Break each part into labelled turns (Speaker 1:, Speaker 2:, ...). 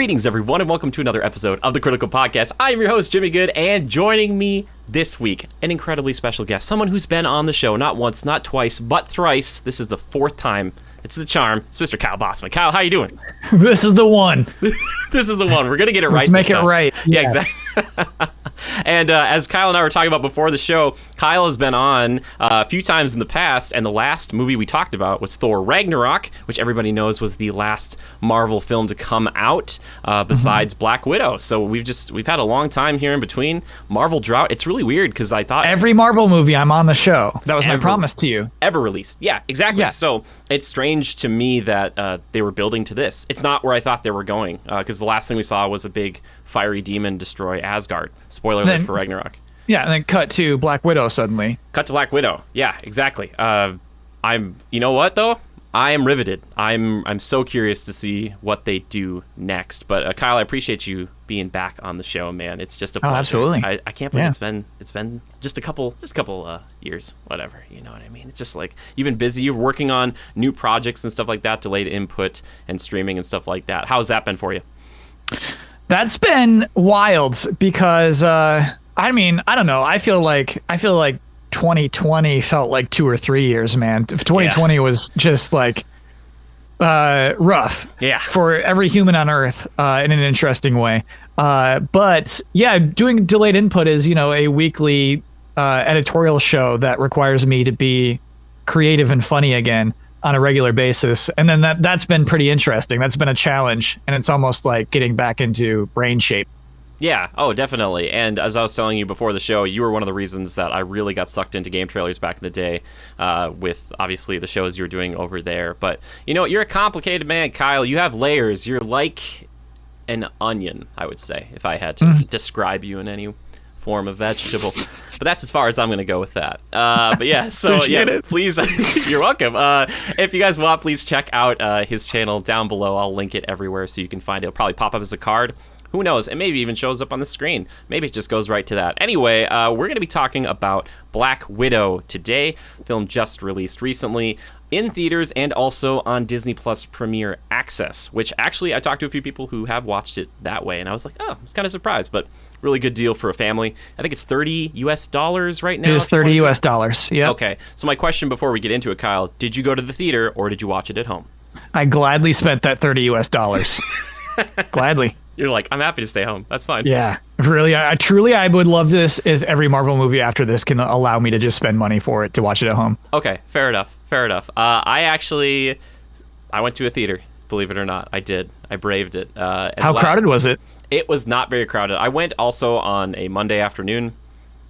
Speaker 1: Greetings, everyone, and welcome to another episode of the Critical Podcast. I am your host, Jimmy Good, and joining me this week, an incredibly special guest, someone who's been on the show not once, not twice, but thrice. This is the fourth time. It's the charm. It's Mr. Kyle Bosman. Kyle, how you doing?
Speaker 2: This is the one.
Speaker 1: This is the one. We're going to get it right.
Speaker 2: Let's make it right.
Speaker 1: Yeah, exactly. And as Kyle and I were talking about before the show, Kyle has been on a few times in the past, and the last movie we talked about was Thor Ragnarok, which everybody knows was the last Marvel film to come out besides Black Widow. So we've had a long time here in between. Marvel drought. It's really weird because I thought
Speaker 2: every Marvel movie I'm on the show. That was my promise to you.
Speaker 1: Ever released. Yeah, exactly.
Speaker 2: Yeah.
Speaker 1: So it's strange to me that they were building to this. It's not where I thought they were going because the last thing we saw was a big fiery demon destroy Asgard. Spoiler alert for Ragnarok.
Speaker 2: Yeah, and then cut to Black Widow suddenly.
Speaker 1: Cut to Black Widow. Yeah, exactly. You know what though? I am riveted. I'm so curious to see what they do next. But Kyle, I appreciate you being back on the show, man. It's just a pleasure.
Speaker 2: Oh, absolutely.
Speaker 1: I can't believe it's been just a couple years, whatever. You know what I mean? It's just like you've been busy. You're working on new projects and stuff like that, delayed input and streaming and stuff like that. How's that been for you?
Speaker 2: That's been wild because I don't know. I feel like 2020 felt like 2 or 3 years, man. 2020 was just like rough for every human on Earth in an interesting way. But yeah, doing delayed input is, a weekly editorial show that requires me to be creative and funny again on a regular basis. And then that's been pretty interesting. That's been a challenge, and it's almost like getting back into brain shape.
Speaker 1: Yeah, oh, definitely. And as I was telling you before the show, you were one of the reasons that I really got sucked into game trailers back in the day with, obviously, the shows you were doing over there. But, you're a complicated man, Kyle. You have layers. You're like an onion, I would say, if I had to describe you in any form of vegetable. But that's as far as I'm going to go with that. But yeah, so yeah, please, you're welcome. If you guys want, please check out his channel down below. I'll link it everywhere so you can find it. It'll probably pop up as a card. Who knows? It maybe even shows up on the screen. Maybe it just goes right to that. Anyway, we're going to be talking about Black Widow today. Film just released recently in theaters and also on Disney Plus Premier Access, which actually I talked to a few people who have watched it that way, and I was like, oh, I was kind of surprised, but really good deal for a family. I think it's $30 right now.
Speaker 2: It is $30. Yeah.
Speaker 1: Okay. So my question before we get into it, Kyle, did you go to the theater or did you watch it at home?
Speaker 2: I gladly spent that $30. Gladly.
Speaker 1: You're like, I'm happy to stay home. That's fine.
Speaker 2: Yeah, really. I would love this if every Marvel movie after this can allow me to just spend money for it to watch it at home.
Speaker 1: Okay, fair enough. I went to a theater, believe it or not. I did. I braved it.
Speaker 2: How crowded was it?
Speaker 1: It was not very crowded. I went also on a Monday afternoon,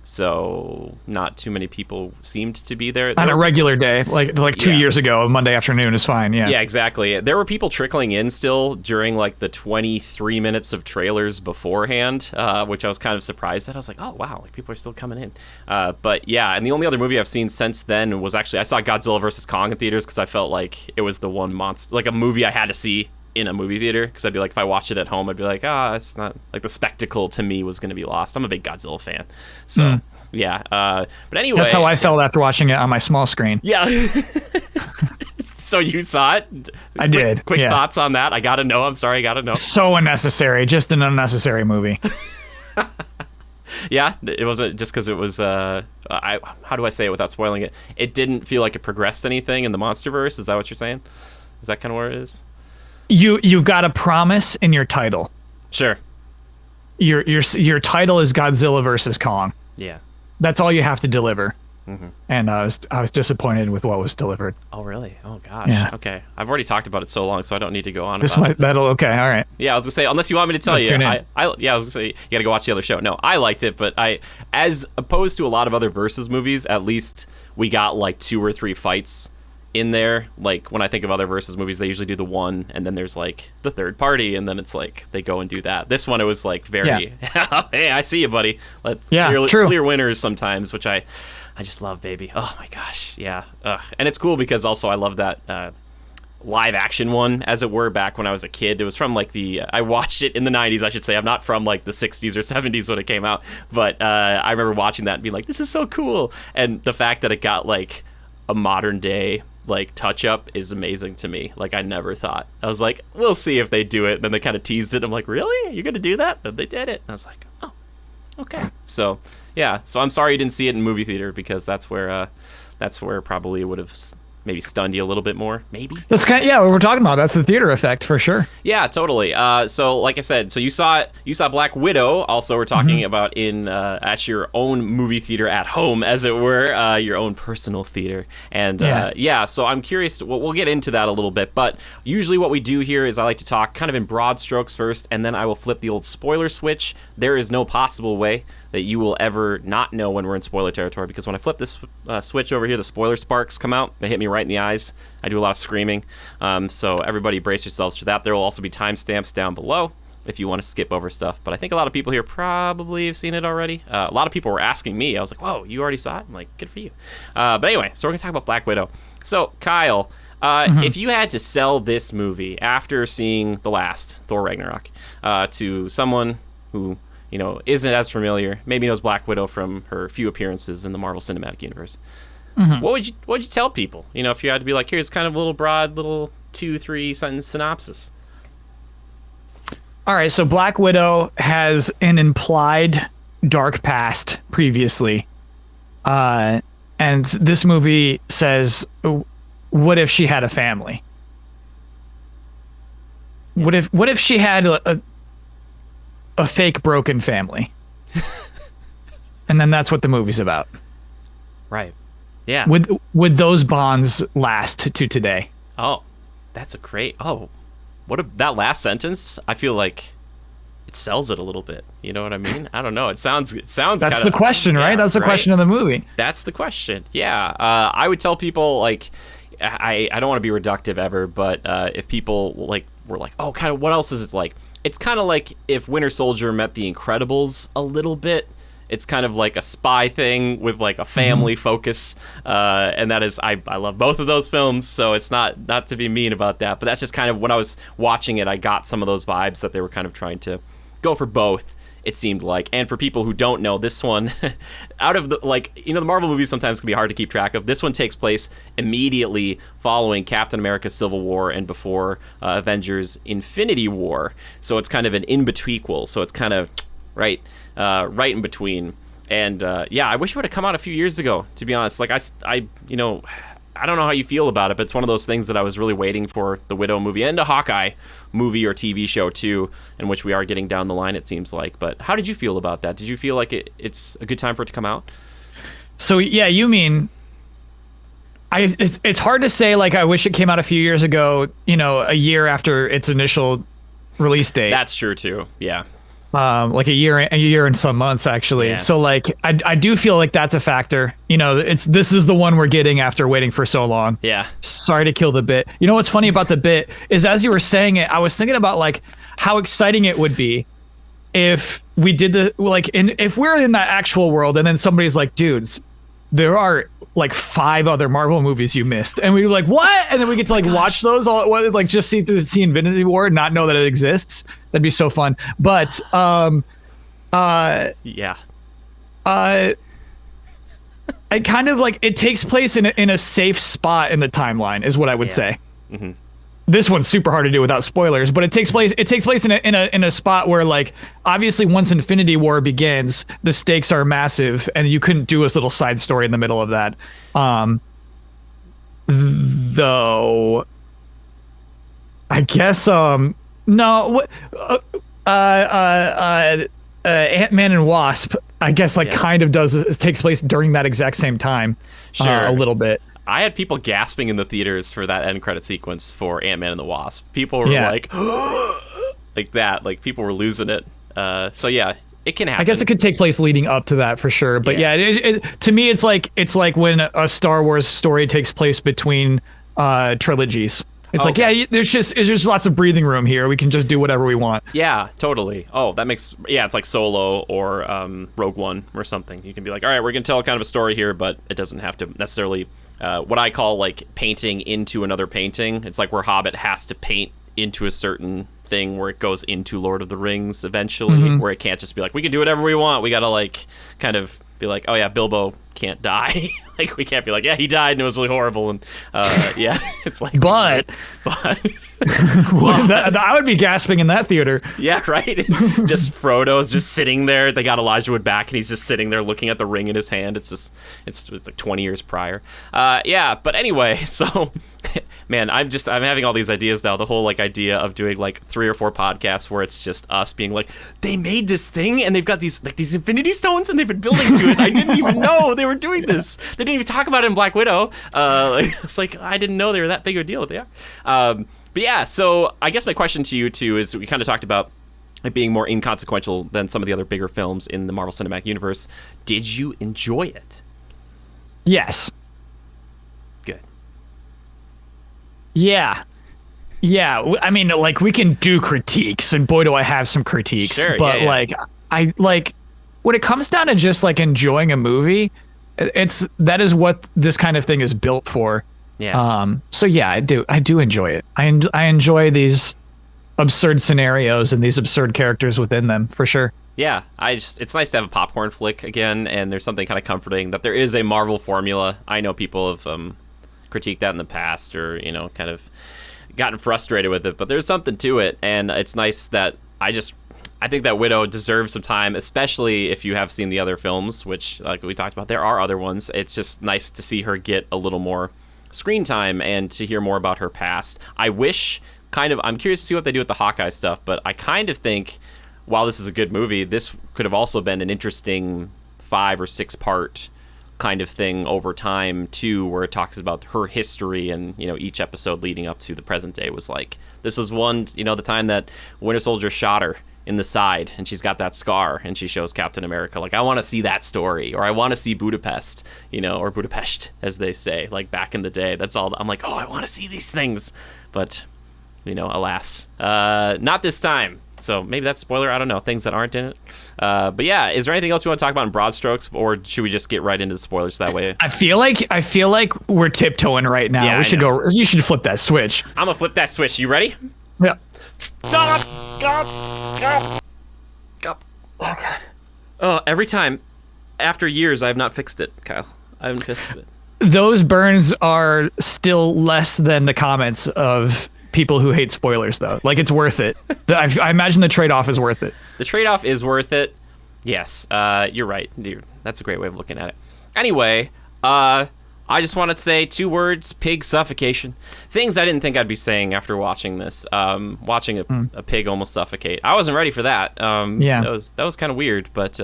Speaker 1: so not too many people seemed to be there.
Speaker 2: On a regular day, like 2 years ago, a Monday afternoon is fine, yeah.
Speaker 1: Yeah, exactly. There were people trickling in still during like the 23 minutes of trailers beforehand, which I was kind of surprised at. I was like, oh, wow, like people are still coming in. But yeah, and the only other movie I've seen since then was actually, I saw Godzilla vs. Kong in theaters because I felt like it was the one monster, like a movie I had to see in a movie theater, because I'd be like, if I watched it at home, I'd be like, it's not, like the spectacle to me was going to be lost. I'm a big Godzilla fan, so yeah. But anyway,
Speaker 2: that's how I felt after watching it on my small screen.
Speaker 1: Yeah. So you saw it?
Speaker 2: I did.
Speaker 1: Quick thoughts on that? I gotta know. I'm sorry, I gotta know.
Speaker 2: So unnecessary. Just an unnecessary movie.
Speaker 1: Yeah, it wasn't just because it was. How do I say it without spoiling it? It didn't feel like it progressed anything in the MonsterVerse. Is that what you're saying? Is that kind of where it is?
Speaker 2: You've got a promise in your title.
Speaker 1: Sure.
Speaker 2: Your title is Godzilla versus Kong.
Speaker 1: Yeah.
Speaker 2: That's all you have to deliver. Mm-hmm. And I was disappointed with what was delivered.
Speaker 1: Oh really? Oh gosh.
Speaker 2: Yeah.
Speaker 1: Okay. I've already talked about it so long, so I don't need to go on about it.
Speaker 2: Okay. All right.
Speaker 1: Yeah, I was gonna say, unless you want me to tell you, I was gonna say you gotta go watch the other show. No, I liked it, but as opposed to a lot of other versus movies, at least we got like 2 or 3 fights in there. Like when I think of other versus movies, they usually do the one, and then there's like the third party, and then it's like they go and do that. This one, it was like very, hey, I see you, buddy. Clear winners sometimes, which I just love, baby. Oh my gosh, yeah. And it's cool because also I love that live action one, as it were, back when I was a kid. It was from like I watched it in the 90s, I should say. I'm not from like the 60s or 70s when it came out, but I remember watching that and being like, this is so cool. And the fact that it got like a modern day like touch up is amazing to me. Like I never thought. I was like, we'll see if they do it. And then they kind of teased it. I'm like, really? You're gonna do that? And they did it. And I was like, oh, okay. So yeah. So I'm sorry you didn't see it in movie theater because that's where probably would have maybe stunned you a little bit more. Maybe.
Speaker 2: That's kind of, yeah, what we're talking about. That's the theater effect for sure.
Speaker 1: Yeah, totally. So like I said, so you saw Black Widow. Also, we're talking about in at your own movie theater at home, as it were, your own personal theater. And so I'm curious. We'll get into that a little bit. But usually, what we do here is I like to talk kind of in broad strokes first, and then I will flip the old spoiler switch. There is no possible way that you will ever not know when we're in spoiler territory, because when I flip this switch over here, the spoiler sparks come out. They hit me right in the eyes. I do a lot of screaming. So everybody brace yourselves for that. There will also be timestamps down below if you want to skip over stuff. But I think a lot of people here probably have seen it already. A lot of people were asking me. I was like, whoa, you already saw it? I'm like, good for you. But anyway, so we're going to talk about Black Widow. So, Kyle, if you had to sell this movie after seeing the last, Thor Ragnarok, to someone who isn't as familiar, maybe knows Black Widow from her few appearances in the Marvel Cinematic Universe, what would you tell people? If you had to be like, here's kind of a little broad, little 2-3 sentence synopsis.
Speaker 2: All right, so Black Widow has an implied dark past previously, and this movie says, what if she had a family? Yeah. What if she had a fake broken family? And then that's what the movie's about. Right. Yeah. Would those bonds last to today?
Speaker 1: Oh, that's a great. Oh, that last sentence? I feel like it sells it a little bit. You know what I mean? I don't know. It sounds. That's kinda,
Speaker 2: the question, right? That's the question of the movie.
Speaker 1: That's the question. Yeah. I would tell people, like, I don't want to be reductive ever, but if people were like, oh, kind of, what else is it like? It's kind of like if Winter Soldier met The Incredibles a little bit. It's kind of like a spy thing with like a family focus, and that is, I love both of those films, so it's not to be mean about that, but that's just kind of, when I was watching it, I got some of those vibes that they were kind of trying to go for both, it seemed like. And for people who don't know, this one, out of the, the Marvel movies sometimes can be hard to keep track of. This one takes place immediately following Captain America Civil War and before Avengers Infinity War, so it's kind of an in-betweequel, so it's kind of right in between. And I wish it would have come out a few years ago, to be honest. Like, I don't know how you feel about it, but it's one of those things that I was really waiting for, the Widow movie and a Hawkeye movie or TV show too, in which we are getting down the line, it seems like. But how did you feel about that? Did you feel like it's a good time for it to come out?
Speaker 2: So yeah, you mean, it's hard to say, like, I wish it came out a few years ago, a year after its initial release date.
Speaker 1: That's true too. Yeah.
Speaker 2: Like a year and some months, actually. Yeah. So like, I do feel like that's a factor. This is the one we're getting after waiting for so long. Yeah. Sorry to kill the bit. You know what's funny about the bit is, as you were saying it, I was thinking about like how exciting it would be if we did if we're in that actual world and then somebody's like, dudes, there are like 5 other Marvel movies you missed, and we were like, what? And then we get to watch those all at once, like just see Infinity War and not know that it exists. That'd be so fun. But
Speaker 1: yeah.
Speaker 2: I kind of like, it takes place in a safe spot in the timeline, is what I would say. Mm-hmm. This one's super hard to do without spoilers, but it takes place in a spot where, like, obviously once Infinity War begins, the stakes are massive, and you couldn't do a little side story in the middle of that. Though I guess no, Ant-Man and Wasp, I guess, kind of takes place during that exact same time. Sure. A little bit.
Speaker 1: I had people gasping in the theaters for that end credit sequence for Ant-Man and the Wasp. People were like that. Like, people were losing it. So yeah, it can happen.
Speaker 2: I guess it could take place leading up to that for sure. But yeah, to me, it's like when a Star Wars story takes place between trilogies. It's it's just lots of breathing room here. We can just do whatever we want.
Speaker 1: Yeah, totally. Oh, that makes, it's like Solo or Rogue One or something. You can be like, all right, we're going to tell kind of a story here, but it doesn't have to necessarily, what I call like painting into another painting. It's like where Hobbit has to paint into a certain thing where it goes into Lord of the Rings eventually, where it can't just be like, we can do whatever we want. We gotta like kind of be like, oh yeah, Bilbo can't die. Like we can't be like, yeah, he died and it was really horrible. And yeah, it's like,
Speaker 2: but I would be gasping in that theater.
Speaker 1: Yeah, right. Just Frodo's just sitting there. They got Elijah Wood back, and he's just sitting there looking at the ring in his hand. It's like 20 years prior. Yeah, but anyway, so man, I'm having all these ideas now. The whole like idea of doing like 3 or 4 podcasts where it's just us being like, they made this thing and they've got these Infinity Stones and they've been building to it. I didn't even know they were doing this. They didn't even talk about it in Black Widow. It's like I didn't know they were that big of a deal. They are. But yeah, so I guess my question to you two is, we kind of talked about it being more inconsequential than some of the other bigger films in the Marvel Cinematic Universe. Did you enjoy it?
Speaker 2: Yes.
Speaker 1: Good.
Speaker 2: Yeah. I mean, like, we can do critiques, and boy, do I have some critiques.
Speaker 1: Sure,
Speaker 2: but like, I like when it comes down to just like enjoying a movie, that is what this kind of thing is built for.
Speaker 1: Yeah.
Speaker 2: So yeah, I do enjoy it. I enjoy these absurd scenarios and these absurd characters within them, for sure.
Speaker 1: Yeah, it's nice to have a popcorn flick again, and there's something kind of comforting that there is a Marvel formula. I know people have critiqued that in the past, or kind of gotten frustrated with it, but there's something to it, and it's nice that I think that Widow deserves some time, especially if you have seen the other films, which, like we talked about, there are other ones. It's just nice to see her get a little more screen time and to hear more about her past. I'm curious to see what they do with the Hawkeye stuff, but I kind of think, while this is a good movie, this could have also been an interesting 5 or 6 part kind of thing over time too, where it talks about her history, and each episode leading up to the present day was like, this was one, the time that Winter Soldier shot her in the side and she's got that scar and she shows Captain America. Like, I want to see that story, or I want to see Budapest, or Budapest as they say, like back in the day. That's all. I'm like, oh, I want to see these things, but alas, not this time. So maybe that's spoiler. I don't know, things that aren't in it. But yeah, is there anything else you want to talk about in broad strokes, or should we just get right into the spoilers that way?
Speaker 2: I feel like we're tiptoeing right now.
Speaker 1: Yeah,
Speaker 2: we should go. You should flip that switch.
Speaker 1: I'm gonna flip that switch. You ready?
Speaker 2: Yeah.
Speaker 1: Oh God. Oh, every time, after years, I have not fixed it, Kyle. I haven't fixed it.
Speaker 2: Those burns are still less than the comments of people who hate spoilers, though. Like, it's worth it. I imagine the trade-off is worth it.
Speaker 1: The trade-off is worth it. Yes, you're right, dude. That's a great way of looking at it. Anyway, I just want to say 2 words: pig suffocation. Things I didn't think I'd be saying after watching this. Watching a pig almost suffocate. I wasn't ready for that.
Speaker 2: Yeah.
Speaker 1: That was kind of weird, but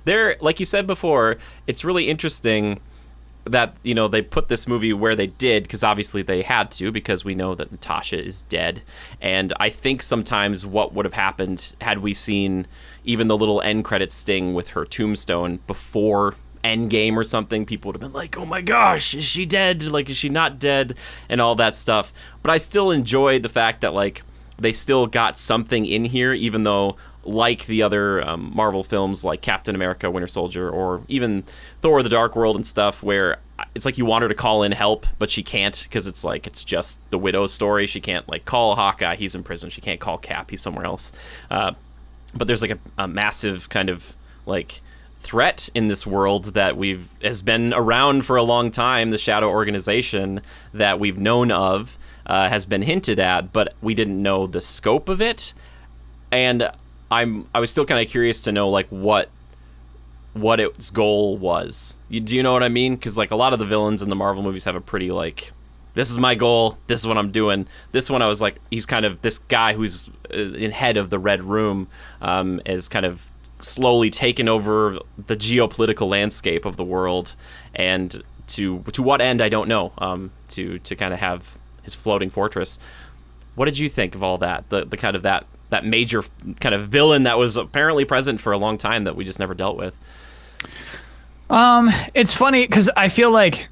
Speaker 1: there, like you said before, it's really interesting that they put this movie where they did, because obviously they had to, because we know that Natasha is dead. And I think sometimes what would have happened had we seen even the little end credit sting with her tombstone before Endgame or something, people would have been like, oh my gosh, is she dead? Like, is she not dead? And all that stuff. But I still enjoyed the fact that, like, they still got something in here, even though, like the other Marvel films like Captain America, Winter Soldier, or even Thor: The Dark World and stuff, where it's like you want her to call in help, but she can't, because it's like, it's just the Widow's story. She can't, like, call Hawkeye, he's in prison. She can't call Cap, he's somewhere else. But there's like a massive kind of like threat in this world that has been around for a long time. The Shadow Organization that we've known of has been hinted at, but we didn't know the scope of it. And I was still kind of curious to know, like, what its goal was. Do you know what I mean? Because, like, a lot of the villains in the Marvel movies have a pretty, like, this is my goal, this is what I'm doing. This one, I was like, he's kind of this guy who's in head of the Red Room, is kind of slowly taken over the geopolitical landscape of the world, and to what end, I don't know, to kind of have his floating fortress. What did you think of all that? The kind of that major kind of villain that was apparently present for a long time that we just never dealt with.
Speaker 2: It's funny because I feel like,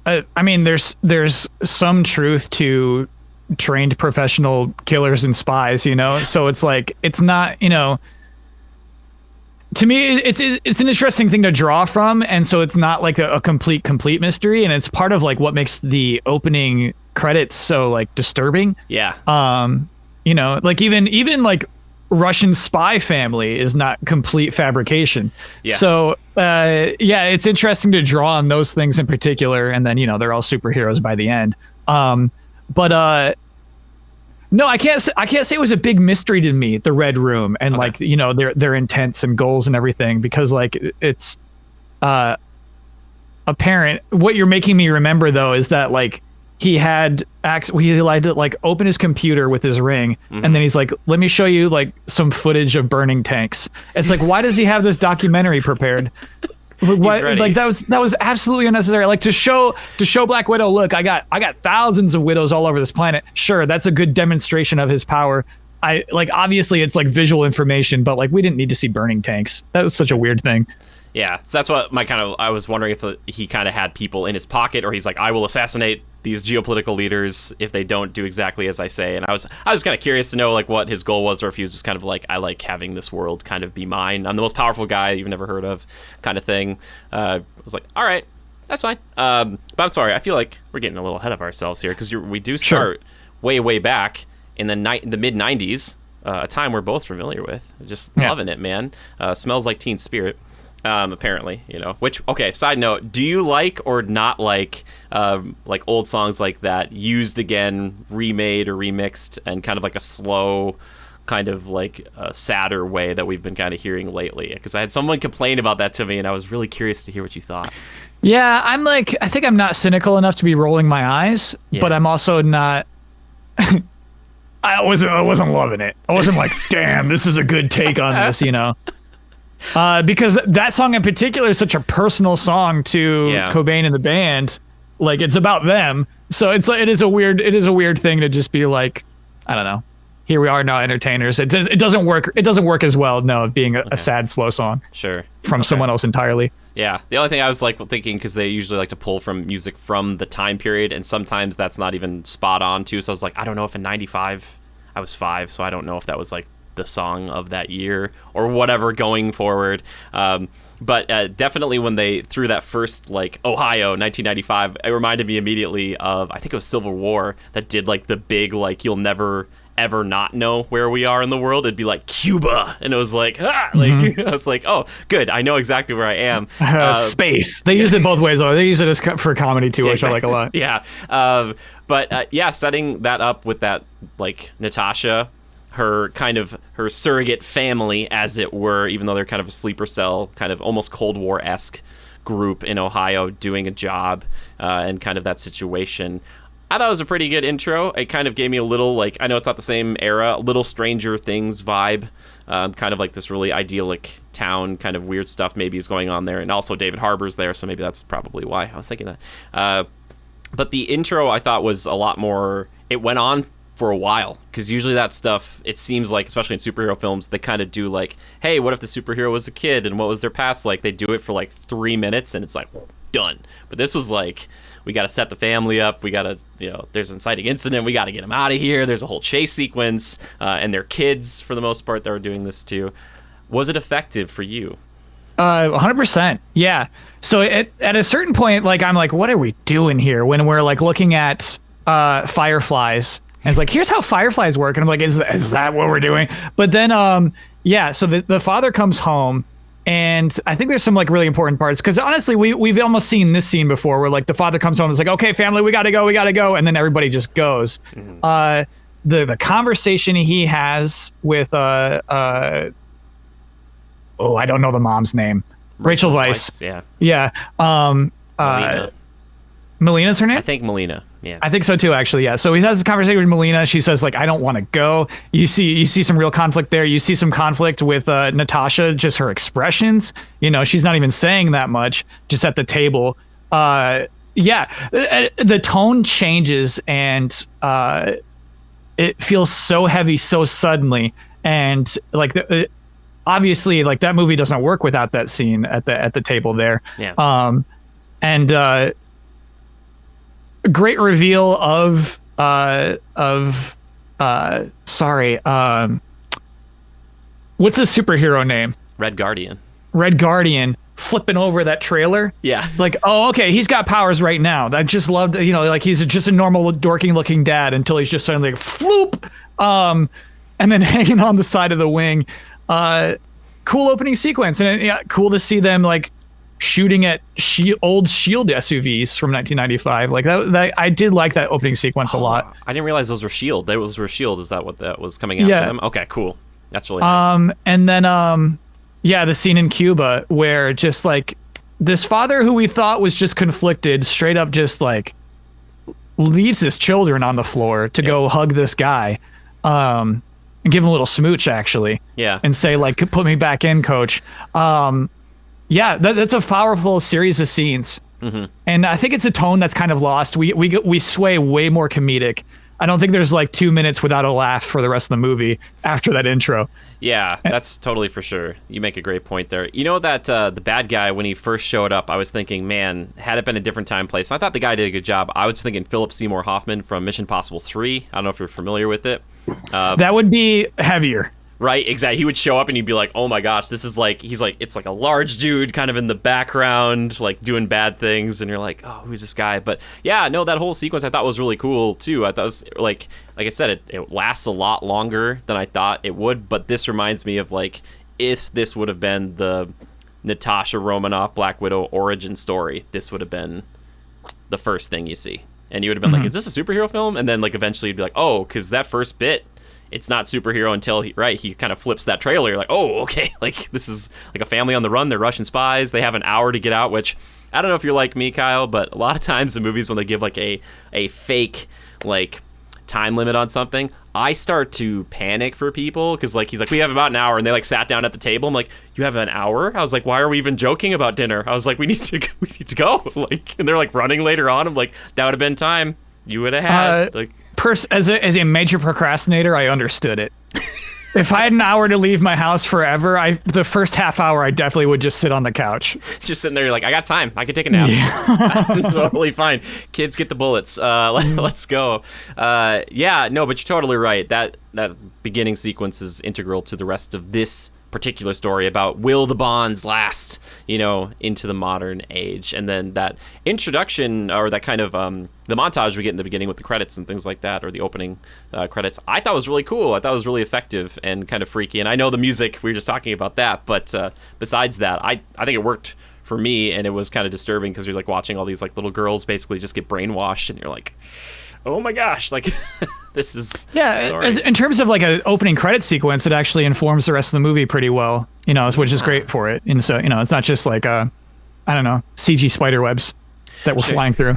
Speaker 2: I mean, there's some truth to trained professional killers and spies, so it's like, it's not, to me, it's an interesting thing to draw from, and so it's not like a complete mystery, and it's part of like what makes the opening credits so like disturbing.
Speaker 1: Yeah.
Speaker 2: You know, like even like Russian spy family is not complete fabrication.
Speaker 1: Yeah.
Speaker 2: So yeah, it's interesting to draw on those things in particular, and then, you know, they're all superheroes by the end. But no, I can't say it was a big mystery to me, the Red Room, and like, you know, their intents and goals and everything, because like it's apparent. What you're making me remember though is that like he had to like open his computer with his ring, and then he's like, let me show you like some footage of burning tanks. It's like, why does he have this documentary prepared? What, like that was absolutely unnecessary. Like to show Black Widow, look, I got thousands of widows all over this planet. Sure, that's a good demonstration of his power. I like, obviously it's like visual information, but like we didn't need to see burning tanks. That was such a weird thing.
Speaker 1: Yeah, so that's what I was wondering if he kind of had people in his pocket, or he's like, I will assassinate these geopolitical leaders if they don't do exactly as I say. And I was kind of curious to know like what his goal was, or if he was just kind of like, I like having this world kind of be mine. I'm the most powerful guy you've never heard of, kind of thing. I was like, all right, that's fine. But I'm sorry, I feel like we're getting a little ahead of ourselves here, because we do start way back in the mid 90s, a time we're both familiar with. Just loving it, man. Smells like Teen Spirit. Apparently, you know, which, okay, side note, do you like or not like old songs like that used again, remade or remixed, and kind of like a slow, kind of like a sadder way that we've been kind of hearing lately? Because I had someone complain about that to me, and I was really curious to hear what you thought.
Speaker 2: Yeah, I think I'm not cynical enough to be rolling my eyes, but I'm also not. I wasn't loving it. I wasn't like, damn, this is a good take on this, you know. Because that song in particular is such a personal song to Cobain and the band. Like, it's about them. So it is a weird thing to just be like, I don't know, here we are now, entertainers. It doesn't work as well, no, being a sad, slow song.
Speaker 1: Sure.
Speaker 2: From someone else entirely.
Speaker 1: Yeah. The only thing I was like thinking, because they usually like to pull from music from the time period, and sometimes that's not even spot on too. So I was like, I don't know if in 95 I was 5, so I don't know if that was like the song of that year or whatever going forward. But definitely when they threw that first, like, Ohio 1995, it reminded me immediately of, I think it was Civil War, that did like the big, like, you'll never ever not know where we are in the world. It'd be like Cuba, and it was like, I was like, oh, good, I know exactly where I am.
Speaker 2: Space. They use it both ways though. They use it as for comedy too, which I like a lot.
Speaker 1: Yeah. But setting that up with that, like, Natasha, her surrogate family, as it were, even though they're kind of a sleeper cell, kind of almost Cold War-esque group in Ohio doing a job, and kind of that situation. I thought it was a pretty good intro. It kind of gave me a little, like, I know it's not the same era, a little Stranger Things vibe, kind of like this really idyllic town, kind of weird stuff maybe is going on there, and also David Harbour's there, so maybe that's probably why I was thinking that. But the intro I thought was a lot more, it went on for a while, because usually that stuff, it seems like, especially in superhero films, they kind of do like, hey, what if the superhero was a kid and what was their past like? They do it for like 3 minutes and it's like, done. But this was like, we got to set the family up, we got to, you know, there's an inciting incident, we got to get them out of here, there's a whole chase sequence, and their kids for the most part that were doing this too. Was it effective for you?
Speaker 2: 100%. Yeah. So at a certain point, like, I'm like, what are we doing here? When we're like looking at fireflies, and it's like, here's how fireflies work. And I'm like, is that what we're doing? But then, so the father comes home, and I think there's some like really important parts, because honestly, we've almost seen this scene before, where like the father comes home and is like, okay, family, we gotta go. And then everybody just goes. The conversation he has with, I don't know the mom's name. Rachel Weisz. Yeah. Melina's her name?
Speaker 1: I think Melina. Yeah.
Speaker 2: I think so too, actually. Yeah. So he has a conversation with Melina. She says, like, I don't want to go. You see some real conflict there. You see some conflict with Natasha, just her expressions. You know, she's not even saying that much, just at the table. The tone changes, and it feels so heavy so suddenly. And like, obviously, like, that movie doesn't work without that scene at the table there.
Speaker 1: Yeah.
Speaker 2: Great reveal of what's his superhero name?
Speaker 1: Red Guardian.
Speaker 2: Red Guardian. flipping over that trailer.
Speaker 1: Yeah.
Speaker 2: Like, oh, okay, he's got powers right now. I just loved, like he's just a normal dorking looking dad until he's just suddenly like, floop, and then hanging on the side of the wing. Cool opening sequence, and yeah, cool to see them like shooting at old Shield SUVs from 1995. Like that I did like that opening sequence a lot.
Speaker 1: I didn't realize those were Shield. Those were Shield. Is that what that was coming after them? Okay, cool. That's really nice.
Speaker 2: And then the scene in Cuba where just like this father who we thought was just conflicted straight up just like leaves his children on the floor to go hug this guy. And give him a little smooch, actually.
Speaker 1: Yeah.
Speaker 2: And say, like, put me back in, coach. That's a powerful series of scenes. Mm-hmm. And I think it's a tone that's kind of lost. We sway way more comedic. I don't think there's, like, 2 minutes without a laugh for the rest of the movie after that intro.
Speaker 1: Yeah, that's totally for sure. You make a great point there. You know that the bad guy, when he first showed up, I was thinking, man, had it been a different time, place. I thought the guy did a good job. I was thinking Philip Seymour Hoffman from Mission Impossible 3. I don't know if you're familiar with it.
Speaker 2: That would be heavier.
Speaker 1: Right, exactly. He would show up and you'd be like, oh my gosh, this is like, it's like a large dude kind of in the background, like doing bad things. And you're like, oh, who's this guy? But yeah, no, that whole sequence I thought was really cool too. I thought it was like I said, it lasts a lot longer than I thought it would. But this reminds me of like, if this would have been the Natasha Romanoff Black Widow origin story, this would have been the first thing you see. And you would have been like, is this a superhero film? And then like eventually you'd be like, oh, because that first bit, it's not superhero until he kind of flips that trailer. You're like, oh, okay, like this is like a family on the run. They're Russian spies. They have an hour to get out, which I don't know if you're like me, Kyle, but a lot of times in movies when they give like a fake like time limit on something, I start to panic for people because like he's like, we have about an hour, and they like sat down at the table. I'm like, you have an hour? I was like, why are we even joking about dinner? I was like, we need to go. Like, and they're like running later on. I'm like, that would have been time you would have had. Like.
Speaker 2: As a major procrastinator, I understood it. If I had an hour to leave my house forever, the first half hour, I definitely would just sit on the couch.
Speaker 1: Just sitting there, you're like, I got time. I could take a nap. Yeah. I'm totally fine. Kids, get the bullets. Let's go. Yeah, no, but you're totally right. That beginning sequence is integral to the rest of this particular story about will the bonds last, into the modern age. And then that introduction, or that kind of the montage we get in the beginning with the credits and things like that, or the opening credits, I thought was really cool. I thought it was really effective and kind of freaky. And I know the music, we were just talking about that, but besides that, I think it worked for me, and it was kind of disturbing because you're like watching all these like little girls basically just get brainwashed, and you're like, oh my gosh, like this is
Speaker 2: in terms of like an opening credit sequence, it actually informs the rest of the movie pretty well, which is great for it. And so it's not just like I don't know, CG spider webs that were flying through.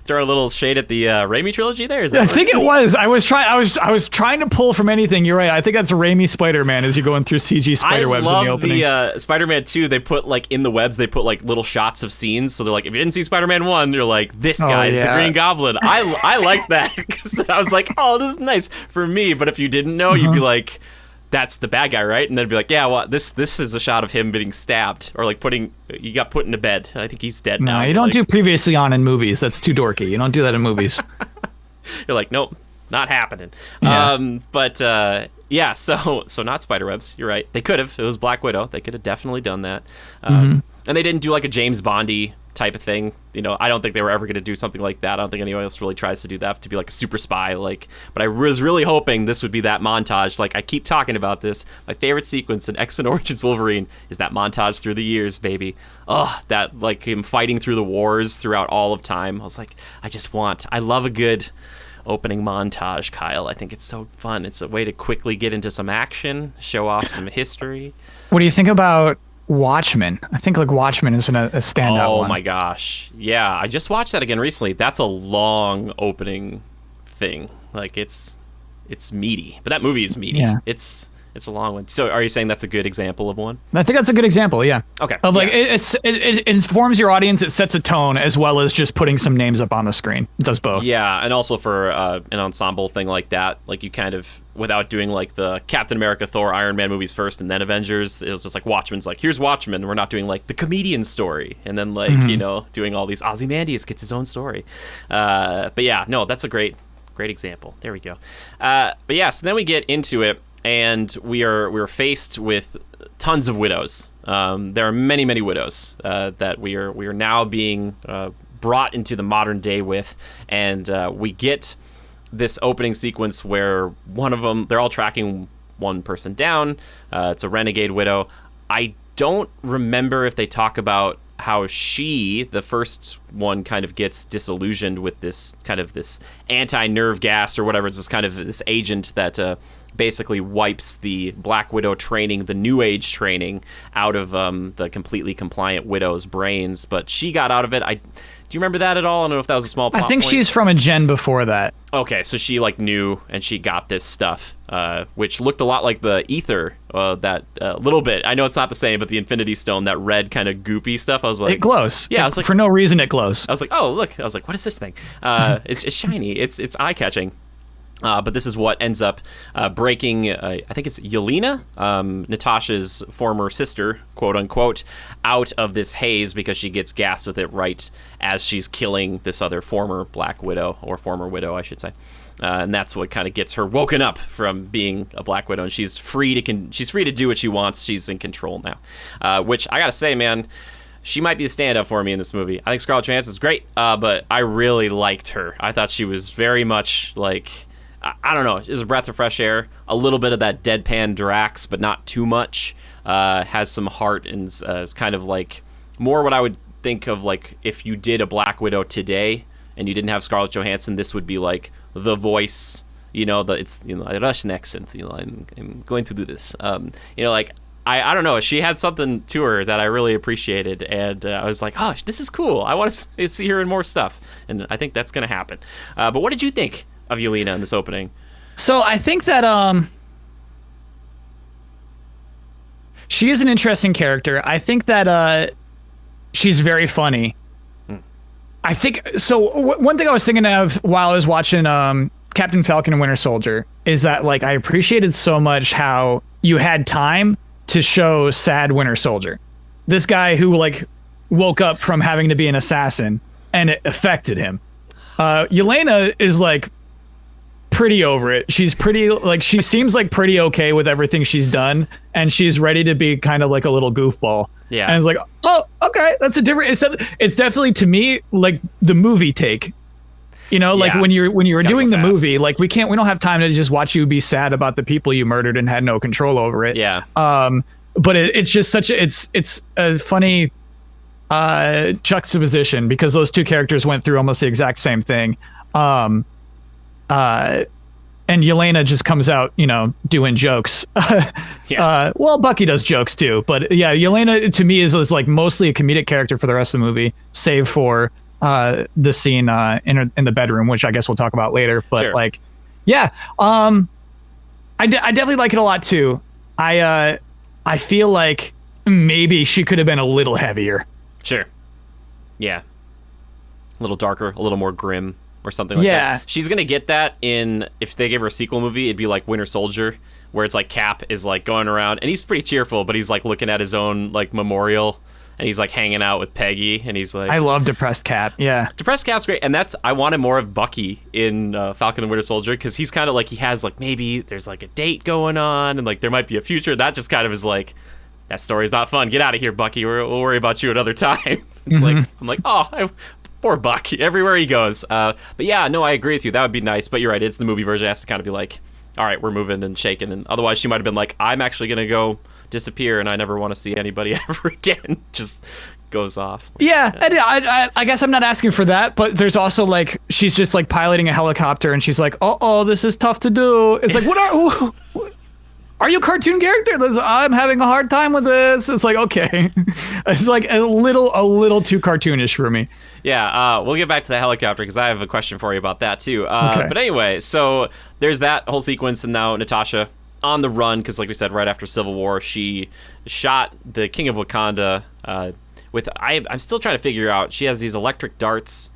Speaker 1: Throw a little shade at the Raimi trilogy there. Is that
Speaker 2: I think it was. I was trying to pull from anything. You're right. I think that's Raimi Spider-Man as you're going through CG spider webs in the opening.
Speaker 1: I love the Spider-Man 2. They put like in the webs, they put like little shots of scenes. So they're like, if you didn't see Spider-Man 1, you're like, this guy is the Green Goblin. I like that because I was like, oh, this is nice for me. But if you didn't know, you'd be like, that's the bad guy, right? And then be like, yeah, well, this is a shot of him getting stabbed, or like he got put into bed. I think he's dead now.
Speaker 2: No, you don't do previously on in movies. That's too dorky. You don't do that in movies.
Speaker 1: You're like, nope, not happening.
Speaker 2: Yeah.
Speaker 1: Yeah, so not spiderwebs. You're right. They could have. It was Black Widow. They could have definitely done that. And they didn't do like a James Bondy type of thing. I don't think they were ever going to do something like that. I don't think anyone else really tries to do that, to be like a super spy. But I was really hoping this would be that montage. Like I keep talking about this. My favorite sequence in X-Men Origins Wolverine is that montage through the years, baby. Oh, that like him fighting through the wars throughout all of time. I was like, I love a good opening montage, Kyle. I think it's so fun. It's a way to quickly get into some action, show off some history.
Speaker 2: What do you think about Watchmen? I think like Watchmen is a standout one.
Speaker 1: Oh my gosh. Yeah, I just watched that again recently. That's a long opening thing. Like it's meaty. But that movie is meaty. Yeah. It's a long one. So are you saying that's a good example of one?
Speaker 2: I think that's a good example, yeah.
Speaker 1: Okay.
Speaker 2: Of like it informs your audience, it sets a tone as well as just putting some names up on the screen. It does both.
Speaker 1: Yeah, and also for an ensemble thing like that, like you kind of, without doing like the Captain America, Thor, Iron Man movies first and then Avengers, it was just like Watchmen's like, here's Watchmen. We're not doing like the comedian story and then like, doing all these Ozymandias gets his own story. But yeah, no, that's a great example. There we go. But yeah, so then we get into it. And we were faced with tons of widows. There are many, many widows that we are now being brought into the modern day with, and we get this opening sequence where one of them, they're all tracking one person down. It's a renegade widow. I don't remember if they talk about how she, the first one, kind of gets disillusioned with this kind of this anti-nerve gas or whatever. It's this kind of this agent that basically wipes the Black Widow training, the New Age training, out of the completely compliant widow's brains. But she got out of it. Do you remember that at all? I don't know if that was a small plot
Speaker 2: I think
Speaker 1: point.
Speaker 2: she's from a gen before that.
Speaker 1: Okay, so she like knew, and she got this stuff, which looked a lot like the ether, that little bit. I know it's not the same, but the Infinity Stone, that red kind of goopy stuff. I was like,
Speaker 2: it glows.
Speaker 1: Yeah, I was like,
Speaker 2: for no reason it glows.
Speaker 1: I was like, oh look. I was like, what is this thing? It's shiny. It's eye catching. But this is what ends up breaking, I think it's Yelena, Natasha's former sister, quote unquote, out of this haze because she gets gassed with it right as she's killing this other former Black Widow, or former Widow, I should say. And that's what kind of gets her woken up from being a Black Widow, and she's free to do what she wants. She's in control now, which I gotta say, man, she might be a stand-up for me in this movie. I think Scarlett Johansson's great, but I really liked her. I thought she was very much like, I don't know, it was a breath of fresh air. A little bit of that deadpan Drax, but not too much. Has some heart, and is kind of like more what I would think of like if you did a Black Widow today and you didn't have Scarlett Johansson. This would be like the voice, it's I rush next, and I'm going to do this. Like I don't know. She had something to her that I really appreciated, and I was like, oh, this is cool. I want to see her in more stuff, and I think that's gonna happen. But what did you think of Yelena in this opening?
Speaker 2: So I think that she is an interesting character. I think that she's very funny. I think so. One thing I was thinking of while I was watching Captain Falcon and Winter Soldier is that like I appreciated so much how you had time to show sad Winter Soldier, this guy who like woke up from having to be an assassin and it affected him. Yelena is like pretty over it. She's pretty like, she seems like pretty okay with everything she's done, and she's ready to be kind of like a little goofball.
Speaker 1: Yeah.
Speaker 2: And it's like, oh, okay, that's a different, it's definitely to me like the movie take. Like when you were doing the movie, like we don't have time to just watch you be sad about the people you murdered and had no control over it.
Speaker 1: Yeah.
Speaker 2: But it's just such it's a funny juxtaposition because those two characters went through almost the exact same thing. And Yelena just comes out, doing jokes. Well, Bucky does jokes too, but yeah, Yelena to me is like mostly a comedic character for the rest of the movie, save for the scene in the bedroom, which I guess we'll talk about later. But
Speaker 1: sure.
Speaker 2: like, yeah, I definitely like it a lot too. I feel like maybe she could have been a little heavier.
Speaker 1: Sure. Yeah. A little darker, a little more grim. Or something like that. She's gonna get that if they give her a sequel movie, it'd be like Winter Soldier, where it's like Cap is like going around and he's pretty cheerful, but he's like looking at his own like memorial, and he's like hanging out with Peggy, and he's like,
Speaker 2: I love depressed Cap. Yeah,
Speaker 1: depressed Cap's great, and I wanted more of Bucky in Falcon and Winter Soldier, because he's kind of like, he has like, maybe there's like a date going on, and like there might be a future. That just kind of is like, that story's not fun. Get out of here, Bucky. We'll worry about you another time. It's like, I'm like, oh, poor Buck, everywhere he goes. But yeah, no, I agree with you. That would be nice. But you're right. It's the movie version. It has to kind of be like, all right, we're moving and shaking. And otherwise, she might have been like, I'm actually going to go disappear, and I never want to see anybody ever again. Just goes off.
Speaker 2: Yeah, I guess I'm not asking for that. But there's also like, she's just like piloting a helicopter, and she's like, oh, this is tough to do. It's like, are you a cartoon character? I'm having a hard time with this. It's like, okay. It's like a little too cartoonish for me.
Speaker 1: Yeah, we'll get back to the helicopter because I have a question for you about that too. Okay. But anyway, so there's that whole sequence, and now Natasha on the run because, like we said, right after Civil War, she shot the King of Wakanda with. I'm still trying to figure out. She has these electric darts,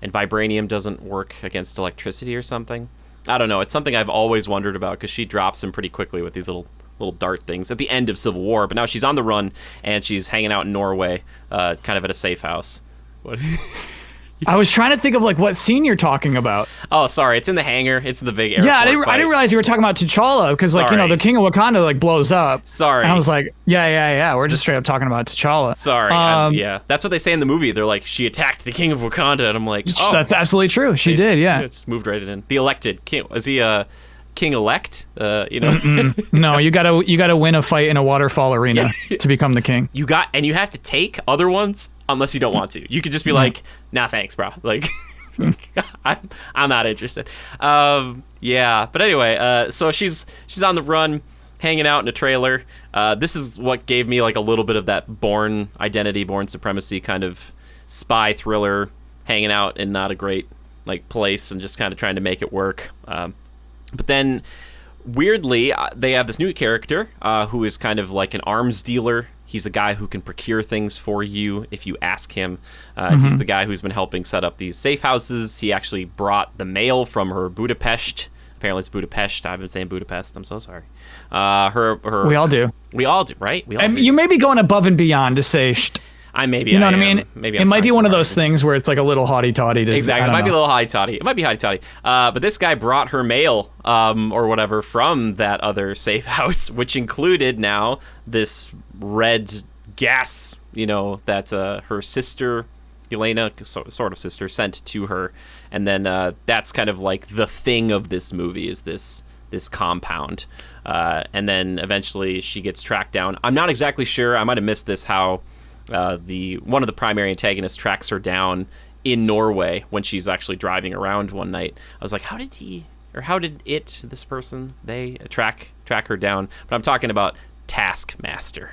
Speaker 1: and vibranium doesn't work against electricity or something. I don't know. It's something I've always wondered about because she drops them pretty quickly with these little dart things at the end of Civil War. But now she's on the run, and she's hanging out in Norway, kind of at a safe house. What?
Speaker 2: I was trying to think of like what scene you're talking about.
Speaker 1: Oh, sorry, it's in the hangar. It's in the big airport.
Speaker 2: Yeah, I
Speaker 1: fight.
Speaker 2: didn't realize you were talking about T'Challa because like
Speaker 1: Sorry.
Speaker 2: the King of Wakanda like blows up.
Speaker 1: Sorry.
Speaker 2: And I was like, yeah. We're just straight up talking about T'Challa.
Speaker 1: Sorry. Yeah, that's what they say in the movie. They're like, she attacked the King of Wakanda, and I'm like, oh,
Speaker 2: that's absolutely true. She did. Yeah.
Speaker 1: Just moved right in. The elected king. Is he a king elect?
Speaker 2: No, you gotta win a fight in a waterfall arena to become the king.
Speaker 1: You have to take other ones unless you don't want to. You could just be like, nah, thanks, bro. Like, I'm not interested. Yeah, but anyway, so she's on the run, hanging out in a trailer. This is what gave me like a little bit of that Bourne Identity, Bourne Supremacy kind of spy thriller, hanging out in not a great like place and just kind of trying to make it work. But then, weirdly, they have this new character who is kind of like an arms dealer. He's a guy who can procure things for you if you ask him. He's the guy who's been helping set up these safe houses. He actually brought the mail from her Budapest. Apparently it's Budapest. I've been saying Budapest. I'm so sorry.
Speaker 2: We all do.
Speaker 1: We all do, right? We all do.
Speaker 2: You may be going above and beyond to say
Speaker 1: I maybe
Speaker 2: you know what I
Speaker 1: am.
Speaker 2: mean?
Speaker 1: Maybe
Speaker 2: it might be one of those things where it's like a little haughty-taughty.
Speaker 1: Exactly. It might be a little haughty-taughty. It might be haughty-taughty. But this guy brought her mail or whatever from that other safe house, which included now this red gas, that her sister, Elena, sort of sister, sent to her. And then that's kind of like the thing of this movie is this compound. And then eventually she gets tracked down. I'm not exactly sure. I might have missed this, how one of the primary antagonists tracks her down in Norway when she's actually driving around one night. I was like, how did this person, they track her down? But I'm talking about Taskmaster,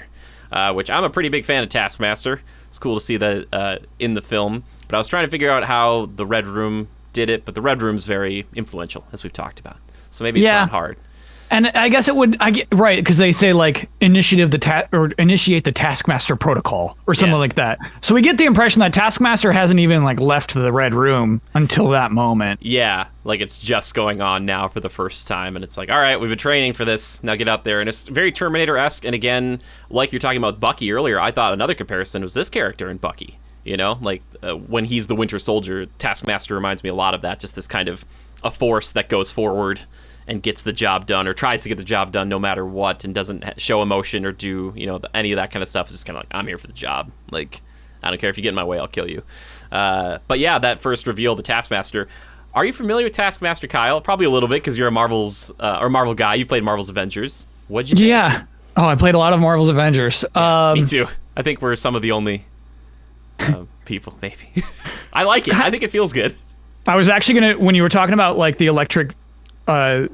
Speaker 1: which I'm a pretty big fan of Taskmaster. It's cool to see that in the film. But I was trying to figure out how the Red Room did it, but the Red Room's very influential, as we've talked about. So maybe it's not hard.
Speaker 2: And I guess it would, right, because they say like initiate the Taskmaster protocol or something like that. So we get the impression that Taskmaster hasn't even like left the Red Room until that moment.
Speaker 1: Yeah, like it's just going on now for the first time, and it's like, all right, we've been training for this. Now get out there, and it's very Terminator-esque. And again, like you're talking about Bucky earlier, I thought another comparison was this character in Bucky. When he's the Winter Soldier, Taskmaster reminds me a lot of that. Just this kind of a force that goes forward and gets the job done, or tries to get the job done no matter what, and doesn't show emotion or do any of that kind of stuff. It's just kind of like, I'm here for the job. Like, I don't care if you get in my way, I'll kill you. But yeah, that first reveal, the Taskmaster. Are you familiar with Taskmaster, Kyle? Probably a little bit because you're a Marvel guy. You played Marvel's Avengers. What'd you think?
Speaker 2: Yeah. Oh, I played a lot of Marvel's Avengers.
Speaker 1: Me too. I think we're some of the only people, maybe. I like it. I think it feels good.
Speaker 2: I was actually gonna, when you were talking about like the electric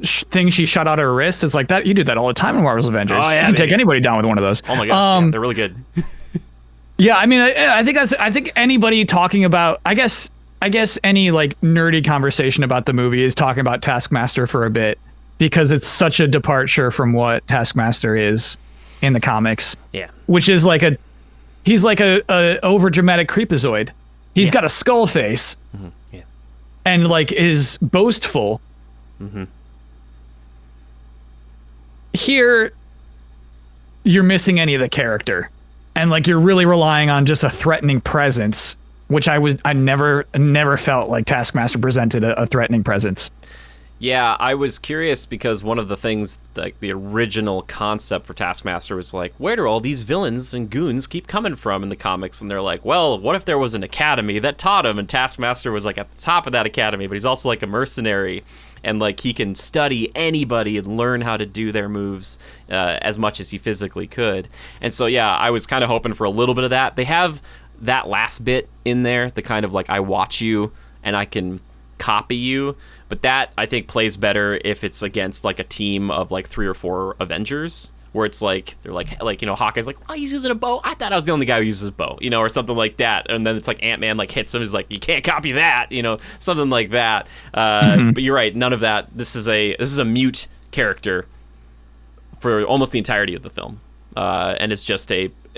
Speaker 2: thing she shot out her wrist, it's like that. You do that all the time in Marvel's Avengers.
Speaker 1: Oh, yeah,
Speaker 2: you can take anybody down with one of those.
Speaker 1: Oh my gosh, they're really good.
Speaker 2: Yeah, I mean, I think anybody talking about, I guess any like nerdy conversation about the movie is talking about Taskmaster for a bit, because it's such a departure from what Taskmaster is in the comics.
Speaker 1: Yeah,
Speaker 2: which is like he's like a over dramatic creepazoid. He's got a skull face.
Speaker 1: Mm-hmm. Yeah,
Speaker 2: and like is boastful.
Speaker 1: Mm-hmm.
Speaker 2: Here, you're missing any of the character, and like you're really relying on just a threatening presence, which I never felt like Taskmaster presented a threatening presence.
Speaker 1: Yeah, I was curious because one of the things, like the original concept for Taskmaster was like, where do all these villains and goons keep coming from in the comics? And they're like, well, what if there was an academy that taught him? And Taskmaster was like at the top of that academy, but he's also like a mercenary, and like he can study anybody and learn how to do their moves as much as he physically could. And so yeah, I was kind of hoping for a little bit of that. They have that last bit in there, the kind of like, I watch you and I can copy you, but that I think plays better if it's against like a team of like 3 or 4 Avengers, where it's like they're like Hawkeye's like, oh, he's using a bow, I thought I was the only guy who uses a bow, or something like that, and then it's like Ant-Man like hits him, he's like, you can't copy that, something like that. But you're right, none of that. This is a mute character for almost the entirety of the film, and it's just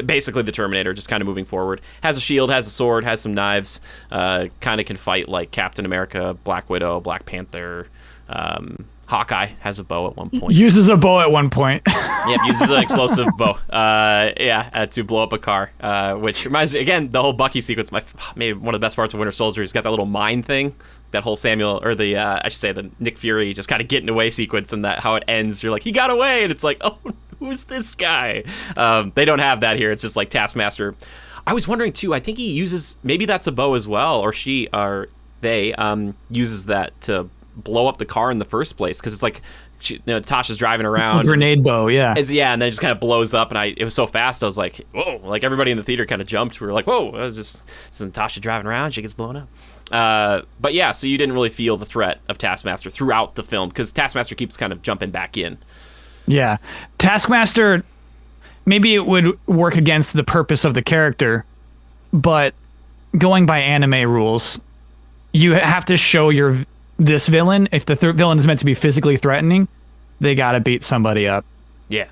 Speaker 1: basically the Terminator, just kind of moving forward. Has a shield, has a sword, has some knives, kind of can fight like Captain America, Black Widow, Black Panther, Hawkeye has a bow at one point.
Speaker 2: Uses a bow at one point.
Speaker 1: Yep, uses an explosive bow. To blow up a car. Which reminds me, again, the whole Bucky sequence. Maybe one of the best parts of Winter Soldier. He's got that little mine thing. That whole the Nick Fury just kind of getting away sequence, and that how it ends. You're like, he got away, and it's like, oh, who's this guy? They don't have that here. It's just like Taskmaster. I was wondering too. I think he uses, maybe that's a bow as well, or they uses that to blow up the car in the first place, because it's like, Tasha's driving around.
Speaker 2: Grenade bow, yeah.
Speaker 1: And then it just kind of blows up, and it was so fast. I was like, whoa! Like everybody in the theater kind of jumped. We were like, whoa! It was just Tasha driving around. She gets blown up. But yeah, so you didn't really feel the threat of Taskmaster throughout the film, because Taskmaster keeps kind of jumping back in.
Speaker 2: Yeah, Taskmaster. Maybe it would work against the purpose of the character, but going by anime rules, you have to show this villain. If the villain is meant to be physically threatening, they gotta beat somebody up.
Speaker 1: Yeah,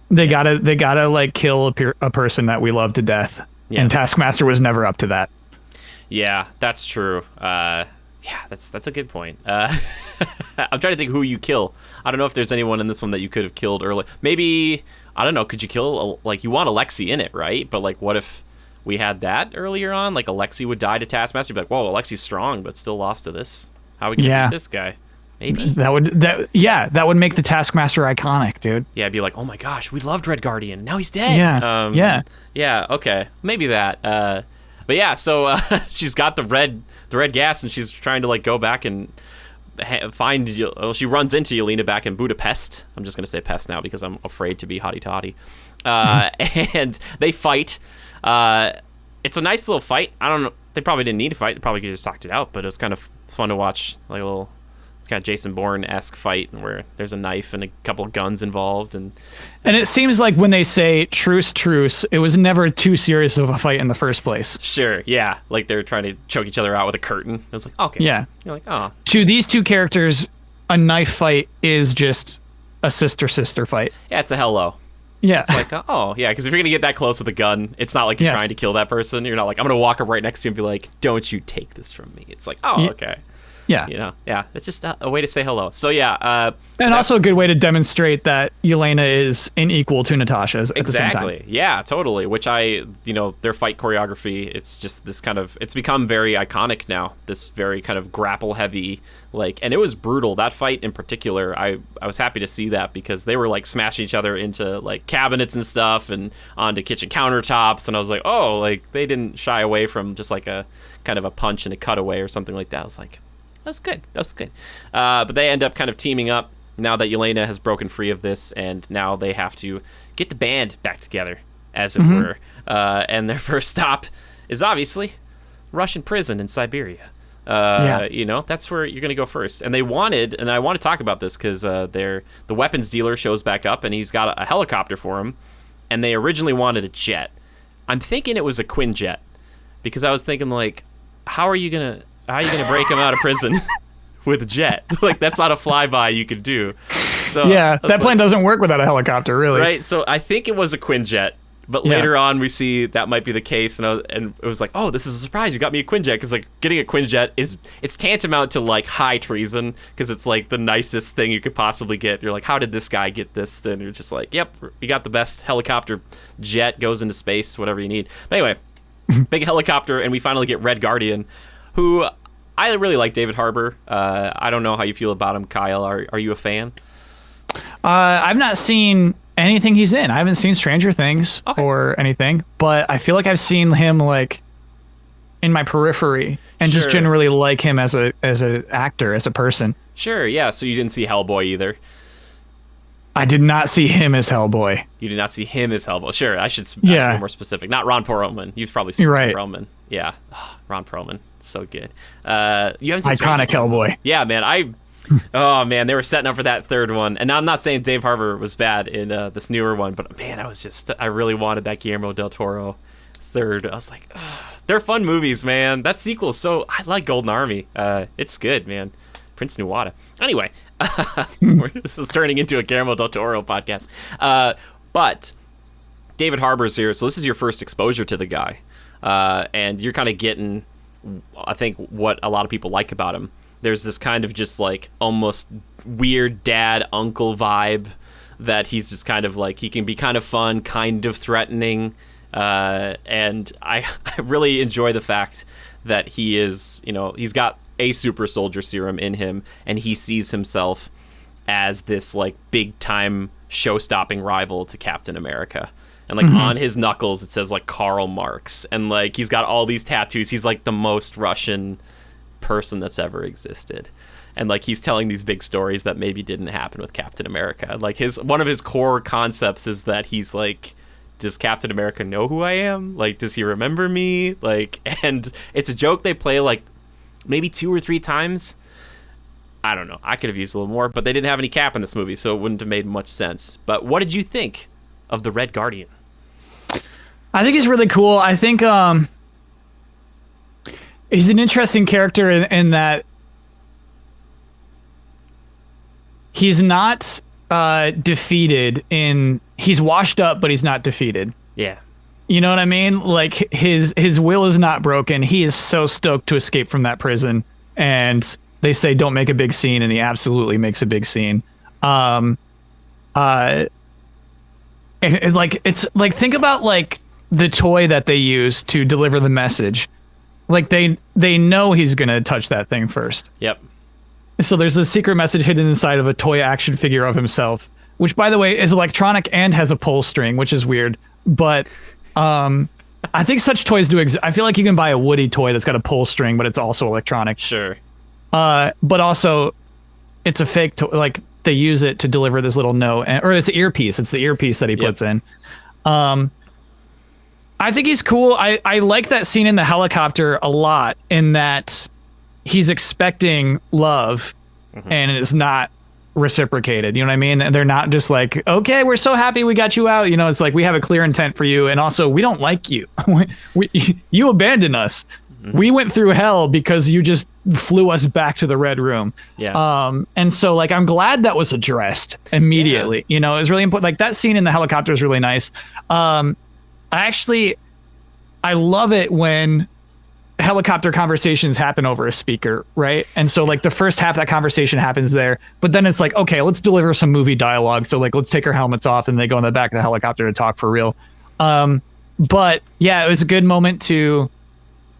Speaker 2: they gotta like kill a person that we love to death. Yeah. And Taskmaster was never up to that. Yeah,
Speaker 1: that's true. That's a good point. I'm trying to think who you kill. I don't know if there's anyone in this one that you could have killed early. Maybe, I don't know, could you kill, you want Alexi in it, right? But, what if we had that earlier on? Like, Alexi would die to Taskmaster. You'd be like, whoa, Alexi's strong, but still lost to this. How are we going to beat this guy? Maybe. That
Speaker 2: would make the Taskmaster iconic, dude.
Speaker 1: Yeah, I'd be like, oh my gosh, we loved Red Guardian. Now he's dead.
Speaker 2: Yeah.
Speaker 1: Yeah, okay. Maybe that. But yeah, so she's got the red gas, and she's trying to go back and find. She runs into Yelena back in Budapest. I'm just gonna say Pest now because I'm afraid to be hotty toddy. And they fight. It's a nice little fight. I don't know. They probably didn't need to fight. They probably could have just talked it out. But it was kind of fun to watch, a little kind of Jason Bourne-esque fight where there's a knife and a couple of guns involved, and
Speaker 2: it seems like when they say truce, it was never too serious of a fight in the first place.
Speaker 1: Sure, yeah, like they're trying to choke each other out with a curtain. It was like, okay,
Speaker 2: yeah,
Speaker 1: you're like, oh.
Speaker 2: To these two characters, a knife fight is just a sister fight.
Speaker 1: Yeah, it's a hello.
Speaker 2: Yeah,
Speaker 1: it's like, oh yeah, because if you're gonna get that close with a gun, it's not like you're trying to kill that person. You're not like, I'm gonna walk up right next to you and be like, don't you take this from me. It's like, oh, okay.
Speaker 2: Yeah.
Speaker 1: It's just a way to say hello. So yeah.
Speaker 2: And also a good way to demonstrate that Yelena is unequal to Natasha's at the same time.
Speaker 1: Exactly. Yeah, totally. Which their fight choreography, it's just this kind of, it's become very iconic now. This very kind of grapple heavy, and it was brutal. That fight in particular, I was happy to see that because they were smashing each other into cabinets and stuff and onto kitchen countertops. And I was like, oh, they didn't shy away from just a kind of a punch and a cutaway or something like that. I was like, that was good. But they end up kind of teaming up now that Yelena has broken free of this, and now they have to get the band back together, as it were. And their first stop is obviously Russian prison in Siberia. That's where you're going to go first. And they wanted, and I want to talk about this because the weapons dealer shows back up, and he's got a helicopter for him, and they originally wanted a jet. I'm thinking it was a Quinjet, because I was thinking, how are you going to break him out of prison with a jet? That's not a flyby you could do. So
Speaker 2: yeah, that plane doesn't work without a helicopter, really.
Speaker 1: Right. So I think it was a Quinjet, but later on we see that might be the case, and it was like, oh, this is a surprise. You got me a Quinjet, because getting a Quinjet it's tantamount to high treason, because it's the nicest thing you could possibly get. You're like, how did this guy get this? Then you're just like, yep, you got the best helicopter. Jet goes into space, whatever you need. But anyway, big helicopter, and we finally get Red Guardian, who I really like David Harbour. I don't know how you feel about him, Kyle. Are you a fan?
Speaker 2: I've not seen anything he's in. I haven't seen Stranger Things or anything, but I feel like I've seen him in my periphery and just generally like him as a actor, as a person.
Speaker 1: Sure, yeah. So you didn't see Hellboy either?
Speaker 2: I did not see him as Hellboy.
Speaker 1: You did not see him as Hellboy. Sure, I should be more specific. Not Ron Perlman. You've probably seen Ron Perlman. Yeah, Ron Perlman. So good. You haven't seen
Speaker 2: iconic Hellboy.
Speaker 1: Yeah, man. Oh man, they were setting up for that third one. And now I'm not saying Dave Harbour was bad in this newer one, but man, I really wanted that Guillermo del Toro third. I was like, they're fun movies, man. That sequel is I like Golden Army. It's good, man. Prince Nuwata. Anyway, this is turning into a Guillermo del Toro podcast. But David Harbour's here, so this is your first exposure to the guy. And you're kind of getting, I think, what a lot of people like about him. there's this kind of just like almost weird dad uncle vibe that he's just kind of like, he can be kind of fun, kind of threatening, and I really enjoy the fact that he is, he's got a super soldier serum in him, and he sees himself as this like big time show-stopping rival to Captain America. And like on his knuckles it says like Karl Marx, and like he's got all these tattoos. He's like the most Russian person that's ever existed, and like he's telling these big stories that maybe didn't happen with Captain America. Like one of his core concepts is that he's like, does Captain America know who I am? Like, does he remember me? Like, and it's a joke they play like maybe 2 or 3 times. I don't know. I could have used a little more, but they didn't have any Cap in this movie, so it wouldn't have made much sense. But what did you think of the Red Guardian?
Speaker 2: I think he's really cool. I think he's an interesting character in that he's not defeated he's washed up, but he's not defeated.
Speaker 1: Yeah.
Speaker 2: You know what I mean? Like his will is not broken. He is so stoked to escape from that prison, and they say don't make a big scene, and he absolutely makes a big scene. And like, it's like, think about like the toy that they use to deliver the message. Like they know he's gonna touch that thing first.
Speaker 1: Yep.
Speaker 2: So there's a secret message hidden inside of a toy action figure of himself, which by the way is electronic and has a pull string, which is weird. But I think such toys do exist. I feel like you can buy a Woody toy that's got a pull string, but it's also electronic.
Speaker 1: Sure.
Speaker 2: But also it's a fake toy. Like they use it to deliver this little note, or it's an earpiece. It's the earpiece that he puts in. I think he's cool. I like that scene in the helicopter a lot, in that he's expecting love and it's not reciprocated. You know what I mean? And they're not just like, okay, we're so happy we got you out. You know, it's like, we have a clear intent for you. And also, we don't like you. You abandoned us. We went through hell because you just flew us back to the Red Room.
Speaker 1: Yeah.
Speaker 2: And so like, I'm glad that was addressed immediately. Yeah. You know, it was really important. Like that scene in the helicopter is really nice. I love it when helicopter conversations happen over a speaker, right? And so like the first half of that conversation happens there, but then it's like, okay, let's deliver some movie dialogue. So like, let's take our helmets off, and they go in the back of the helicopter to talk for real. But yeah, it was a good moment to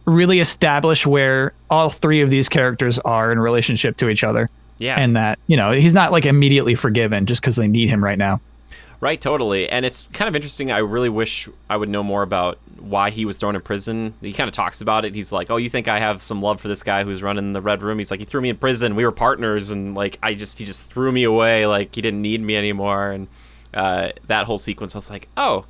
Speaker 2: really establish where all 3 of these characters are in relationship to each other.
Speaker 1: Yeah.
Speaker 2: And that, you know, he's not like immediately forgiven just because they need him right now.
Speaker 1: Right, totally. And it's kind of interesting. I really wish I would know more about why he was thrown in prison. He kind of talks about it. He's like, oh, you think I have some love for this guy who's running the Red Room? He's like, he threw me in prison. We were partners, and like he just threw me away. Like he didn't need me anymore. And that whole sequence, I was like, oh,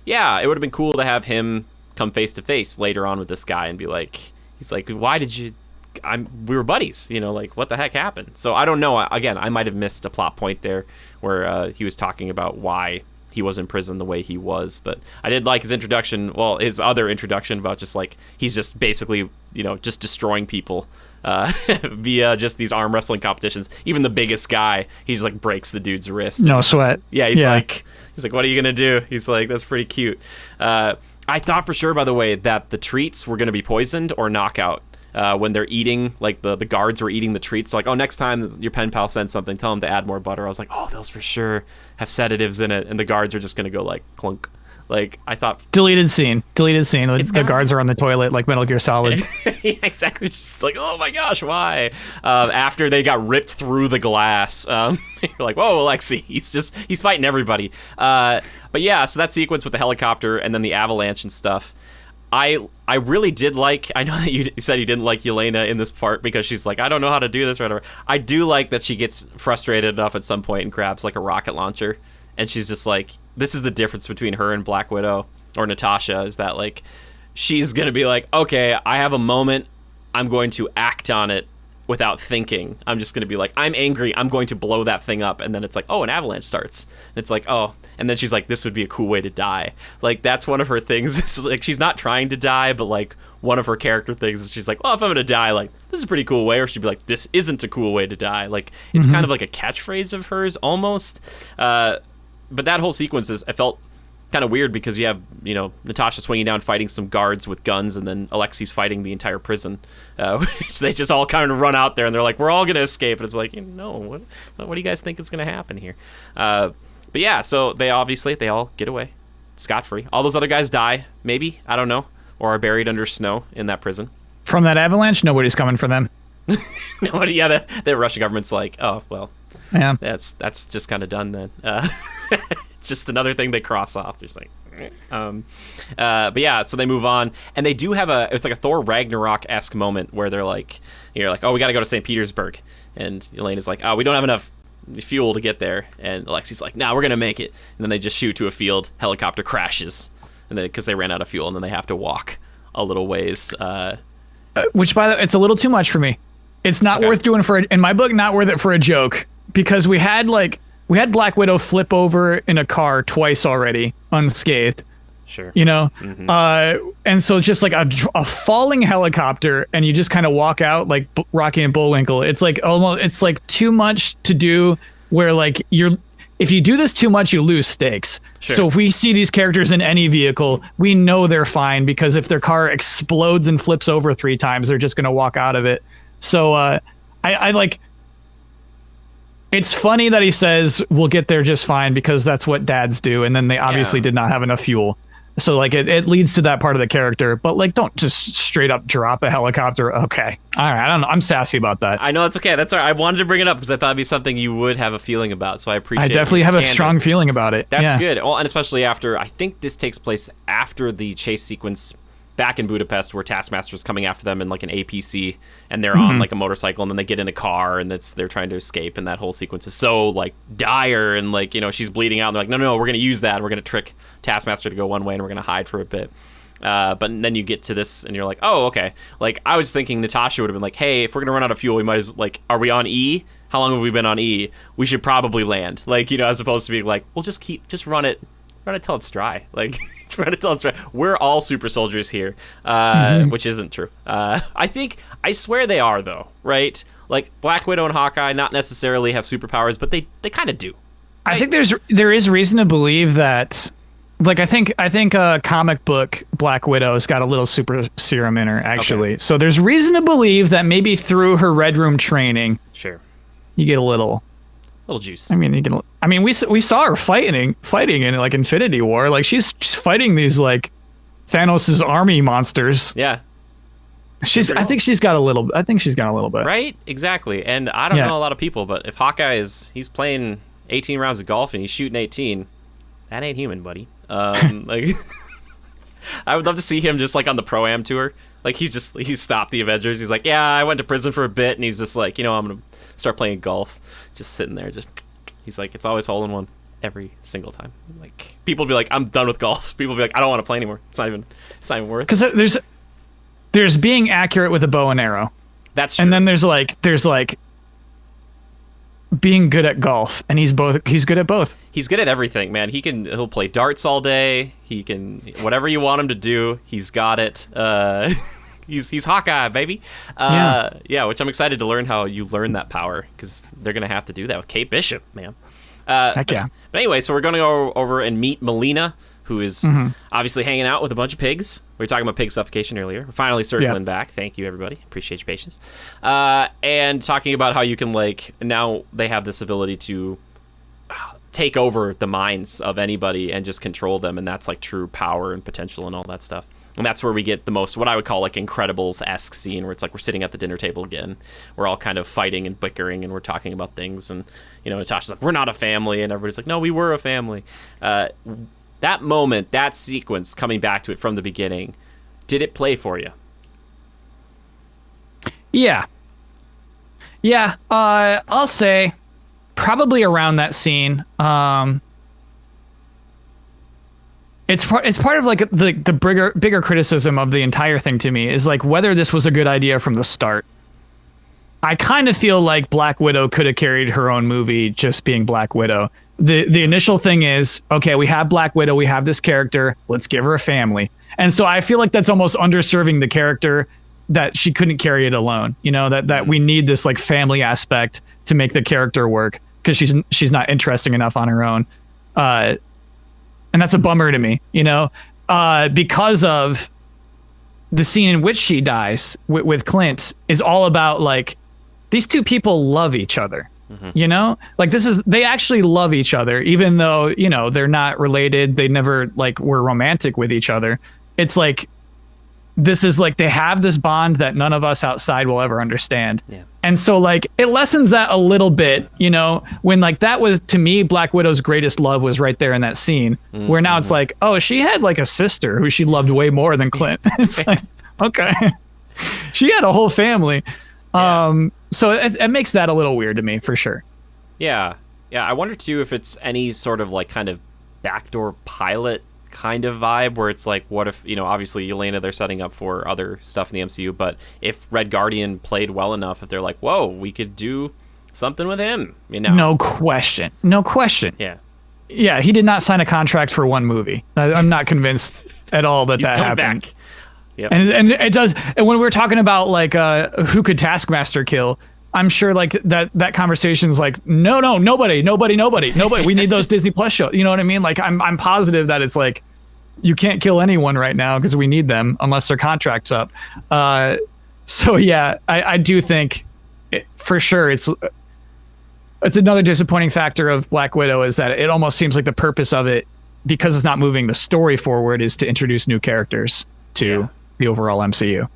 Speaker 1: yeah, it would have been cool to have him come face to face later on with this guy and be like, he's like, why did you... we were buddies, you know, like what the heck happened? So I don't know. Again, I might have missed a plot point there where he was talking about why he was in prison the way he was, but I did like his introduction. Well, his other introduction about just like, he's just basically, you know, just destroying people via just these arm wrestling competitions. Even the biggest guy, he just like breaks the dude's wrist.
Speaker 2: No sweat.
Speaker 1: Yeah. He's like, what are you going to do? He's like, that's pretty cute. I thought for sure, by the way, that the treats were going to be poisoned or knockout. When they're eating, like the guards were eating the treats. So like, oh, next time your pen pal sends something, tell him to add more butter. I was like, oh, those for sure have sedatives in it, and the guards are just gonna go like clunk. Like I thought. Deleted scene.
Speaker 2: The guards are on the toilet like Metal Gear Solid.
Speaker 1: Yeah, exactly. Just like, oh my gosh, why? After they got ripped through the glass, you're like, whoa, Alexi, he's fighting everybody. But yeah, so that sequence with the helicopter and then the avalanche and stuff. I really did like, I know that you said you didn't like Yelena in this part because she's like, I don't know how to do this or whatever. I do like that she gets frustrated enough at some point and grabs like a rocket launcher, and she's just like, this is the difference between her and Black Widow or Natasha, is that like, she's going to be like, okay, I have a moment, I'm going to act on it without thinking. I'm just going to be like, I'm angry, I'm going to blow that thing up. And then it's like, oh, an avalanche starts. And it's like, oh. And then she's like, this would be a cool way to die. Like, that's one of her things. It's like, she's not trying to die, but like, one of her character things is she's like, well, if I'm going to die, like, this is a pretty cool way. Or she'd be like, this isn't a cool way to die. Like, it's kind of like a catchphrase of hers almost. But that whole sequence I felt kind of weird because you have, Natasha swinging down fighting some guards with guns, and then Alexi's fighting the entire prison. Which they just all kind of run out there and they're like, we're all gonna escape, and it's like, what do you guys think is gonna happen here? But yeah, so they all get away scot-free. All those other guys die, maybe, I don't know, or are buried under snow in that prison.
Speaker 2: From that avalanche, nobody's coming for them.
Speaker 1: Nobody. Yeah, the Russian government's like, oh well,
Speaker 2: yeah,
Speaker 1: that's just kind of done then. It's just another thing they cross off. Just like, but yeah, so they move on, and they do have it's like a Thor Ragnarok-esque moment where you're like, oh, we got to go to St. Petersburg, and Elena's like, oh, we don't have enough fuel to get there, and Alexi's like, nah, we're gonna make it, and then they just shoot to a field, helicopter crashes, and then because they ran out of fuel, and then they have to walk a little ways.
Speaker 2: Which, by the way, it's a little too much for me. It's not worth doing in my book, not worth it for a joke, because we had Black Widow flip over in a car twice already, unscathed.
Speaker 1: Sure.
Speaker 2: Mm-hmm. And so just like a falling helicopter, and you just kind of walk out like Rocky and Bullwinkle. It's like it's like too much to do. Where like if you do this too much, you lose stakes.
Speaker 1: Sure.
Speaker 2: So if we see these characters in any vehicle, we know they're fine, because if their car explodes and flips over 3 times, they're just gonna walk out of it. So I like. It's funny that he says we'll get there just fine because that's what dads do, and then they obviously did not have enough fuel. So like it leads to that part of the character, but like don't just straight up drop a helicopter. Okay, all right, I don't know. I'm sassy about that.
Speaker 1: I know it's okay. That's all right. I wanted to bring it up because I thought it'd be something you would have a feeling about. So I appreciate.
Speaker 2: I definitely have a strong feeling about it.
Speaker 1: That's good. Well, and especially after I think this takes place after the chase sequence back in Budapest, where Taskmaster's coming after them in like an APC, and they're on like a motorcycle, and then they get in a car, and they're trying to escape, and that whole sequence is so like dire, and like she's bleeding out, and they're like, no, we're gonna use that, we're gonna trick Taskmaster to go one way, and we're gonna hide for a bit. But then you get to this, and you're like, oh, okay. Like I was thinking Natasha would have been like, hey, if we're gonna run out of fuel, we might as are we on E? How long have we been on E? We should probably land. Like as opposed to being like, we'll just run it till it's dry. Like. Trying to tell us we're all super soldiers here, which isn't true. I swear they are though, right? Like Black Widow and Hawkeye not necessarily have superpowers, but they kind of do.
Speaker 2: I think there is reason to believe that. Like I think comic book Black Widow's got a little super serum in her actually. Okay. So there's reason to believe that maybe through her Red Room training,
Speaker 1: sure,
Speaker 2: you get a little
Speaker 1: juice.
Speaker 2: I mean, we saw her fighting in like Infinity War. Like she's fighting these like Thanos' army monsters.
Speaker 1: Yeah.
Speaker 2: I think she's got a little bit. Right?
Speaker 1: Exactly. And I don't know a lot of people, but if Hawkeye he's playing 18 rounds of golf and he's shooting 18, that ain't human, buddy. Like I would love to see him just like on the Pro-Am tour. Like he's stopped the Avengers. He's like, yeah, I went to prison for a bit, and he's just like, I'm gonna start playing golf. Just sitting there, he's like, it's always hole in one every single time. Like people will be like, I'm done with golf. People will be like, I don't want to play anymore. It's not even worth it.
Speaker 2: Because there's being accurate with a bow and arrow.
Speaker 1: That's true.
Speaker 2: And then there's like being good at golf, and he's good at both.
Speaker 1: He's good at everything, man. He'll play darts all day. He can whatever you want him to do, he's got it. He's Hawkeye, baby. Which I'm excited to learn how you learn that power, because they're gonna have to do that with Kate Bishop, man.
Speaker 2: Heck yeah.
Speaker 1: But anyway, so we're gonna go over and meet Melina, who is obviously hanging out with a bunch of pigs. We were talking about pig suffocation earlier. We're finally circling back. Thank you, everybody. Appreciate your patience. And talking about how you can now they have this ability to take over the minds of anybody and just control them, and that's like true power and potential and all that stuff. And that's where we get the most, what I would call like Incredibles-esque scene, where it's like we're sitting at the dinner table again. We're all kind of fighting and bickering, and we're talking about things. And, Natasha's like, we're not a family. And everybody's like, no, we were a family. That moment, that sequence, coming back to it from the beginning, did it play for you?
Speaker 2: Yeah. Yeah, I'll say probably around that scene. It's part of like the bigger criticism of the entire thing to me is like whether this was a good idea from the start. I kind of feel like Black Widow could have carried her own movie just being Black Widow. The initial thing is, okay, we have Black Widow, we have this character, let's give her a family. And so I feel like that's almost underserving the character, that she couldn't carry it alone. That we need this like family aspect to make the character work, because she's not interesting enough on her own. and that's a bummer to me, because of the scene in which she dies with Clint is all about like these two people love each other. Like they actually love each other, even though, they're not related. They never like were romantic with each other. It's like, this is like, they have this bond that none of us outside will ever understand.
Speaker 1: Yeah.
Speaker 2: And so like, it lessens that a little bit, when like that was, to me, Black Widow's greatest love was right there in that scene, where now it's like, oh, she had like a sister who she loved way more than Clint. It's like, okay. She had a whole family.
Speaker 1: Yeah.
Speaker 2: So it makes that a little weird to me, for sure.
Speaker 1: Yeah. Yeah. I wonder too if it's any sort of like kind of backdoor pilot kind of vibe where it's like, what if, obviously Yelena, they're setting up for other stuff in the MCU, but if Red Guardian played well enough, if they're like, whoa, we could do something with him,
Speaker 2: No question.
Speaker 1: Yeah.
Speaker 2: Yeah, he did not sign a contract for one movie. I'm not convinced at all that
Speaker 1: He's
Speaker 2: that
Speaker 1: coming
Speaker 2: happened.
Speaker 1: back. Yep.
Speaker 2: And it does. And when we're talking about like who could Taskmaster kill, I'm sure like that conversation's like nobody. We need those Disney Plus shows. You know what I mean? Like I'm positive that it's like you can't kill anyone right now because we need them unless their contract's up. So yeah, I do think for sure it's another disappointing factor of Black Widow is that it almost seems like the purpose of it, because it's not moving the story forward, is to introduce new characters to the overall MCU.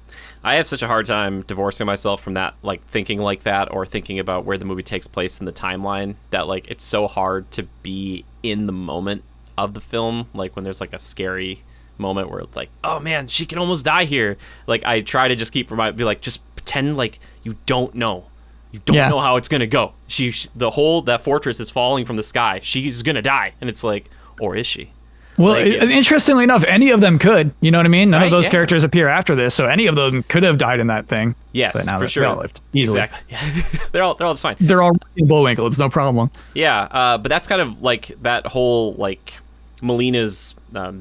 Speaker 1: I have such a hard time divorcing myself from that, like thinking like that or thinking about where the movie takes place in the timeline, that like it's so hard to be in the moment of the film, like when there's like a scary moment where it's like, oh man, she can almost die here. Like I try to just be like, just pretend like you don't know. You don't know how it's gonna go. That fortress is falling from the sky. She's gonna die, and it's like, or is she?
Speaker 2: Well, interestingly enough, any of them could. You know what I mean? None of those characters appear after this, so any of them could have died in that thing.
Speaker 1: Yes, for sure.
Speaker 2: They all lived easily.
Speaker 1: Exactly. Yeah. they're all just fine.
Speaker 2: They're all in Bullwinkle. It's no problem.
Speaker 1: Yeah, but that's kind of like that whole like Melina's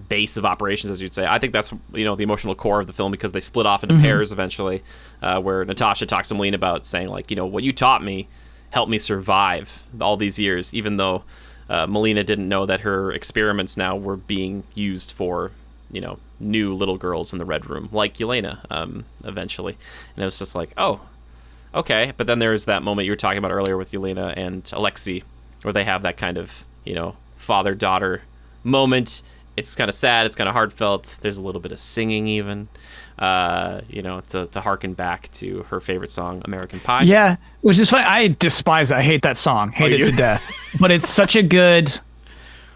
Speaker 1: base of operations, as you'd say. I think that's the emotional core of the film, because they split off into pairs eventually, where Natasha talks to Melina about saying like, what you taught me helped me survive all these years, even though Melina didn't know that her experiments now were being used for, new little girls in the Red Room, like Yelena, eventually. And it was just like, oh, okay. But then there's that moment you were talking about earlier with Yelena and Alexei, where they have that kind of, father-daughter moment. It's kind of sad. It's kind of heartfelt. There's a little bit of singing even, to harken back to her favorite song, American Pie.
Speaker 2: Yeah, which is funny. I hate that song. Hate it to death. But it's such a good,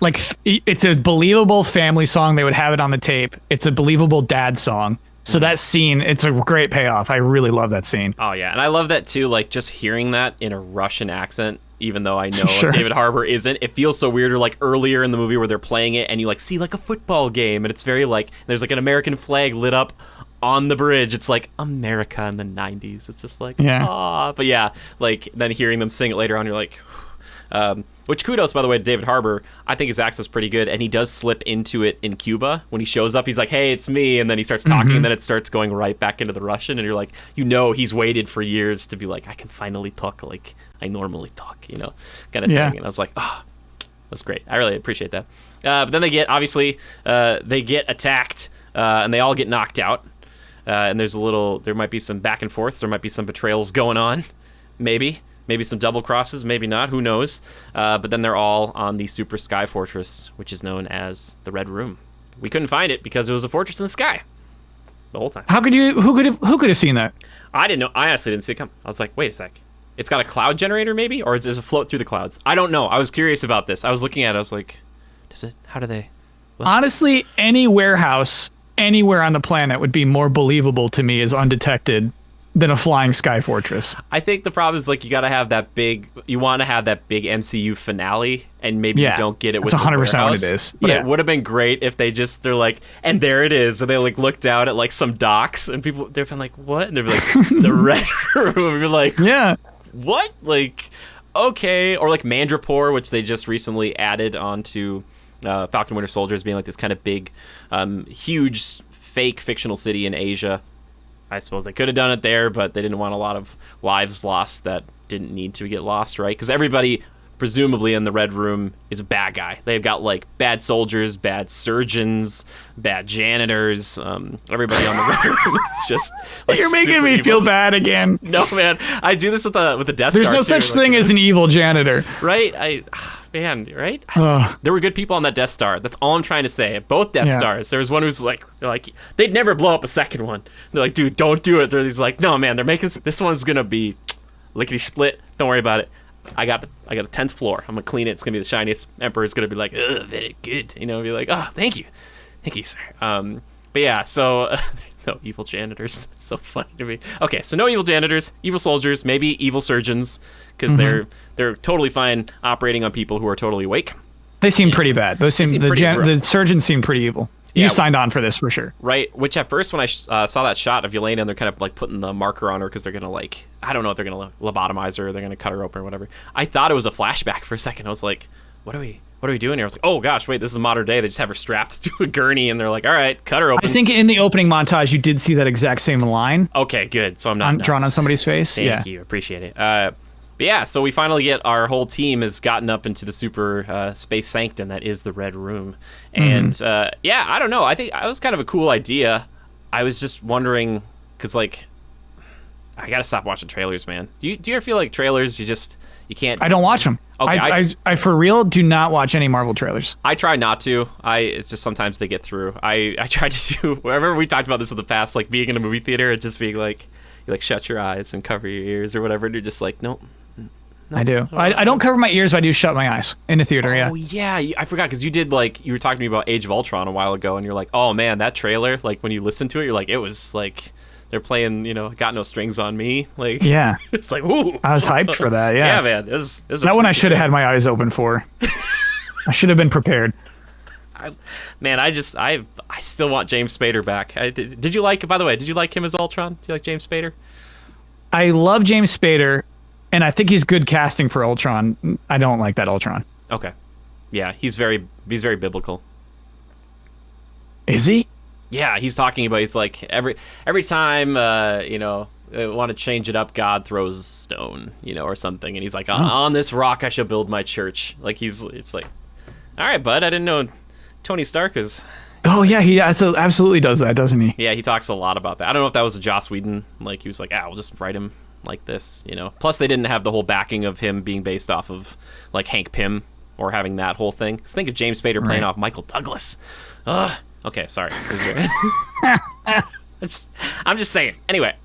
Speaker 2: like, it's a believable family song. They would have it on the tape. It's a believable dad song. So that scene, it's a great payoff. I really love that scene.
Speaker 1: Oh, yeah. And I love that, too, like, just hearing that in a Russian accent, even though I know David Harbour isn't. It feels so weird. Or, like, earlier in the movie where they're playing it and you, like, see, like, a football game. And it's very, like, there's, like, an American flag lit up on the bridge. It's, like, America in the 90s. It's just, like, ah. But, yeah, like, then hearing them sing it later on, you're like... which kudos, by the way, to David Harbour. I think his accent's pretty good, and he does slip into it in Cuba. When he shows up, he's like, hey, it's me, and then he starts talking, and then it starts going right back into the Russian, and you're like, he's waited for years to be like, I can finally talk like I normally talk, kind of thing. And I was like, oh, that's great. I really appreciate that. But then they get attacked, and they all get knocked out, and there might be some back and forths, there might be some betrayals going on, maybe some double crosses, maybe not, who knows. But then they're all on the super sky fortress, which is known as the Red Room. We couldn't find it because it was a fortress in the sky the whole time.
Speaker 2: Who could have seen that?
Speaker 1: I didn't know. I honestly didn't see it come. I was like, wait a sec. It's got a cloud generator maybe? Or does it float through the clouds? I don't know. I was curious about this. I was looking at it. I was like, how do they? What?
Speaker 2: Honestly, any warehouse anywhere on the planet would be more believable to me as undetected than a flying sky fortress.
Speaker 1: I think the problem is like you want to have that big MCU finale, and maybe you don't get it with the warehouse. That's 100% what it is. But it would have been great if they're like, and there it is, and they like look down at like some docks, and they've been like, what? And they're like, the Red Room. And you're like, what? Like, okay. Or like Mandrapore, which they just recently added onto Falcon Winter Soldier as being like this kind of big, huge fake fictional city in Asia. I suppose they could have done it there, but they didn't want a lot of lives lost that didn't need to get lost, right? Because everybody presumably in the Red Room is a bad guy. They've got like bad soldiers, bad surgeons, bad janitors. Everybody on the Red Room is just like,
Speaker 2: you're making me feel bad again.
Speaker 1: No, man, I do this with the Death
Speaker 2: There's
Speaker 1: Star.
Speaker 2: no such thing as an evil janitor,
Speaker 1: right? Right? There were good people on that Death Star. That's all I'm trying to say. Both Death Stars. There was one who's like they'd never blow up a second one. They're like, dude, don't do it. He's like, no, man, they're making this one's gonna be lickety split. Don't worry about it. I got the 10th floor. I'm gonna clean it. It's gonna be the shiniest. Emperor's gonna be like, ugh, very good. Be like, oh, thank you, sir. But yeah, so no evil janitors. That's so funny to me. Okay, so no evil janitors, evil soldiers, maybe evil surgeons, because they're totally fine operating on people who are totally awake.
Speaker 2: They seem pretty bad. The surgeons seem pretty evil.
Speaker 1: Yeah,
Speaker 2: you signed on for this for sure.
Speaker 1: Right, which at first when I saw that shot of Yelena and they're kind of like putting the marker on her because they're going to like, I don't know if they're going to lobotomize her or they're going to cut her open or whatever. I thought it was a flashback for a second. I was like, what are we doing here? I was like, oh gosh, wait, this is modern day. They just have her strapped to a gurney and they're like, all right, cut her open.
Speaker 2: I think in the opening montage you did see that exact same line.
Speaker 1: Okay, good. So I'm not
Speaker 2: drawn on somebody's face.
Speaker 1: Thank you, appreciate it. But yeah, so we finally get our whole team has gotten up into the super space sanctum that is the Red Room. And yeah, I don't know. I think that was kind of a cool idea. I was just wondering, because like, I got to stop watching trailers, man. Do you ever feel like trailers, you can't?
Speaker 2: I don't watch them.
Speaker 1: Okay,
Speaker 2: I for real do not watch any Marvel trailers.
Speaker 1: I try not to. It's just sometimes they get through. I tried to do, wherever we talked about this in the past, like being in a movie theater and just being like, you like shut your eyes and cover your ears or whatever, and you're just like, nope. No,
Speaker 2: I do. I don't cover my ears, but I do shut my eyes in the theater.
Speaker 1: Oh yeah, I forgot because you did you were talking to me about Age of Ultron a while ago, and you're like, oh man, that trailer. Like when you listen to it, you're like, it was like they're playing, Got No Strings on Me. Like
Speaker 2: yeah,
Speaker 1: it's like ooh.
Speaker 2: I was hyped for that. Yeah,
Speaker 1: yeah, man. It was
Speaker 2: that one I should have had my eyes open for. I should have been prepared.
Speaker 1: I still want James Spader back. Did you like? By the way, did you like him as Ultron? Do you like James Spader?
Speaker 2: I love James Spader. And I think he's good casting for Ultron. I don't like that Ultron.
Speaker 1: Okay. Yeah, he's very biblical.
Speaker 2: Is he?
Speaker 1: Yeah, he's talking about, he's like, every time, want to change it up, God throws a stone, or something. And he's like, on this rock I shall build my church. Like, it's like, all right, bud, I didn't know Tony Stark is...
Speaker 2: Oh, yeah, he absolutely does that, doesn't he?
Speaker 1: Yeah, he talks a lot about that. I don't know if that was a Joss Whedon. Like, he was like, we'll just write him like this, Plus, they didn't have the whole backing of him being based off of, like, Hank Pym or having that whole thing. Because think of James Spader playing off Michael Douglas. Ugh. Okay, sorry. I'm just saying. Anyway,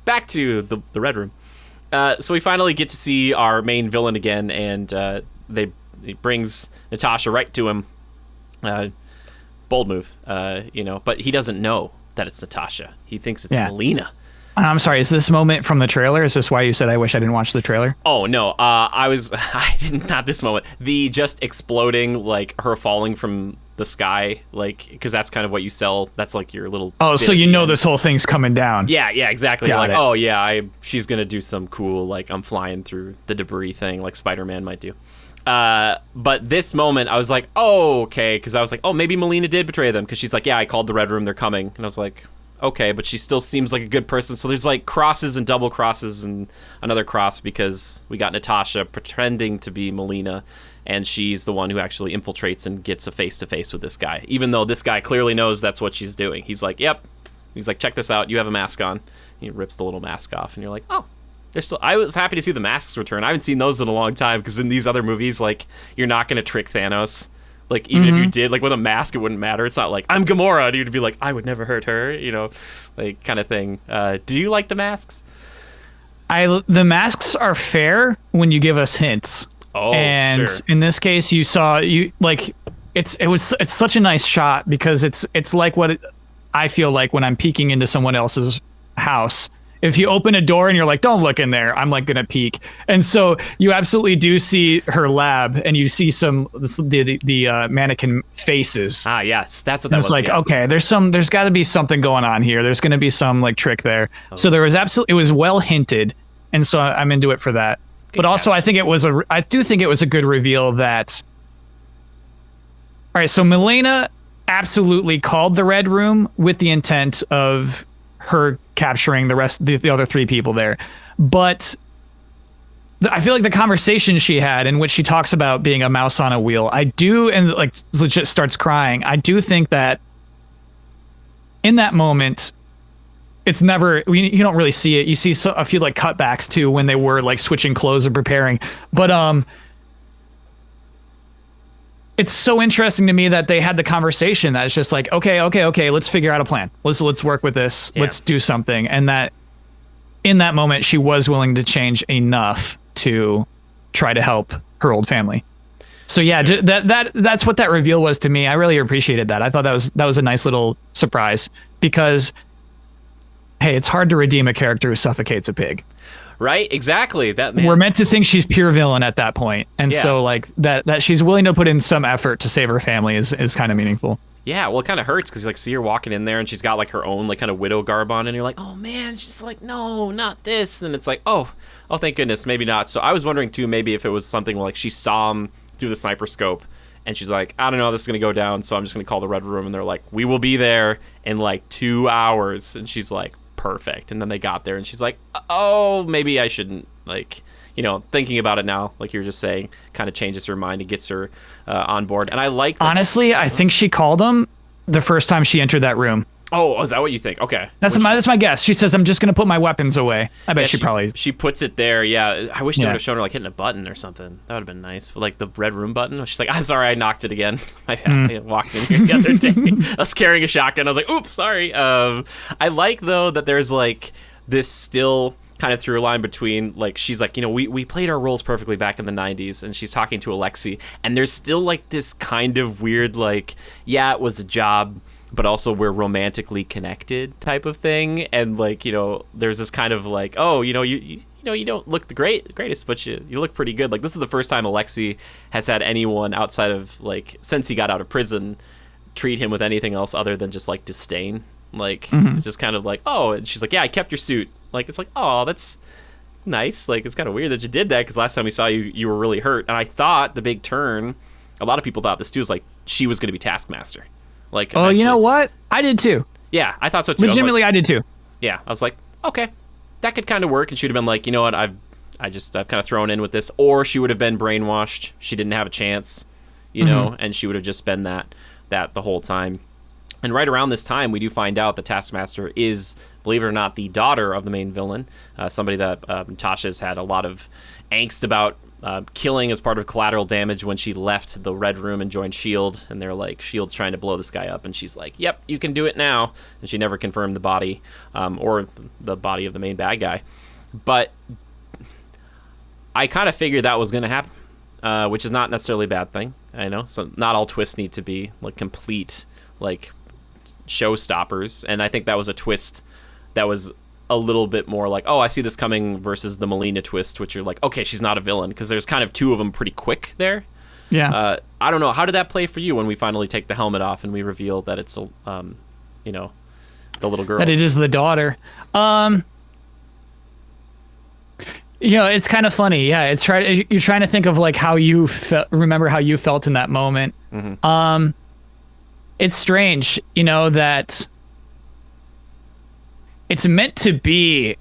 Speaker 1: back to the Red Room. So we finally get to see our main villain again, and he brings Natasha right to him. Bold move, but he doesn't know that it's Natasha. He thinks it's Melina.
Speaker 2: I'm sorry, is this moment from the trailer? Is this why you said I wish I didn't watch the trailer?
Speaker 1: Oh, no. I didn't, not this moment. The just exploding, like, her falling from the sky, like, because that's kind of what you sell. That's, like, your little...
Speaker 2: Oh, so you know this whole thing's coming down.
Speaker 1: Yeah, exactly. You're like, oh, yeah, she's going to do some cool, like, I'm flying through the debris thing, like Spider-Man might do. But this moment, I was like, oh, okay, because I was like, oh, maybe Melina did betray them, because she's like, yeah, I called the Red Room, they're coming. And I was like... okay, but she still seems like a good person. So there's like crosses and double crosses and another cross because we got Natasha pretending to be Melina, and she's the one who actually infiltrates and gets a face-to-face with this guy, even though this guy clearly knows that's what she's doing. He's like, yep. He's like, check this out. You have a mask on. He rips the little mask off, and you're like, oh. I was happy to see the masks return. I haven't seen those in a long time because in these other movies, like, you're not going to trick Thanos. Like, even if you did, like, with a mask, it wouldn't matter. It's not like, I'm Gamora, and you'd be like, I would never hurt her, like, kind of thing. Do you like the masks?
Speaker 2: The masks are fair when you give us hints.
Speaker 1: Oh,
Speaker 2: and
Speaker 1: sure.
Speaker 2: In this case, it's such a nice shot because it's like what I feel like when I'm peeking into someone else's house. If you open a door and you're like, don't look in there, I'm like gonna peek. And so you absolutely do see her lab, and you see the mannequin faces.
Speaker 1: Ah, yes, that's what that was.
Speaker 2: It's like, okay, there's got to be something going on here. There's gonna be some like trick there. Oh. So it was well hinted, and so I'm into it for that. Good but also, catch. I do think it was a good reveal that. All right, so Melina absolutely called the Red Room with the intent of her capturing the other three people there, but I feel like the conversation she had in which she talks about being a mouse on a wheel, I do, and like legit starts crying. I do think that in that moment, it's never, you don't really see it. You see a few like cutbacks too when they were like switching clothes or preparing. But it's so interesting to me that they had the conversation that it's just like, okay, let's figure out a plan. Let's work with this. Yeah. Let's do something. And that in that moment, she was willing to change enough to try to help her old family. So yeah, sure. That's what that reveal was to me. I really appreciated that. I thought that was a nice little surprise because, hey, it's hard to redeem a character who suffocates a pig.
Speaker 1: Right, exactly. That man.
Speaker 2: We're meant to think she's pure villain at that point, and so like that she's willing to put in some effort to save her family is kind of meaningful.
Speaker 1: Yeah, well, it kind of hurts because you like see her walking in there and she's got like her own like kind of widow garb on, and you're like, oh man, she's like, no, not this. And it's like, oh, thank goodness, maybe not. So I was wondering too, maybe if it was something like she saw him through the sniper scope, and she's like, I don't know, this is gonna go down, so I'm just gonna call the Red Room, and they're like, we will be there in like 2 hours, and she's like, perfect. And then they got there, and she's like, oh, maybe I shouldn't, like, you know, thinking about it now, like you were just saying, kind of changes her mind and gets her on board. And I like that.
Speaker 2: Honestly, I think she called him the first time she entered that room.
Speaker 1: Oh, is that what you think? Okay.
Speaker 2: That's my guess. She says, I'm just going to put my weapons away. I bet she
Speaker 1: puts it there, yeah. I wish they would have shown her, like, hitting a button or something. That would have been nice. But, like, the Red Room button. She's like, I'm sorry, I knocked it again. I walked in here the other day. I was carrying a shotgun. I was like, oops, sorry. I like, though, that there's, like, this still kind of through line between, like, she's like, you know, we played our roles perfectly back in the 90s, and she's talking to Alexei, and there's still, like, this kind of weird, like, yeah, it was a job, but also we're romantically connected type of thing. And like, you know, there's this kind of like, oh, you know, you don't look the greatest, but you look pretty good. Like, this is the first time Alexei has had anyone outside of, like, since he got out of prison, treat him with anything else other than just like disdain. Like, it's just kind of like, oh, and she's like, yeah, I kept your suit. Like, it's like, oh, that's nice. Like, it's kind of weird that you did that, because last time we saw you, you were really hurt. And I thought the big turn, a lot of people thought this too, was like she was going to be Taskmaster. Like,
Speaker 2: oh, you know what? I did too.
Speaker 1: Yeah, I thought so too.
Speaker 2: Legitimately, I did too.
Speaker 1: Yeah, I was like, okay, that could kind of work. And she'd have been like, you know what? I've kind of thrown in with this. Or she would have been brainwashed. She didn't have a chance, you know, and she would have just been that the whole time. And right around this time, we do find out the Taskmaster is, believe it or not, the daughter of the main villain, somebody that Natasha's had a lot of angst about killing as part of collateral damage when she left the Red Room and joined S.H.I.E.L.D. And they're like, S.H.I.E.L.D.'s trying to blow this guy up. And she's like, yep, you can do it now. And she never confirmed the body or the body of the main bad guy. But I kind of figured that was going to happen, which is not necessarily a bad thing. I know. So not all twists need to be like complete, like, showstoppers. And I think that was a twist that was a little bit more like, oh, I see this coming, versus the Melina twist, which you're like, okay, she's not a villain, because there's kind of two of them pretty quick there.
Speaker 2: Yeah.
Speaker 1: I don't know, how did that play for you when we finally take the helmet off and we reveal that it's you know, the little girl,
Speaker 2: that it is the daughter? You know, it's kind of funny. Yeah, you're trying to think of like how you remember how you felt in that moment. It's strange, you know, that it's meant to be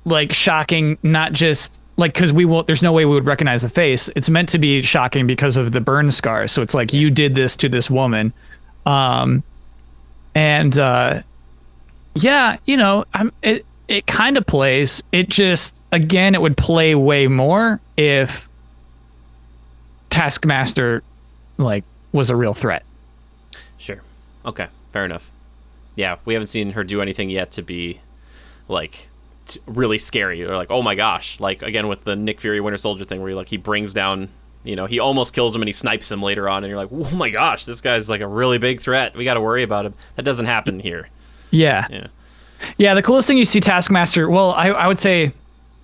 Speaker 2: like shocking, not just like, because there's no way we would recognize the face. It's meant to be shocking because of the burn scars. So it's like, you did this to this woman. Yeah, you know, it kind of plays. It just, again, it would play way more if Taskmaster like was a real threat.
Speaker 1: Sure. Okay. Fair enough. Yeah, we haven't seen her do anything yet to be, like, really scary. Or like, oh my gosh. Like, again, with the Nick Fury Winter Soldier thing, where he brings down, you know, he almost kills him and he snipes him later on. And you're like, oh my gosh, this guy's like a really big threat. We got to worry about him. That doesn't happen here.
Speaker 2: Yeah. Yeah, the coolest thing you see Taskmaster, well, I would say,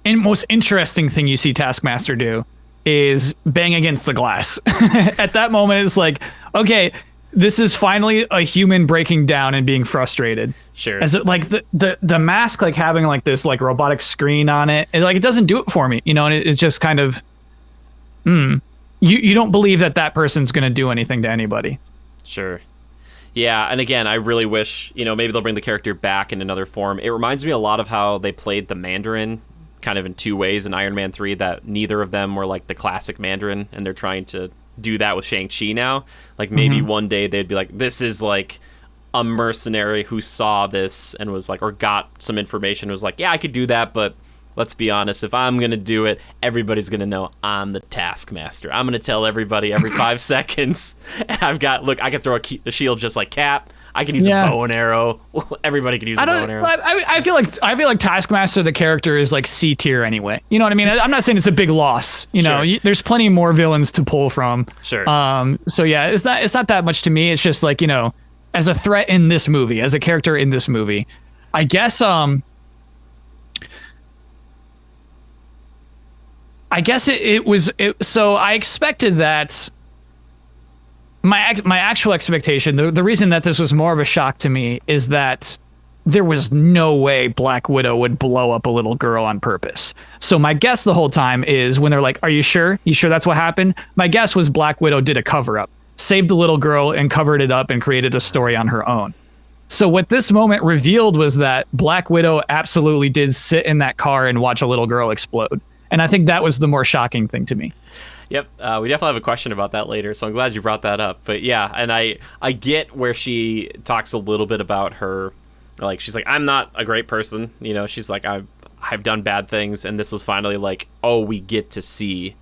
Speaker 2: most interesting thing you see Taskmaster do is bang against the glass. At that moment, it's like, okay, this is finally a human breaking down and being frustrated.
Speaker 1: Sure.
Speaker 2: As it, like the mask, like having like this like robotic screen on it, like it doesn't do it for me, you know. And it's just kind of, you don't believe that person's gonna do anything to anybody.
Speaker 1: Sure. Yeah, and again, I really wish, you know, maybe they'll bring the character back in another form. It reminds me a lot of how they played the Mandarin kind of in two ways in Iron Man 3, that neither of them were like the classic Mandarin, and they're trying to do that with Shang-Chi now. Like maybe one day they'd be like, this is like a mercenary who saw this and was like, or got some information, was like, yeah, I could do that, but let's be honest, if I'm going to do it, everybody's going to know I'm the Taskmaster. I'm going to tell everybody every 5 seconds. And I can throw a shield just like Cap. I can use a bow and arrow. Everybody can use a bow and arrow.
Speaker 2: I feel like Taskmaster, the character, is like C tier anyway. You know what I mean? I'm not saying it's a big loss. You know, there's plenty more villains to pull from.
Speaker 1: Sure.
Speaker 2: So yeah, it's not that much to me. It's just like, you know, as a threat in this movie, as a character in this movie, I guess it was. So I expected that. My actual expectation, the reason that this was more of a shock to me, is that there was no way Black Widow would blow up a little girl on purpose. So my guess the whole time is, when they're like, "Are you sure? You sure that's what happened?" My guess was Black Widow did a cover up, saved the little girl and covered it up and created a story on her own. So what this moment revealed was that Black Widow absolutely did sit in that car and watch a little girl explode. And I think that was the more shocking thing to me.
Speaker 1: Yep, we definitely have a question about that later, so I'm glad you brought that up. But yeah, and I get where she talks a little bit about her, like, she's like, I'm not a great person, you know, she's like, I've done bad things, and this was finally like, oh, we get to see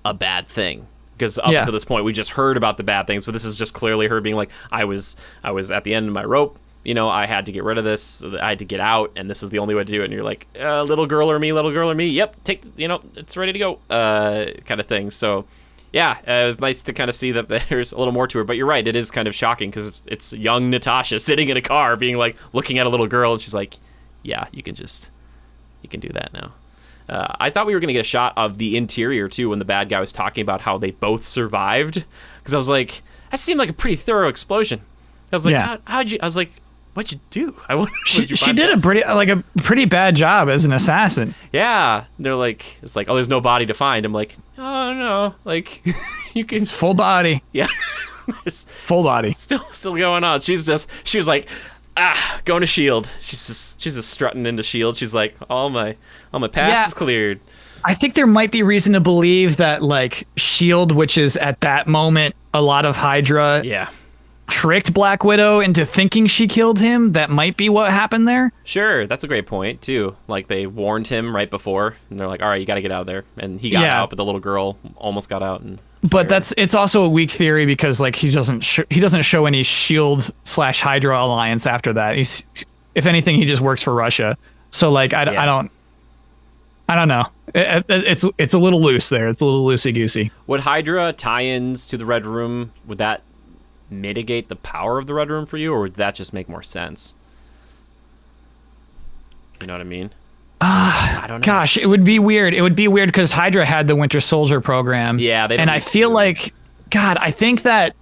Speaker 1: a bad thing. Because up to this point, we just heard about the bad things, but this is just clearly her being like, I was at the end of my rope, you know, I had to get rid of this, I had to get out, and this is the only way to do it. And you're like, little girl or me, yep, it's ready to go, kind of thing. So, yeah, it was nice to kind of see that there's a little more to her. But you're right, it is kind of shocking, because it's young Natasha sitting in a car being like, looking at a little girl, and she's like, yeah, you can do that now. I thought we were going to get a shot of the interior, too, when the bad guy was talking about how they both survived. Because I was like, that seemed like a pretty thorough explosion. I was like, how'd you... I was like, what'd you do?
Speaker 2: She did a pretty bad job as an assassin.
Speaker 1: Yeah. They're like... It's like, oh, there's no body to find. I'm like, oh, no. Like, you can...
Speaker 2: It's full body.
Speaker 1: Yeah.
Speaker 2: Full body.
Speaker 1: Still going on. She was like... going to S.H.I.E.L.D. She's just strutting into S.H.I.E.L.D. She's like, all my pass is cleared.
Speaker 2: I think there might be reason to believe that, like, S.H.I.E.L.D., which is at that moment a lot of Hydra, tricked Black Widow into thinking she killed him. That might be what happened there.
Speaker 1: Sure, that's a great point too. Like, they warned him right before, and they're like, all right, you got to get out of there. And he got out, but the little girl almost got out.
Speaker 2: But it's also a weak theory, because like he doesn't show any S.H.I.E.L.D./Hydra alliance after that. If anything, he just works for Russia. So like I don't know. It's a little loose there. It's a little loosey goosey.
Speaker 1: Would Hydra tie-ins to the Red Room, would that mitigate the power of the Red Room for you, or would that just make more sense? You know what I mean? I don't know. Gosh,
Speaker 2: it would be weird. It would be weird because Hydra had the Winter Soldier program.
Speaker 1: Yeah,
Speaker 2: and I feel like, God, I think that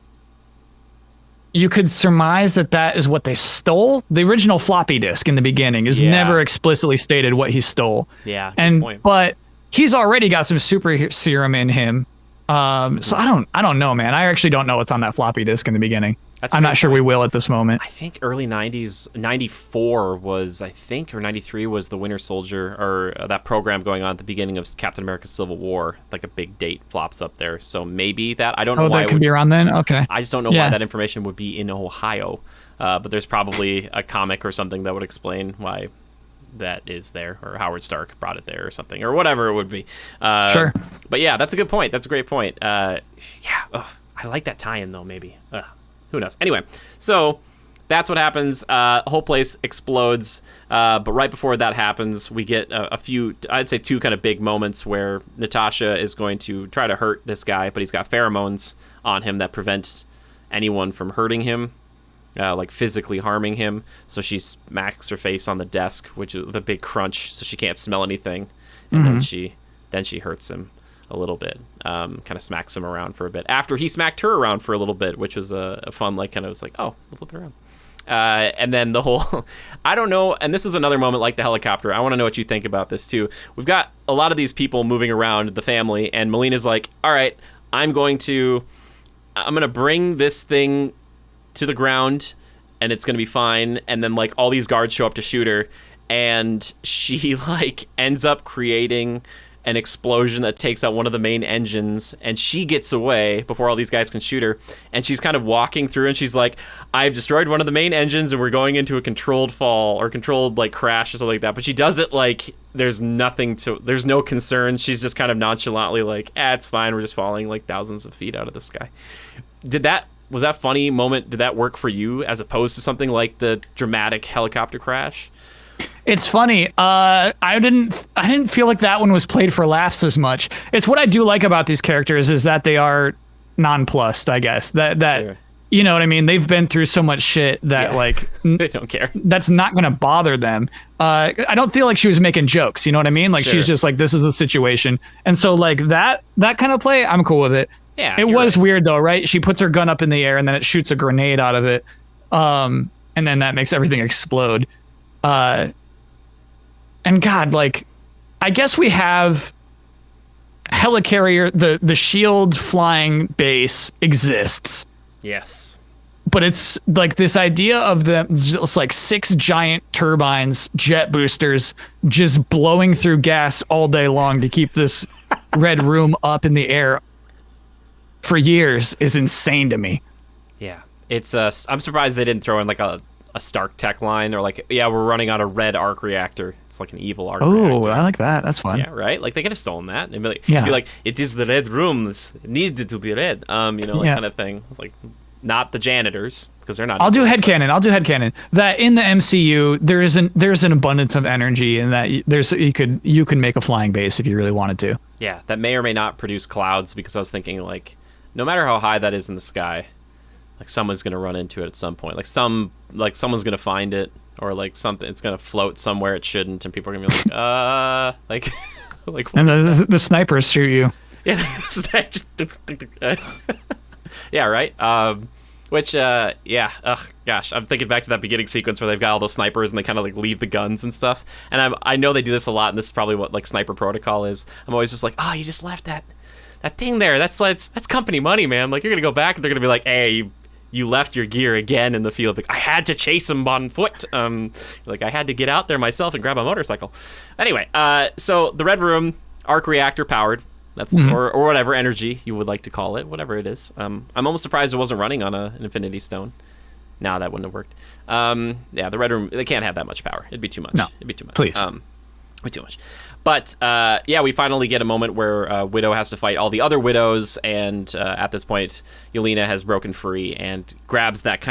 Speaker 2: you could surmise that is what they stole. The original floppy disk in the beginning is never explicitly stated what he stole.
Speaker 1: Yeah, good point.
Speaker 2: But he's already got some super serum in him. So I don't know, man. I actually don't know what's on that floppy disk in the beginning. I'm not sure we will at this moment.
Speaker 1: I think early 90s, 94 was, I think, or 93 was the Winter Soldier, or that program going on at the beginning of Captain America Civil War. Like a big date flops up there. So maybe that, I don't know why.
Speaker 2: That could be around then? Okay.
Speaker 1: I just don't know why that information would be in Ohio. But there's probably a comic or something that would explain why that is there, or Howard Stark brought it there or something, or whatever it would be.
Speaker 2: Sure.
Speaker 1: But yeah, that's a good point. That's a great point. I like that tie-in though, maybe. Who knows? Anyway, so that's what happens. The whole place explodes. But right before that happens, we get a few, I'd say 2 kind of big moments where Natasha is going to try to hurt this guy, but he's got pheromones on him that prevents anyone from hurting him, like physically harming him. So she smacks her face on the desk, which is the big crunch, so she can't smell anything. And then she hurts him a little bit, kind of smacks him around for a bit after he smacked her around for a little bit, which was a fun, like, kind of was like, oh, we'll flip it around. And then the whole, I don't know, and this is another moment like the helicopter. I want to know what you think about this too. We've got a lot of these people moving around the family, and Melina's like, all right, I'm going to bring this thing to the ground, and it's going to be fine. And then like all these guards show up to shoot her, and she like ends up creating an explosion that takes out one of the main engines, and she gets away before all these guys can shoot her. And she's kind of walking through, and she's like, I've destroyed one of the main engines, and we're going into a controlled fall or controlled like crash or something like that. But she does it like there's no concern. She's just kind of nonchalantly like, it's fine, we're just falling like thousands of feet out of the sky. Was that funny moment? Did that work for you as opposed to something like the dramatic helicopter crash?
Speaker 2: It's funny. I didn't feel like that one was played for laughs as much. It's what I do like about these characters is that they are nonplussed, I guess. That
Speaker 1: Sure.
Speaker 2: You know what I mean? They've been through so much shit that like
Speaker 1: they don't care.
Speaker 2: That's not going to bother them. I don't feel like she was making jokes, you know what I mean? Like
Speaker 1: Sure.
Speaker 2: she's just like, this is a situation. And so like that kind of play, I'm cool with it.
Speaker 1: Yeah.
Speaker 2: It was
Speaker 1: right.
Speaker 2: weird though, right? She puts her gun up in the air and then it shoots a grenade out of it. And then that makes everything explode. And God, like, I guess we have helicarrier, the shield flying base exists,
Speaker 1: Yes.
Speaker 2: but it's like this idea of them just like 6 giant turbines, jet boosters, just blowing through gas all day long to keep this red room up in the air for years is insane to me.
Speaker 1: Yeah. It's I'm surprised they didn't throw in like a Stark Tech line or like, yeah, we're running on a red arc reactor. It's like an evil arc reactor.
Speaker 2: Oh, I like that. That's fun.
Speaker 1: Yeah, right? Like they could have stolen that. They'd be like,
Speaker 2: Yeah.
Speaker 1: it is the red rooms. It needed to be red. Like
Speaker 2: Yeah.
Speaker 1: kind of thing. Like not the janitors, because they're not.
Speaker 2: I'll do headcanon. That in the MCU, there's an abundance of energy, and that you could make a flying base if you really wanted to.
Speaker 1: Yeah, that may or may not produce clouds, because I was thinking like, no matter how high that is in the sky, like someone's gonna run into it at some point. Like someone's gonna find it, or like something. It's gonna float somewhere it shouldn't, and people are gonna be like, like.
Speaker 2: And the snipers shoot you.
Speaker 1: Yeah, just yeah, right. Yeah. Oh gosh, I'm thinking back to that beginning sequence where they've got all those snipers and they kind of like leave the guns and stuff. And I know they do this a lot, and this is probably what like sniper protocol is. I'm always just like, oh, you just left that thing there. That's company money, man. Like you're gonna go back and they're gonna be like, hey, you left your gear again in the field. Like, I had to chase him on foot. Like I had to get out there myself and grab a motorcycle. Anyway, so the red room, arc reactor powered. That's or whatever energy you would like to call it, whatever it is. I'm almost surprised it wasn't running on an Infinity Stone. No, that wouldn't have worked. Yeah, the red room, they can't have that much power. It'd be too much.
Speaker 2: No,
Speaker 1: it'd be too much.
Speaker 2: Please.
Speaker 1: It'd be too much. But yeah, we finally get a moment where Widow has to fight all the other Widows, and at this point, Yelena has broken free and grabs that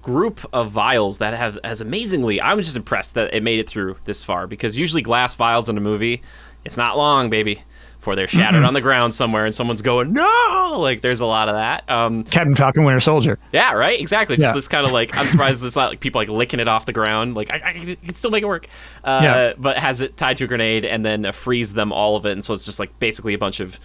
Speaker 1: group of vials that has amazingly. I'm just impressed that it made it through this far, because usually glass vials in a movie, it's not long, baby, before they're shattered on the ground somewhere and someone's going, no! Like, there's a lot of that.
Speaker 2: Captain Falcon Winter Soldier.
Speaker 1: Yeah, right? Exactly. Just
Speaker 2: Yeah.
Speaker 1: this kind of like, I'm surprised it's not like people like licking it off the ground. Like, I can still make it work.
Speaker 2: Yeah.
Speaker 1: But has it tied to a grenade and then frees them all of it. And so it's just like basically a bunch of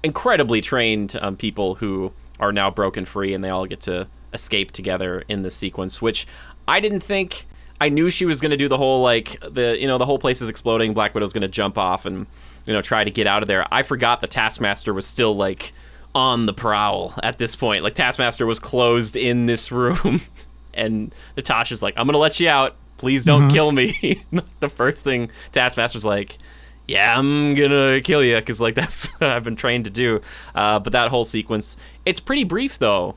Speaker 1: incredibly trained people who are now broken free, and they all get to escape together in this sequence, which I didn't think. I knew she was going to do the whole, like, the whole place is exploding, Black Widow's going to jump off and, try to get out of there. I forgot the Taskmaster was still, like, on the prowl at this point. Like, Taskmaster was closed in this room, and Natasha's like, I'm going to let you out. Please don't kill me. The first thing Taskmaster's like, yeah, I'm going to kill you, because, like, that's what I've been trained to do. But that whole sequence, it's pretty brief, though.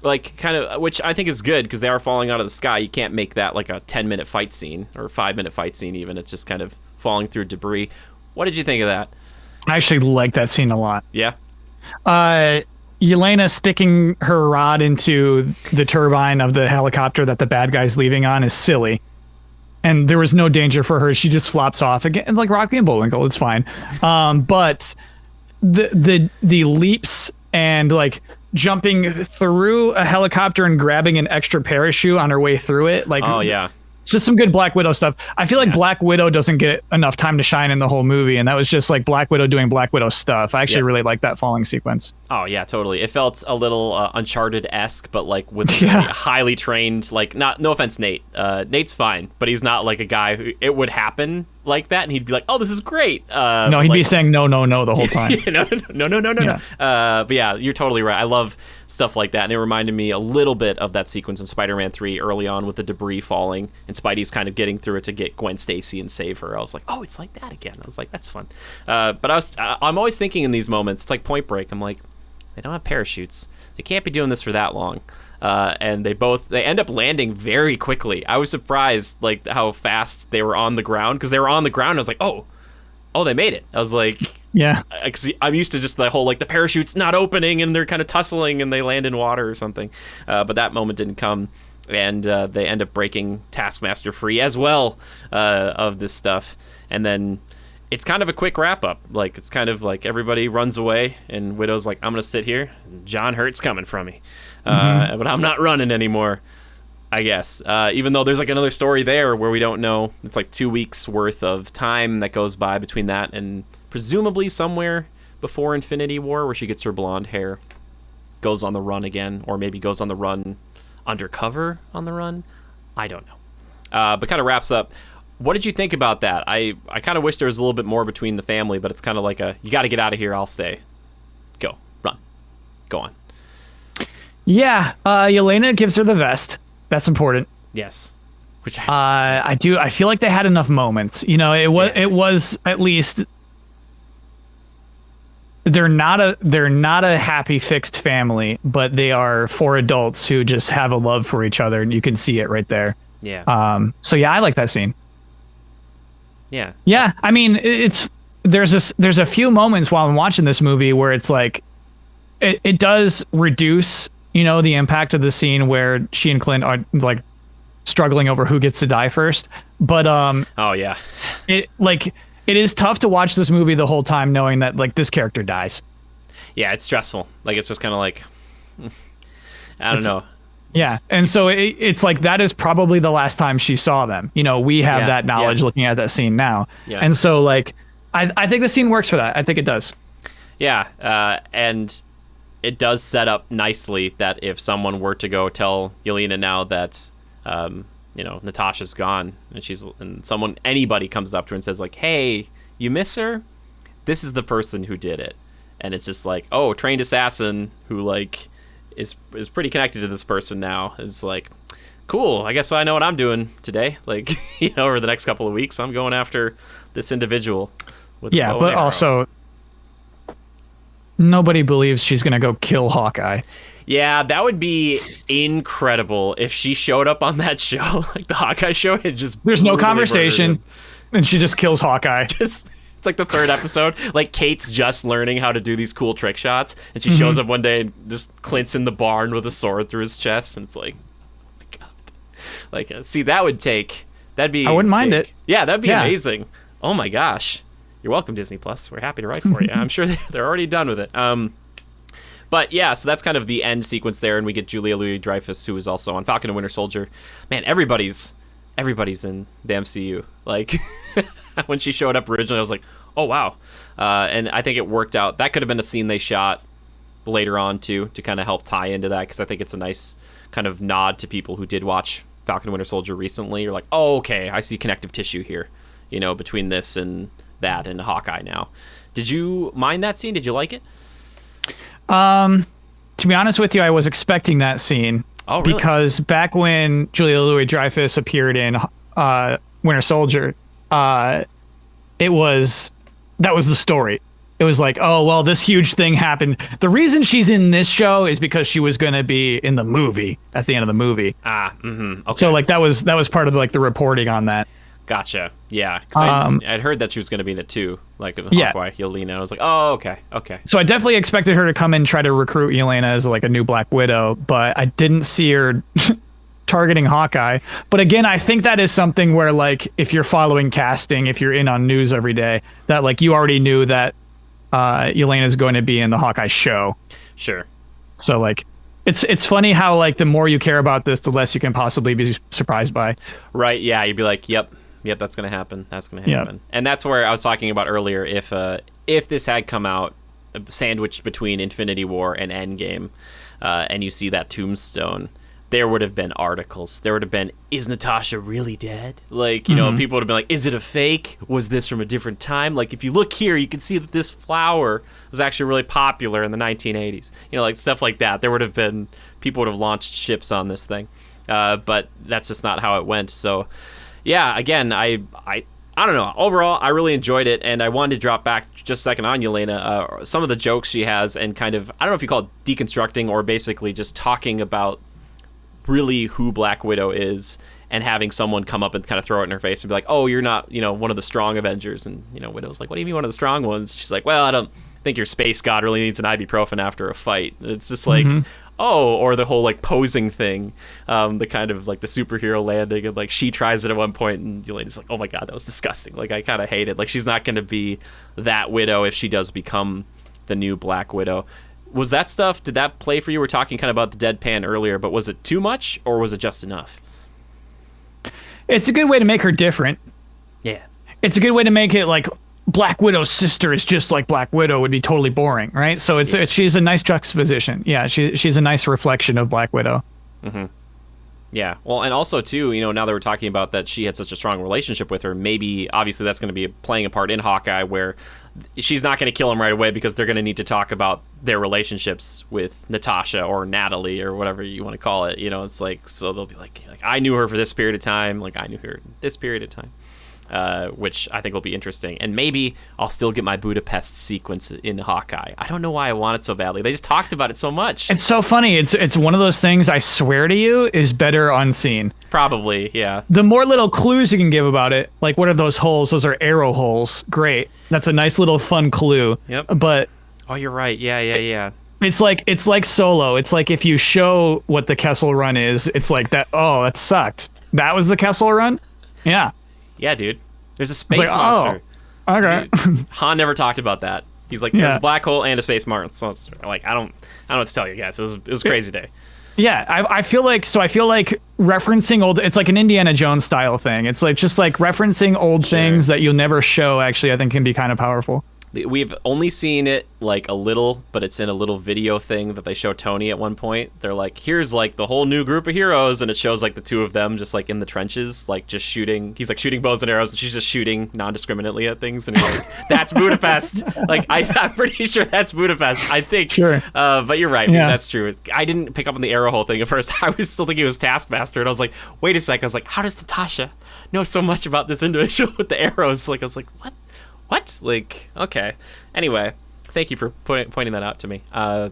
Speaker 1: Like, kind of, which I think is good, because they are falling out of the sky. You can't make that like a 10-minute fight scene, or a 5-minute fight scene even. It's just kind of falling through debris. What did you think of that?
Speaker 2: I actually like that scene a lot.
Speaker 1: Yeah?
Speaker 2: Yelena sticking her rod into the turbine of the helicopter that the bad guy's leaving on is silly. And there was no danger for her. She just flops off again. It's like Rocky and Bullwinkle. It's fine. But the leaps and like jumping through a helicopter and grabbing an extra parachute on her way through it. Like,
Speaker 1: Oh, yeah.
Speaker 2: it's just some good Black Widow stuff. I feel like Black Widow doesn't get enough time to shine in the whole movie, and that was just like Black Widow doing Black Widow stuff. I actually really like that falling sequence.
Speaker 1: Oh, yeah, totally. It felt a little Uncharted-esque, but like with highly trained, like, no offense, Nate. Nate's fine, but he's not like a guy who, it would happen, like that, and he'd be like, "Oh, this is great."
Speaker 2: No, he'd be saying no, no, no the whole time.
Speaker 1: No. But yeah, you're totally right. I love stuff like that, and it reminded me a little bit of that sequence in Spider-Man 3 early on with the debris falling, and Spidey's kind of getting through it to get Gwen Stacy and save her. I was like, oh, it's like that again. I was like, that's fun. But I'm always thinking in these moments, it's like Point Break. I'm like, they don't have parachutes. They can't be doing this for that long. And they end up landing very quickly. I was surprised like how fast they were on the ground, because they were on the ground. I was like, oh, they made it. I was like,
Speaker 2: yeah,
Speaker 1: I'm used to just the whole like the parachute's not opening and they're kind of tussling and they land in water or something. But that moment didn't come, and they end up breaking Taskmaster free as well of this stuff. And then it's kind of a quick wrap up. Like, it's kind of like everybody runs away, and Widow's like, I'm gonna sit here. John Hurt's coming from me, but I'm not running anymore, I guess. Even though there's like another story there where we don't know. It's like 2 weeks worth of time that goes by between that and presumably somewhere before Infinity War, where she gets her blonde hair, goes on the run again, or maybe goes on the run undercover on the run. I don't know. But kind of wraps up. What did you think about that? I kind of wish there was a little bit more between the family, but it's kind of like you got to get out of here, I'll stay. Go. Run. Go on.
Speaker 2: Yeah, Yelena gives her the vest. That's important.
Speaker 1: Yes. Which
Speaker 2: I do. I feel like they had enough moments. You know, it was at least they're not a happy fixed family, but they are four adults who just have a love for each other, and you can see it right there.
Speaker 1: Yeah.
Speaker 2: So yeah, I like that scene.
Speaker 1: Yeah.
Speaker 2: Yeah, I mean, there's a few moments while I'm watching this movie where it's like it does reduce, you know, the impact of the scene where she and Clint are like struggling over who gets to die first. But
Speaker 1: oh yeah,
Speaker 2: it is tough to watch this movie the whole time knowing that like this character dies.
Speaker 1: Yeah, it's stressful. Like, it's just kind of like, I don't know.
Speaker 2: Yeah, and so it's like that is probably the last time she saw them. You know, we have that knowledge looking at that scene now.
Speaker 1: Yeah.
Speaker 2: And so like, I think the scene works for that. I think it does.
Speaker 1: Yeah, and it does set up nicely that if someone were to go tell Yelena now that, you know, Natasha's gone, and anybody comes up to her and says like, hey, you miss her? This is the person who did it. And it's just like, oh, trained assassin who like is pretty connected to this person now. It's like, cool, I guess I know what I'm doing today. Like, you know, over the next couple of weeks, I'm going after this individual with
Speaker 2: yeah, but also nobody believes she's gonna go kill Hawkeye.
Speaker 1: Yeah, that would be incredible if she showed up on that show, like the Hawkeye show, and just
Speaker 2: there's no conversation, and she just kills Hawkeye.
Speaker 1: It's like the third episode. Like, Kate's just learning how to do these cool trick shots, and she shows up one day and just Clint's in the barn with a sword through his chest, and it's like, oh my god. Like, see, that'd be.
Speaker 2: I wouldn't mind it.
Speaker 1: Yeah, that'd be amazing. Oh my gosh. You're welcome, Disney Plus. We're happy to write for you. I'm sure they're already done with it. But yeah, so that's kind of the end sequence there, and we get Julia Louis-Dreyfus, who is also on Falcon and Winter Soldier. Man, everybody's in the MCU. Like, when she showed up originally, I was like, oh wow. And I think it worked out. That could have been a scene they shot later on too, to kind of help tie into that, because I think it's a nice kind of nod to people who did watch Falcon and Winter Soldier recently. You're like, oh, okay, I see connective tissue here, you know, between this and that and Hawkeye now. Did you mind that scene? Did you like it?
Speaker 2: To be honest with you, I was expecting that scene.
Speaker 1: Oh, really?
Speaker 2: Because back when Julia Louis-Dreyfus appeared in Winter Soldier, that was the story. It was like, oh, well, this huge thing happened. The reason she's in this show is because she was going to be in the movie at the end of the movie.
Speaker 1: Okay.
Speaker 2: So like that was part of like the reporting on that.
Speaker 1: Gotcha. Yeah, because I'd heard that she was going to be in it too, like in Hawkeye, Yelena. I was like, oh, okay.
Speaker 2: So I definitely expected her to come in and try to recruit Yelena as like a new Black Widow, but I didn't see her targeting Hawkeye. But again, I think that is something where like if you're following casting, if you're in on news every day, that like you already knew that Yelena is going to be in the Hawkeye show.
Speaker 1: Sure.
Speaker 2: So like it's funny how like the more you care about this, the less you can possibly be surprised by.
Speaker 1: Right. Yeah. You'd be like, yep, that's gonna happen. That's gonna happen. Yep. And that's where I was talking about earlier. If this had come out sandwiched between Infinity War and Endgame, and you see that tombstone, there would have been articles. There would have been, is Natasha really dead? Like, you know, people would have been like, is it a fake? Was this from a different time? Like, if you look here, you can see that this flower was actually really popular in the 1980s. You know, like stuff like that. There would have been, people would have launched ships on this thing. But that's just not how it went. So, yeah, again, I don't know. Overall, I really enjoyed it, and I wanted to drop back just a second on Yelena. Some of the jokes she has, and kind of, I don't know if you call it deconstructing or basically just talking about really who Black Widow is, and having someone come up and kind of throw it in her face and be like, oh, you're not, you know, one of the strong Avengers. And, you know, Widow's like, what do you mean one of the strong ones? She's like, well, I don't think your space god really needs an ibuprofen after a fight. It's just like, oh, or the whole like posing thing, the kind of like the superhero landing, and like she tries it at one point and Yelena's like, oh my god, that was disgusting. Like, I kind of hate it. Like, she's not going to be that Widow if she does become the new Black Widow. Was that stuff, did that play for you? We're talking kind of about the deadpan earlier, but was it too much or was it just enough?
Speaker 2: It's a good way to make her different.
Speaker 1: Yeah.
Speaker 2: It's a good way to make it like Black Widow's sister is just like Black Widow would be totally boring, right? So she's a nice juxtaposition. Yeah, she's a nice reflection of Black Widow.
Speaker 1: Yeah. Well, and also too, you know, now that we're talking about that she had such a strong relationship with her, maybe obviously that's going to be playing a part in Hawkeye, where she's not going to kill him right away because they're going to need to talk about their relationships with Natasha or Natalie or whatever you want to call it. You know, it's like, so they'll be like I knew her for this period of time, like I knew her this period of time. Which I think will be interesting. And maybe I'll still get my Budapest sequence in Hawkeye. I don't know why I want it so badly. They just talked about it so much.
Speaker 2: It's so funny. It's one of those things, I swear to you, is better unseen.
Speaker 1: Probably, yeah.
Speaker 2: The more little clues you can give about it, like what are those holes? Those are arrow holes. Great. That's a nice little fun clue.
Speaker 1: Yep.
Speaker 2: But
Speaker 1: oh, you're right. Yeah.
Speaker 2: It's like Solo. It's like if you show what the Kessel Run is, it's like that. Oh, that sucked. That was the Kessel Run? Yeah.
Speaker 1: Yeah, dude. There's a space monster.
Speaker 2: Oh, okay.
Speaker 1: Han never talked about that. He's like, there's a black hole and a space monster. So like, I don't know what to tell you guys. It was a crazy day.
Speaker 2: Yeah, I feel like referencing old. It's like an Indiana Jones style thing. It's like just like referencing old things that you'll never show. Actually, I think can be kind of powerful.
Speaker 1: We've only seen it like a little, but it's in a little video thing that they show Tony at one point. They're like, here's like the whole new group of heroes, and it shows like the two of them just like in the trenches, like just shooting. He's like shooting bows and arrows, and she's just shooting non-discriminately at things, and he's like, that's Budapest. Like I'm pretty sure that's Budapest. I think. Sure. But you're right. Yeah. That's true. I didn't pick up on the arrow hole thing at first. I was still thinking it was Taskmaster, and I was like, wait a sec. I was like, how does Natasha know so much about this individual with the arrows? Like I was like, what? Like, okay. Anyway, thank you for pointing that out to me. Yeah,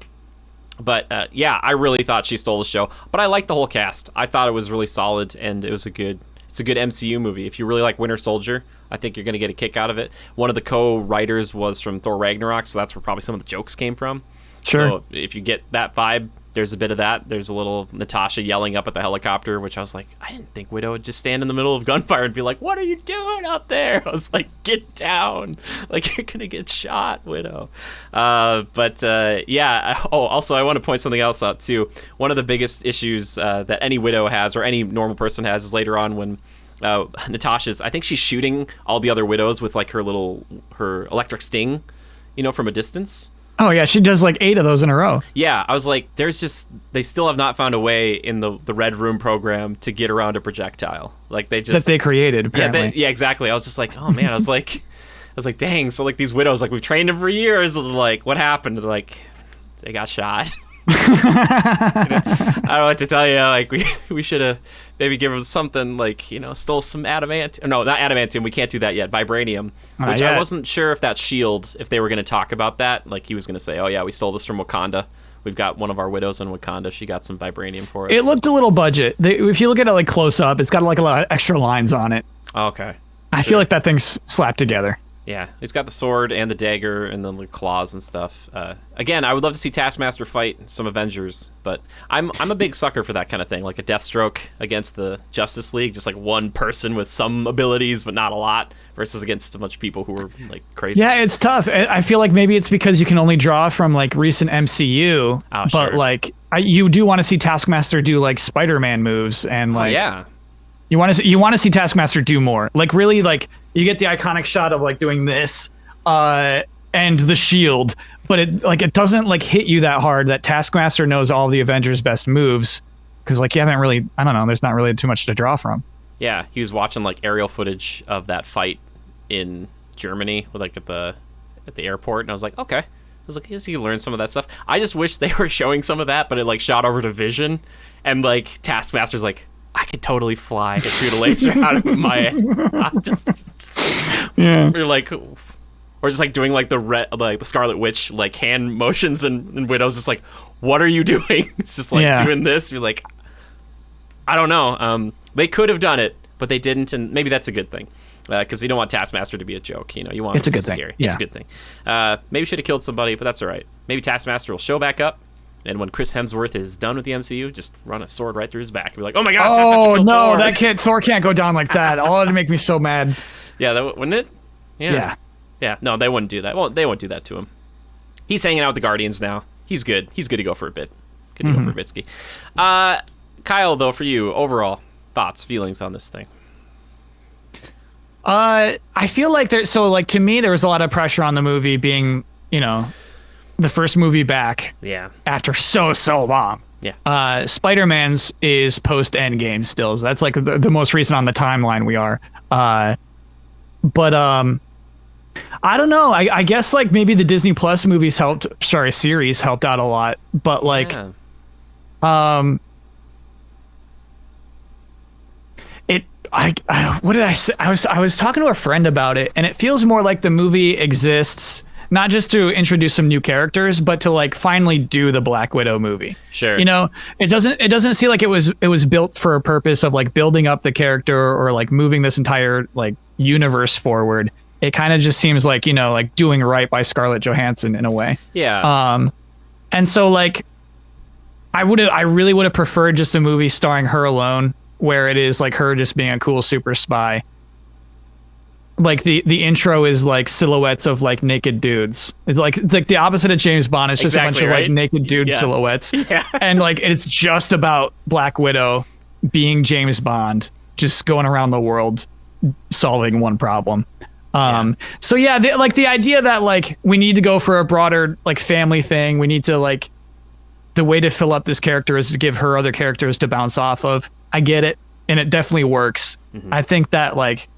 Speaker 1: I really thought she stole the show, but I liked the whole cast. I thought it was really solid, and it's a good MCU movie. If you really like Winter Soldier, I think you're going to get a kick out of it. One of the co-writers was from Thor Ragnarok, so that's where probably some of the jokes came from. Sure. So if you get that vibe, there's a bit of that. There's a little Natasha yelling up at the helicopter, which I was like, I didn't think Widow would just stand in the middle of gunfire and be like, what are you doing up there? I was like, get down. Like, you're going to get shot, Widow. Yeah. Oh, also, I want to point something else out, too. One of the biggest issues that any Widow has, or any normal person has, is later on when Natasha's, I think she's shooting all the other Widows with, like, her electric sting, you know, from a distance.
Speaker 2: Oh, yeah, she does like 8 of those in a row.
Speaker 1: Yeah, I was like, they still have not found a way in the Red Room program to get around a projectile. Like, they just...
Speaker 2: That they created, apparently.
Speaker 1: Yeah, exactly. I was just like, oh, man, I was like, dang, so, like, these Widows, like, we've trained them for years, like, what happened? Like, they got shot. I don't know what to tell you. Like, we should have maybe given them something, like, you know, stole some adamantium. No, not adamantium. We can't do that yet. Vibranium. Which I wasn't sure if that shield, if they were going to talk about that. Like, he was going to say, oh, yeah, we stole this from Wakanda. We've got one of our Widows in Wakanda. She got some vibranium for us.
Speaker 2: It looked a little budget. If you look at it, like, close up, it's got, like, a lot of extra lines on it.
Speaker 1: Okay.
Speaker 2: I feel like that thing's slapped together.
Speaker 1: Yeah, it's got the sword and the dagger and then the claws and stuff. Again, I would love to see Taskmaster fight some Avengers, but I'm a big sucker for that kind of thing, like a Deathstroke against the Justice League, just like one person with some abilities but not a lot, versus against a bunch of people who are like crazy.
Speaker 2: Yeah, it's tough. I feel like maybe it's because you can only draw from like recent MCU, but like you do want to see Taskmaster do like Spider-Man moves and like
Speaker 1: yeah.
Speaker 2: You want to see Taskmaster do more. Like really, like you get the iconic shot of like doing this, and the shield, but it doesn't like hit you that hard that Taskmaster knows all the Avengers' best moves, because like you haven't really, I don't know, there's not really too much to draw from.
Speaker 1: Yeah, he was watching like aerial footage of that fight in Germany, like at the airport, and I was like, okay. I was like, I guess you learn some of that stuff. I just wish they were showing some of that, but it like shot over to Vision, and like Taskmaster's like, I could totally fly and shoot a laser out of my just
Speaker 2: Yeah.
Speaker 1: Or just like doing like the Scarlet Witch like hand motions, and Widow's just like, what are you doing? It's just like doing this. You're like, I don't know. They could have done it, but they didn't, and maybe that's a good thing. Because you don't want Taskmaster to be a joke, you know. You want
Speaker 2: it's
Speaker 1: him
Speaker 2: a good
Speaker 1: to be
Speaker 2: thing.
Speaker 1: scary.
Speaker 2: Yeah.
Speaker 1: It's a good thing. Maybe should have killed somebody, but that's all right. Maybe Taskmaster will show back up, and when Chris Hemsworth is done with the MCU, just run a sword right through his back and be like, "Oh my God, Taskmaster killed
Speaker 2: no,
Speaker 1: Thor."
Speaker 2: Thor can't go down like that. Oh, it'd make me so mad.
Speaker 1: Yeah, wouldn't it?
Speaker 2: Yeah.
Speaker 1: Yeah. No, they wouldn't do that. Well, they won't do that to him. He's hanging out with the Guardians now. He's good. He's good to go for a bit. Good to go for a bitski. Kyle, though, for you, overall thoughts, feelings on this thing.
Speaker 2: I feel like to me there was a lot of pressure on the movie being, you know, the first movie back.
Speaker 1: Yeah.
Speaker 2: After so long.
Speaker 1: Yeah.
Speaker 2: Spider-Man's is post Endgame still. So that's like the most recent on the timeline we are. But I don't know. I guess like maybe the Disney Plus series helped out a lot. But like, what did I say? I was talking to a friend about it, and it feels more like the movie exists not just to introduce some new characters, but to like finally do the Black Widow movie.
Speaker 1: Sure.
Speaker 2: You know, it doesn't seem like it was built for a purpose of like building up the character or like moving this entire like universe forward. It kind of just seems like, you know, like doing right by Scarlett Johansson in a way.
Speaker 1: Yeah.
Speaker 2: And so like I really would have preferred just a movie starring her alone, where it is like her just being a cool super spy. Like the intro is like silhouettes of like naked dudes. It's like the opposite of James Bond. It's just a bunch of like naked dude silhouettes.
Speaker 1: Yeah.
Speaker 2: And like it's just about Black Widow being James Bond, just going around the world solving one problem. So yeah, the idea that like we need to go for a broader like family thing. We need to like, the way to fill up this character is to give her other characters to bounce off of. I get it, and it definitely works. Mm-hmm. I think that like,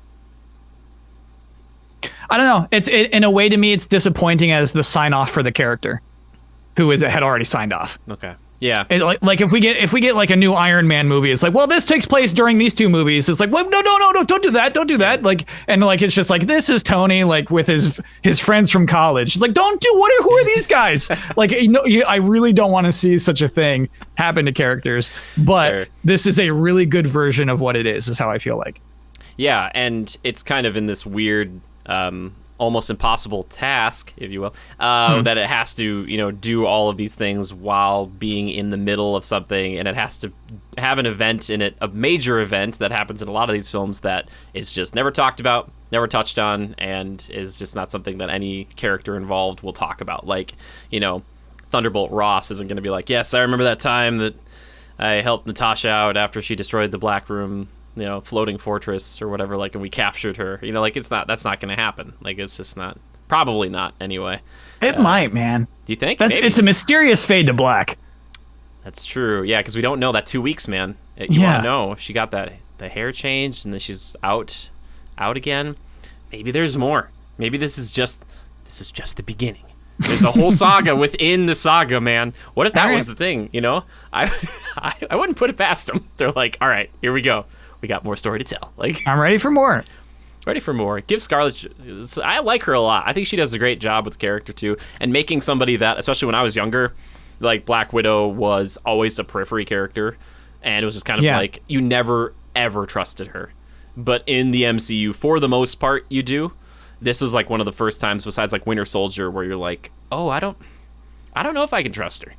Speaker 2: I don't know. It's in a way to me, it's disappointing as the sign off for the character, who had already signed off.
Speaker 1: Okay. Yeah.
Speaker 2: Like if we get like a new Iron Man movie, it's like, well, this takes place during these two movies. It's like, well, no, don't do that. Like, and like it's just like, this is Tony like with his friends from college. It's like, who are these guys? Like, you know, I really don't want to see such a thing happen to characters, but This is a really good version of what it is how I feel like.
Speaker 1: Yeah, and it's kind of in this weird, almost impossible task, if you will, that it has to, you know, do all of these things while being in the middle of something, and it has to have an event in it, a major event that happens in a lot of these films that is just never talked about, never touched on, and is just not something that any character involved will talk about. Like, you know, Thunderbolt Ross isn't going to be like, yes, I remember that time that I helped Natasha out after she destroyed the Black Room, you know, floating fortress or whatever, like, and we captured her. You know, like, that's not going to happen. Like, it's just not, probably not anyway.
Speaker 2: It might, man.
Speaker 1: Do you think?
Speaker 2: It's a mysterious fade to black.
Speaker 1: That's true. Yeah, because we don't know that 2 weeks, man. You want to know. She got the hair changed, and then she's out again. Maybe there's more. Maybe this is just the beginning. There's a whole saga within the saga, man. What if that was the thing, you know? I wouldn't put it past them. They're like, all right, here we go. We got more story to tell. Like,
Speaker 2: I'm ready for more.
Speaker 1: Ready for more. Give Scarlett... I like her a lot. I think she does a great job with the character, too. And making somebody that, especially when I was younger, like, Black Widow was always a periphery character. And it was just kind of like, you never, ever trusted her. But in the MCU, for the most part, you do. This was, like, one of the first times, besides, like, Winter Soldier, where you're like, oh, I don't know if I can trust her.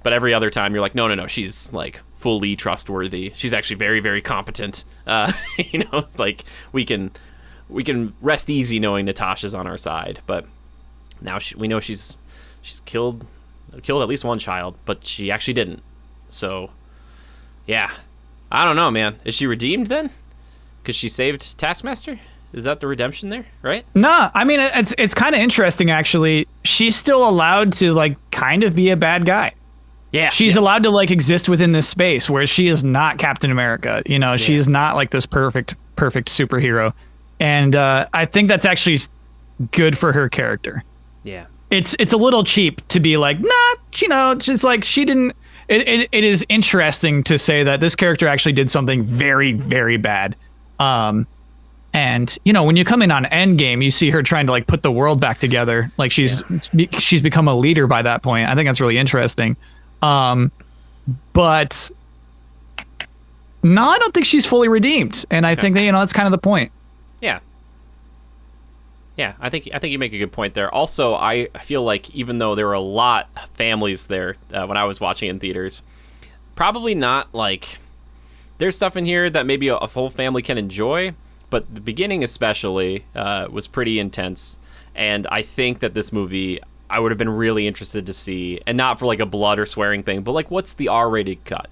Speaker 1: But every other time, you're like, no, she's, like, fully trustworthy. She's actually very, very competent. You know, like, we can rest easy knowing Natasha's on our side. But now we know she's killed at least one child, but she actually didn't. So, yeah. I don't know, man. Is she redeemed then? Because she saved Taskmaster? Is that the redemption there, right?
Speaker 2: No, I mean, it's kind of interesting, actually. She's still allowed to, like, kind of be a bad guy.
Speaker 1: Yeah,
Speaker 2: she's allowed to like exist within this space where she is not Captain America. You know, she's not like this perfect superhero, and I think that's actually good for her character.
Speaker 1: Yeah,
Speaker 2: it's a little cheap to be like, nah, you know, just like she didn't. It is interesting to say that this character actually did something very, very bad. And you know, when you come in on Endgame, you see her trying to like put the world back together. Like she's become a leader by that point. I think that's really interesting. But no, I don't think she's fully redeemed, and I think that, you know, that's kind of the point.
Speaker 1: Yeah. Yeah, I think you make a good point there. Also, I feel like even though there were a lot of families there when I was watching in theaters, probably not like there's stuff in here that maybe a whole family can enjoy, but the beginning especially was pretty intense, and I think that this movie I would have been really interested to see, and not for like a blood or swearing thing, but like what's the R-rated cut?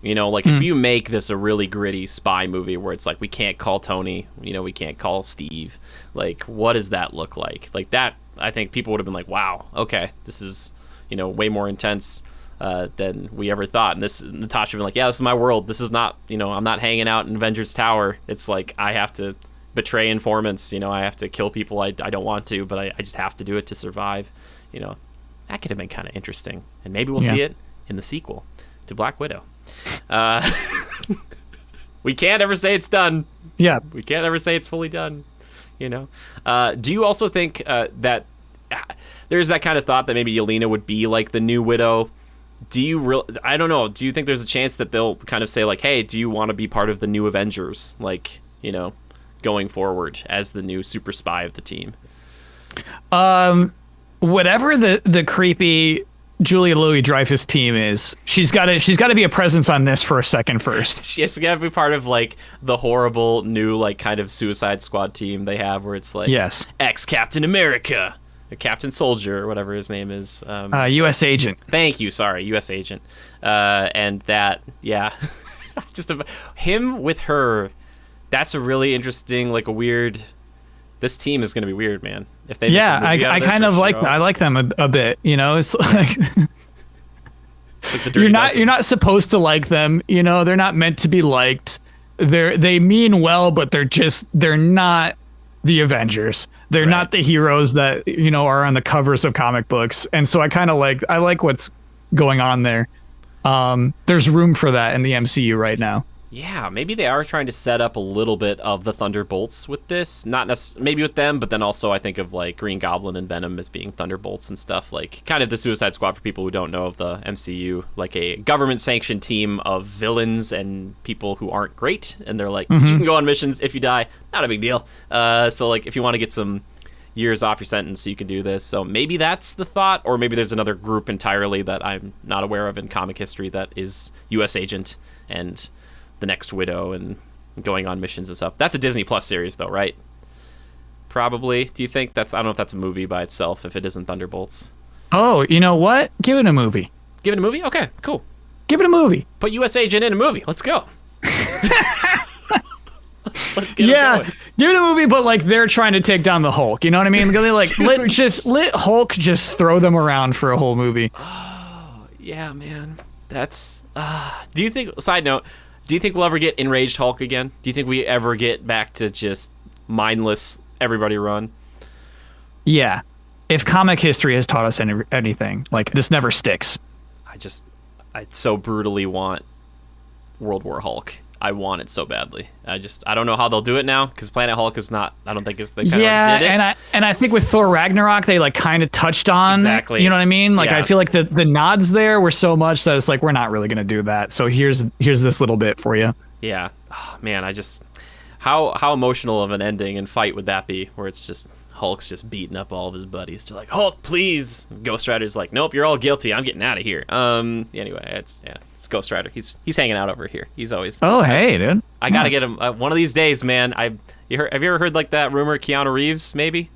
Speaker 1: You know, like if you make this a really gritty spy movie where it's like we can't call Tony, you know, we can't call Steve, like what does that look like? Like that, I think people would have been like, wow, okay, this is, you know, way more intense than we ever thought. And this Natasha been like, yeah, this is my world. This is not, you know, I'm not hanging out in Avengers Tower. It's like I have to betray informants. You know, I have to kill people I don't want to, but I just have to do it to survive. You know, that could have been kind of interesting, and maybe we'll see it in the sequel to Black Widow. We can't ever say it's done. Yeah, we can't ever say it's fully done. You know, do you also think that there's that kind of thought that maybe Yelena would be like the new Widow? Do you I don't know. Do you think there's a chance that they'll kind of say like, hey, do you want to be part of the new Avengers? Like, you know, going forward as the new super spy of the team.
Speaker 2: Whatever the creepy Julia Louis-Dreyfus team is, she's got to be a presence on this for a second first.
Speaker 1: She has to be part of like the horrible new like kind of Suicide Squad team they have, where it's like ex-Captain America, or Captain Soldier, or whatever his name is.
Speaker 2: U.S. Agent.
Speaker 1: Thank you. Sorry, U.S. Agent. And that, yeah, just him with her. That's a really interesting, like a weird. This team is going to be weird, man. If they
Speaker 2: I kind of like that. I like them a bit. You know, it's like,
Speaker 1: it's like the
Speaker 2: you're not supposed to like them. You know, they're not meant to be liked. They mean well, but they're not the Avengers. They're not the heroes that, you know, are on the covers of comic books. And so I like what's going on there. There's room for that in the MCU right now.
Speaker 1: Yeah, maybe they are trying to set up a little bit of the Thunderbolts with this. Not maybe with them, but then also I think of like Green Goblin and Venom as being Thunderbolts and stuff. Like kind of the Suicide Squad for people who don't know of the MCU, like a government-sanctioned team of villains and people who aren't great. And they're like, you can go on missions. If you die, not a big deal. So like if you want to get some years off your sentence, you can do this. So maybe that's the thought, or maybe there's another group entirely that I'm not aware of in comic history that is U.S. Agent and the next Widow and going on missions and stuff. That's a Disney Plus series though, right? Probably. Do you think that's, I don't know if that's a movie by itself if it isn't Thunderbolts.
Speaker 2: Oh, you know what? Give it a movie.
Speaker 1: Give it a movie? Okay, cool.
Speaker 2: Give it a movie.
Speaker 1: Put U.S. Agent in a movie. Let's go. Let's get it going.
Speaker 2: Give it a movie, but like they're trying to take down the Hulk. You know what I mean? They like let Hulk just throw them around for a whole movie.
Speaker 1: Oh, yeah, man. That's do you think, side note, do you think we'll ever get Enraged Hulk again? Do you think we ever get back to just mindless everybody run?
Speaker 2: Yeah. If comic history has taught us anything, like this never sticks.
Speaker 1: I so brutally want World War Hulk. I want it so badly. I don't know how they'll do it now because Planet Hulk is not. I don't think it's they kind of did it.
Speaker 2: and I think with Thor Ragnarok they like kind of touched on
Speaker 1: exactly.
Speaker 2: You know what I mean? Like I feel like the nods there were so much that it's like we're not really gonna do that. So here's this little bit for you.
Speaker 1: Yeah, oh, man. How emotional of an ending and fight would that be? Where it's just Hulk's just beating up all of his buddies. They're like, Hulk, please. Ghost Rider's like, nope, you're all guilty. I'm getting out of here. Anyway, it's Ghost Rider. He's hanging out over here. He's always.
Speaker 2: Oh, hey, dude.
Speaker 1: I gotta get him one of these days, man. Have you ever heard like that rumor? Keanu Reeves, maybe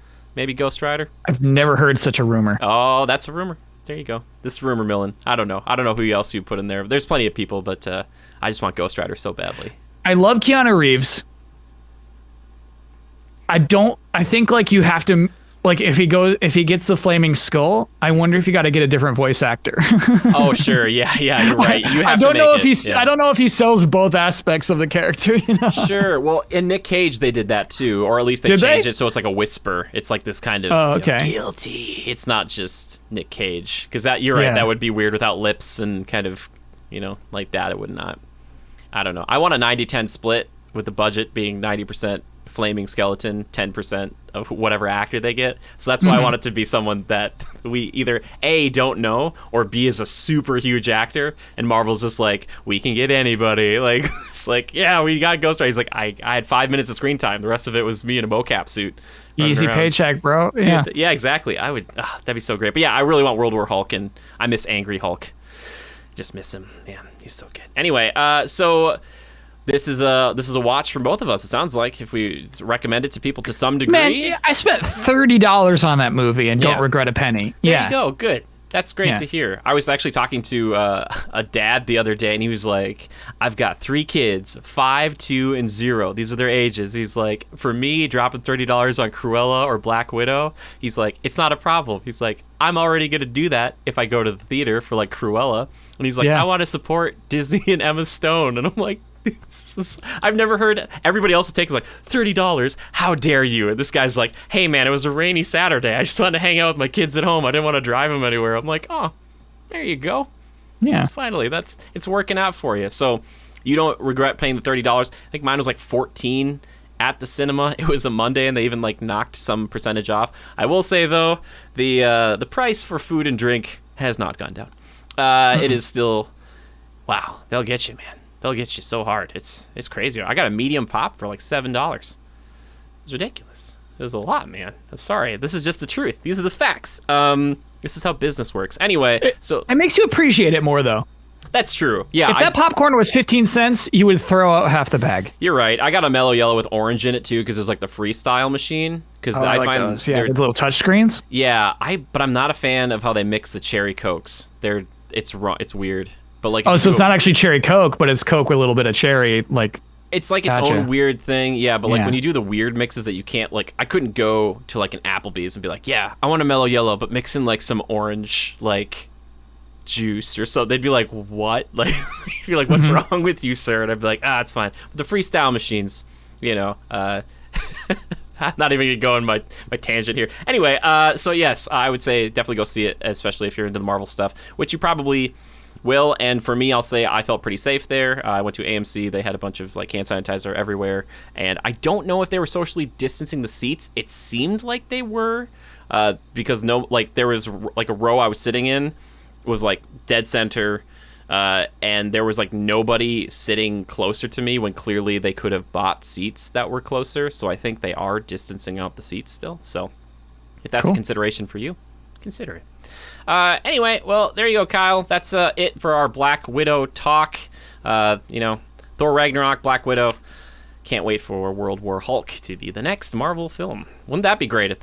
Speaker 1: Ghost Rider.
Speaker 2: I've never heard such a rumor.
Speaker 1: Oh, that's a rumor. There you go. This is rumor milling. I don't know who else you put in there. There's plenty of people, but I just want Ghost Rider so badly.
Speaker 2: I love Keanu Reeves. I think like you have to like if he gets the flaming skull, I wonder if you got to get a different voice actor.
Speaker 1: Oh, sure. Yeah, you're right. You have
Speaker 2: I don't
Speaker 1: to
Speaker 2: know
Speaker 1: make
Speaker 2: if
Speaker 1: it,
Speaker 2: he
Speaker 1: yeah.
Speaker 2: I don't know if he sells both aspects of the character, you know.
Speaker 1: Sure. Well, in Nick Cage, they did that too, or at least they
Speaker 2: Did they?
Speaker 1: changed it so it's like a whisper. It's like this kind of
Speaker 2: Oh, okay.
Speaker 1: guilty. It's not just Nick Cage, because that you're right.
Speaker 2: Yeah.
Speaker 1: That would be weird without lips and kind of, like that. It would not. I don't know. I want a 90-10 split with the budget being 90% flaming skeleton, 10% of whatever actor they get. So that's why I want it to be someone that we either A, don't know, or B, is a super huge actor, and Marvel's just like, we can get anybody. Like, it's like, yeah, we got Ghost Rider. He's like, I had 5 minutes of screen time. The rest of it was me in a mocap suit. running
Speaker 2: Easy
Speaker 1: around.
Speaker 2: paycheck, bro.
Speaker 1: Dude,
Speaker 2: Yeah.
Speaker 1: yeah, exactly. I would, that'd be so great. But yeah, I really want World War Hulk, and I miss Angry Hulk. Just miss him. Man, he's so good. Anyway, so this is a watch from both of us. It sounds like, if we recommend it to people to some degree.
Speaker 2: Man, I spent $30 on that movie and
Speaker 1: Yeah.
Speaker 2: don't regret a penny.
Speaker 1: There
Speaker 2: Yeah.
Speaker 1: you go. Good. That's great
Speaker 2: Yeah.
Speaker 1: to hear. I was actually talking to a dad the other day, and he was like, I've got 3 kids, 5, 2, and 0. These are their ages. He's like, for me, dropping $30 on Cruella or Black Widow, he's like, it's not a problem. He's like, I'm already going to do that if I go to the theater for like Cruella. And he's like,
Speaker 2: Yeah.
Speaker 1: I want to support Disney and Emma Stone. And I'm like, I've never heard everybody else's take is like, $30, how dare you? And this guy's like, hey man, it was a rainy Saturday. I just wanted to hang out with my kids at home. I didn't want to drive them anywhere. I'm like, oh, there you go.
Speaker 2: Yeah.
Speaker 1: It's finally, it's working out for you. So you don't regret paying the $30. I think mine was like 14 at the cinema. It was a Monday, and they even like knocked some percentage off. I will say though, the price for food and drink has not gone down. It is still, wow, they'll get you, man. They'll get you so hard. It's crazy. I got a medium pop for like $7. It's ridiculous. It was a lot, man. I'm sorry. This is just the truth. These are the facts. This is how business works. Anyway, so
Speaker 2: It makes you appreciate it more, though.
Speaker 1: that's true. Yeah,
Speaker 2: If that popcorn was 15 cents, you would throw out half the bag.
Speaker 1: you're right. I got a mellow yellow with orange in it too, because there's like the freestyle machine. Because
Speaker 2: Oh, I like
Speaker 1: find
Speaker 2: those. Yeah,
Speaker 1: they're-
Speaker 2: with little touch screens.
Speaker 1: yeah. But I'm not a fan of how they mix the cherry cokes. It's wrong. It's weird. But like,
Speaker 2: Oh,
Speaker 1: if
Speaker 2: so
Speaker 1: you
Speaker 2: it's
Speaker 1: go-
Speaker 2: not actually cherry Coke, but it's Coke with a little bit of cherry. Like,
Speaker 1: It's like its
Speaker 2: Gotcha.
Speaker 1: own weird thing. Yeah, but like
Speaker 2: Yeah.
Speaker 1: when you do the weird mixes that you can't, like, I couldn't go to like an Applebee's and be like, yeah, I want a mellow yellow, but mix in like some orange like juice or so. They'd be like, what? Like, you'd be like, what's wrong with you, sir? And I'd be like, it's fine. But the freestyle machines, I'm not even gonna go on my tangent here. Anyway, so yes, I would say definitely go see it, especially if you're into the Marvel stuff, which you probably will. And for me, I'll say I felt pretty safe there. I went to AMC. They had a bunch of like hand sanitizer everywhere, and I don't know if they were socially distancing the seats. It seemed like they were, because there was like a row I was sitting in was like dead center, and there was like nobody sitting closer to me when clearly they could have bought seats that were closer. So I think they are distancing out the seats still. So if that's
Speaker 2: Cool.
Speaker 1: a consideration for you, consider it. Anyway, well, there you go, Kyle. That's it for our Black Widow talk. Thor Ragnarok, Black Widow. Can't wait for World War Hulk to be the next Marvel film. Wouldn't that be great if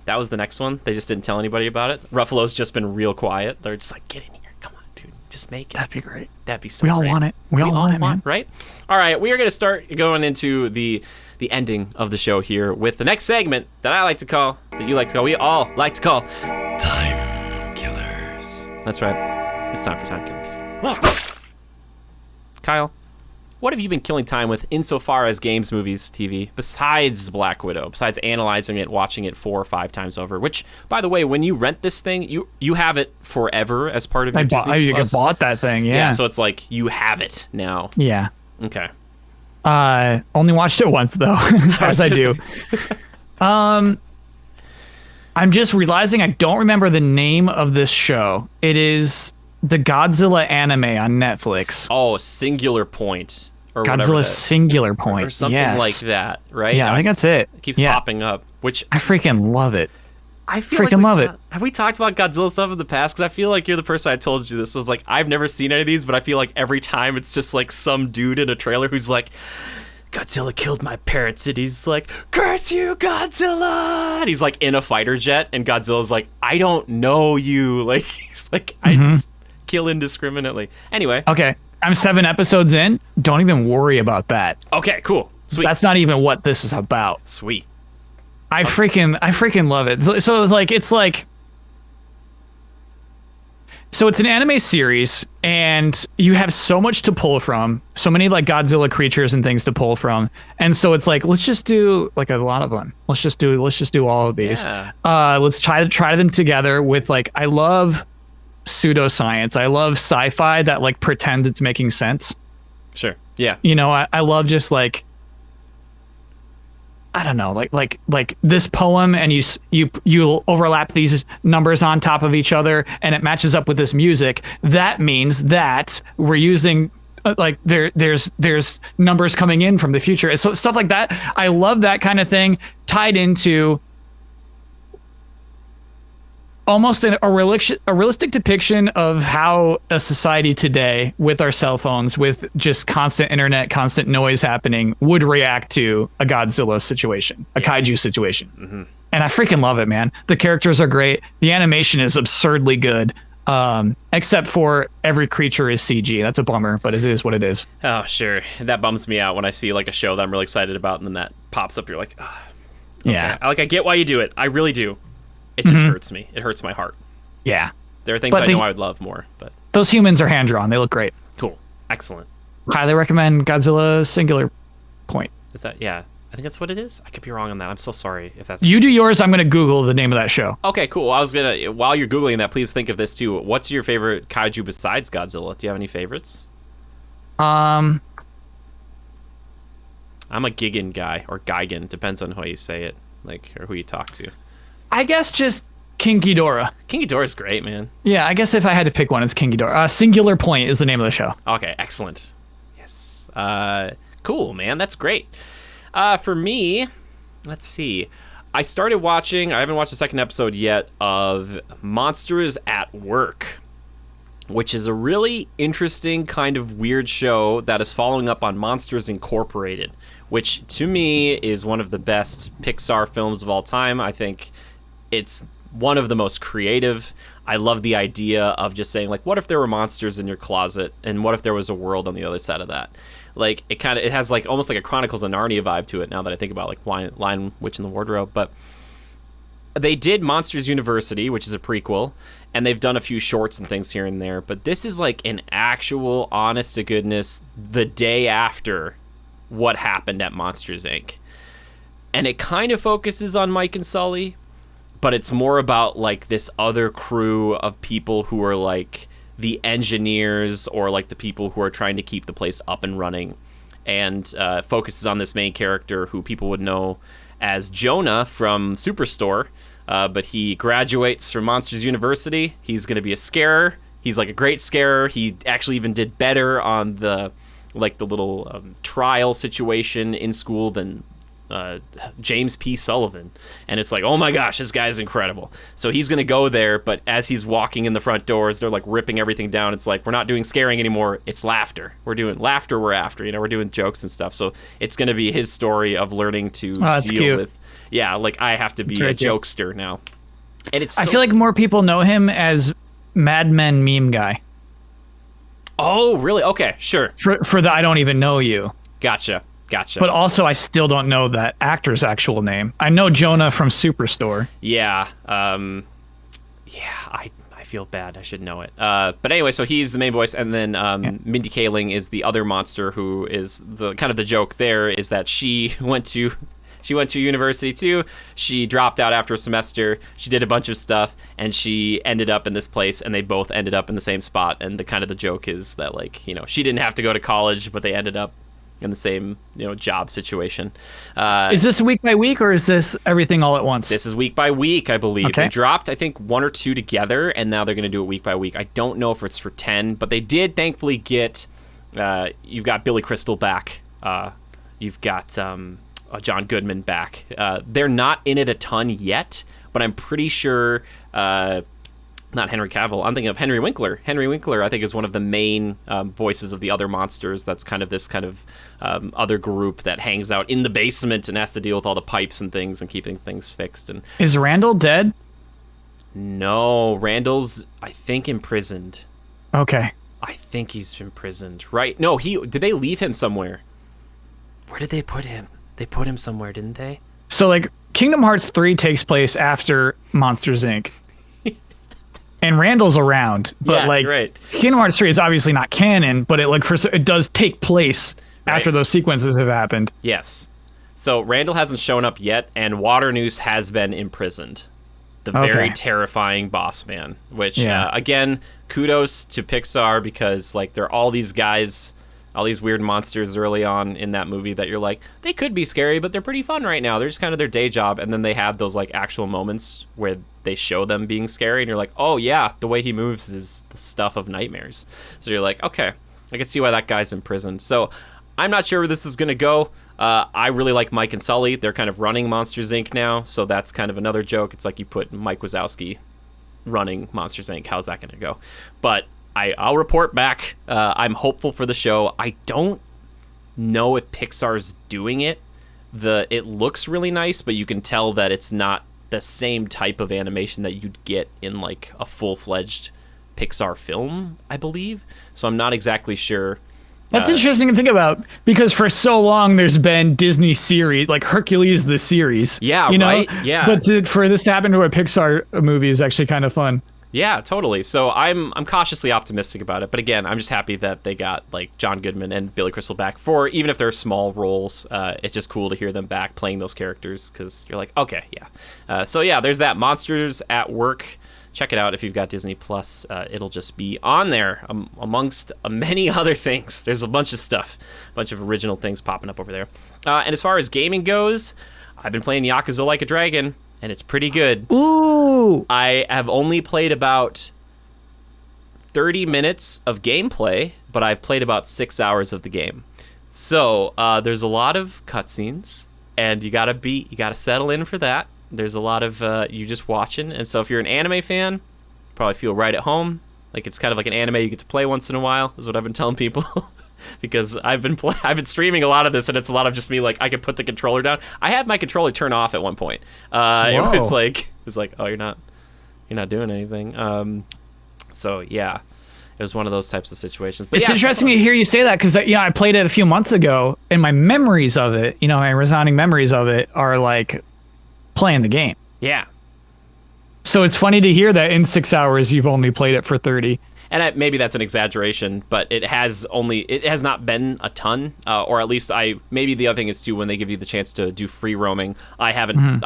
Speaker 1: that was the next one? They just didn't tell anybody about it. Ruffalo's just been real quiet. They're just like, get in here. Come on, dude. Just make it.
Speaker 2: that'd be great.
Speaker 1: That'd be so
Speaker 2: We all
Speaker 1: great.
Speaker 2: want it. We all want it, man.
Speaker 1: Right? All right, we are going to start going into the ending of the show here with the next segment that I like to call, that you like to call, we all like to call Time Killers. That's right. It's time for Time Killers. Kyle, what have you been killing time with insofar as games, movies, TV, besides Black Widow, besides analyzing it, watching it 4 or 5 times over? Which, by the way, when you rent this thing, you have it forever as part of your Disney
Speaker 2: I
Speaker 1: Plus.
Speaker 2: bought that thing. Yeah.
Speaker 1: Yeah, so it's like you have it now.
Speaker 2: Yeah.
Speaker 1: Okay.
Speaker 2: Only watched it once though, as I do. I'm just realizing I don't remember the name of this show. It is the Godzilla anime on Netflix.
Speaker 1: Oh, Singular Point or whatever
Speaker 2: Godzilla
Speaker 1: that-
Speaker 2: Singular Point.
Speaker 1: or something
Speaker 2: yes.
Speaker 1: like that, right?
Speaker 2: Yeah, I think that's it.
Speaker 1: It keeps
Speaker 2: Yeah.
Speaker 1: popping up, which
Speaker 2: I freaking love it.
Speaker 1: I feel
Speaker 2: freaking
Speaker 1: like
Speaker 2: love it.
Speaker 1: Have we talked about Godzilla stuff in the past? Because I feel like you're the person I told you this. Was like, I've never seen any of these, but I feel like every time it's just like some dude in a trailer who's like, Godzilla killed my parents, and he's like, curse you, Godzilla! And he's like in a fighter jet, and Godzilla's like, I don't know you. Like, he's like, I just kill indiscriminately. Anyway.
Speaker 2: Okay, I'm 7 episodes in. Don't even worry about that.
Speaker 1: Okay, cool. Sweet.
Speaker 2: That's not even what this is about.
Speaker 1: Sweet.
Speaker 2: I freaking love it. So it's an anime series, and you have so much to pull from, so many like Godzilla creatures and things to pull from, and so it's like, let's just do like a lot of them. Let's just do all of these.
Speaker 1: Yeah.
Speaker 2: Let's try them together with like, I love pseudoscience. I love sci-fi that like pretends it's making sense.
Speaker 1: Sure. Yeah.
Speaker 2: You know, I love just like, I don't know, like this poem, and you'll overlap these numbers on top of each other, and it matches up with this music. That means that we're using like there's numbers coming in from the future. So stuff like that. I love that kind of thing tied into almost a realistic depiction of how a society today, with our cell phones, with just constant internet, constant noise happening, would react to a Godzilla situation, a kaiju situation. Mm-hmm. And I freaking love it, man. The characters are great. The animation is absurdly good. Except for every creature is CG. That's a bummer, but it is what it is.
Speaker 1: Oh, sure. That bums me out when I see like a show that I'm really excited about, and then that pops up. You're like, okay.
Speaker 2: Yeah.
Speaker 1: I get why you do it. I really do. It just hurts me. It hurts my heart.
Speaker 2: Yeah.
Speaker 1: There are things I know I would love more, but
Speaker 2: those humans are hand drawn. They look great.
Speaker 1: Cool. Excellent.
Speaker 2: Highly recommend Godzilla Singular Point.
Speaker 1: Is that, yeah, I think that's what it is. I could be wrong on that. I'm so sorry if that's
Speaker 2: You do yours. I'm going to Google the name of that show.
Speaker 1: Okay, cool. I was going to, while you're Googling that, please think of this too. What's your favorite kaiju besides Godzilla? Do you have any favorites? I'm a Gigan guy, or Gigan, depends on how you say it, like, or who you talk to.
Speaker 2: I guess just King Ghidorah.
Speaker 1: King Ghidorah's great, man.
Speaker 2: Yeah, I guess if I had to pick one, it's King Ghidorah. Singular Point is the name of the show.
Speaker 1: Okay, excellent. Yes. Cool, man. That's great. For me, let's see. I started watching, I haven't watched the second episode yet, of Monsters at Work, which is a really interesting kind of weird show that is following up on Monsters Incorporated, which to me is one of the best Pixar films of all time. I think it's one of the most creative. I love the idea of just saying, like, what if there were monsters in your closet, and what if there was a world on the other side of that? Like, it has like almost like a Chronicles of Narnia vibe to it now that I think about like Lion, Witch in the Wardrobe. But they did Monsters University, which is a prequel, and they've done a few shorts and things here and there. But this is like an actual, honest to goodness, the day after what happened at Monsters Inc. And it kind of focuses on Mike and Sully, but it's more about like this other crew of people who are like the engineers, or like the people who are trying to keep the place up and running, and focuses on this main character who people would know as Jonah from Superstore, but he graduates from Monsters University. He's going to be a scarer. He's like a great scarer. He actually even did better on the little trial situation in school than James P. Sullivan. And it's like, oh my gosh, this guy's incredible. So he's going to go there, but as he's walking in the front doors, they're like ripping everything down. It's like, we're not doing scaring anymore. It's laughter. We're doing laughter. We're after, we're doing jokes and stuff. So it's going to be his story of learning to deal with, like, I have to be a jokester now. And it's I
Speaker 2: feel like more people know him as Mad Men meme guy.
Speaker 1: Oh, really? Okay, sure.
Speaker 2: For the I don't even know you.
Speaker 1: Gotcha.
Speaker 2: But also, I still don't know that actor's actual name. I know Jonah from Superstore.
Speaker 1: Yeah. I feel bad. I should know it. But anyway, so he's the main voice, and then Mindy Kaling is the other monster, who is the kind of the joke there is that she went to university too. She dropped out after a semester. She did a bunch of stuff, and she ended up in this place, and they both ended up in the same spot. And the joke is that, like, she didn't have to go to college, but they ended up in the same, job situation.
Speaker 2: Is this week by week, or is this everything all at once?
Speaker 1: This is week by week, I believe.
Speaker 2: Okay.
Speaker 1: They dropped, I think, 1 or 2 together, and now they're going to do it week by week. I don't know if it's for 10, but they did thankfully get, you've got Billy Crystal back. You've got John Goodman back. They're not in it a ton yet, but I'm pretty sure... not Henry Cavill. I'm thinking of Henry Winkler. Henry Winkler, I think, is one of the main voices of the other monsters. That's kind of this kind of other group that hangs out in the basement and has to deal with all the pipes and things and keeping things fixed. And
Speaker 2: is Randall dead?
Speaker 1: No, Randall's, I think, imprisoned.
Speaker 2: Okay.
Speaker 1: I think he's imprisoned, right? No, did they leave him somewhere? Where did they put him? They put him somewhere, didn't they?
Speaker 2: So, like, Kingdom Hearts 3 takes place after Monsters Inc. And Randall's around, but
Speaker 1: Yeah,
Speaker 2: like
Speaker 1: right.
Speaker 2: Kingdom Hearts 3 is obviously not canon, but it does take place after those sequences have happened.
Speaker 1: Yes. So Randall hasn't shown up yet, and Waternoose has been imprisoned. The very terrifying boss man, which, again, kudos to Pixar, because like there are all these guys, all these weird monsters early on in that movie that you're like, they could be scary, but they're pretty fun right now. They're just kind of their day job. And then they have those like actual moments where they show them being scary, and you're like, oh yeah, the way he moves is the stuff of nightmares. So you're like, okay, I can see why that guy's in prison. So I'm not sure where this is going to go. I really like Mike and Sully. They're kind of running Monsters Inc. now, so that's kind of another joke. It's like you put Mike Wazowski running Monsters Inc. How's that going to go? But I'll report back. I'm hopeful for the show. I don't know if Pixar's doing it. It looks really nice, but you can tell that it's not the same type of animation that you'd get in like a full-fledged Pixar film, I believe. So I'm not exactly sure.
Speaker 2: That's interesting to think about, because for so long there's been Disney series, like Hercules the series.
Speaker 1: Yeah,
Speaker 2: you know?
Speaker 1: right? Yeah.
Speaker 2: But for this to happen to a Pixar movie is actually kind of fun.
Speaker 1: Yeah, totally. So I'm cautiously optimistic about it. But again, I'm just happy that they got like John Goodman and Billy Crystal back for, even if they're small roles. It's just cool to hear them back playing those characters, because you're like, okay, yeah. So yeah, there's that Monsters at Work. Check it out if you've got Disney Plus. It'll just be on there amongst many other things. There's a bunch of stuff, a bunch of original things popping up over there. And as far as gaming goes, I've been playing Yakuza Like a Dragon, and it's pretty good.
Speaker 2: Ooh!
Speaker 1: I have only played about 30 minutes of gameplay, but I've played about 6 hours of the game. So there's a lot of cutscenes, and you gotta settle in for that. There's a lot of you just watching, and so if you're an anime fan, you probably feel right at home. Like it's kind of like an anime you get to play once in a while, is what I've been telling people. Because I've been streaming a lot of this, and it's a lot of just me like I could put the controller down. I had my controller turn off at one point. It was like, oh, you're not doing anything. So yeah, it was one of those types of situations. But
Speaker 2: it's interesting to hear you say that, because I played it a few months ago, and my memories of it, my resounding memories of it are like playing the game.
Speaker 1: Yeah.
Speaker 2: So it's funny to hear that in 6 hours you've only played it for 30.
Speaker 1: And maybe that's an exaggeration, but it has not been a ton, or at least maybe the other thing is too, when they give you the chance to do free roaming, I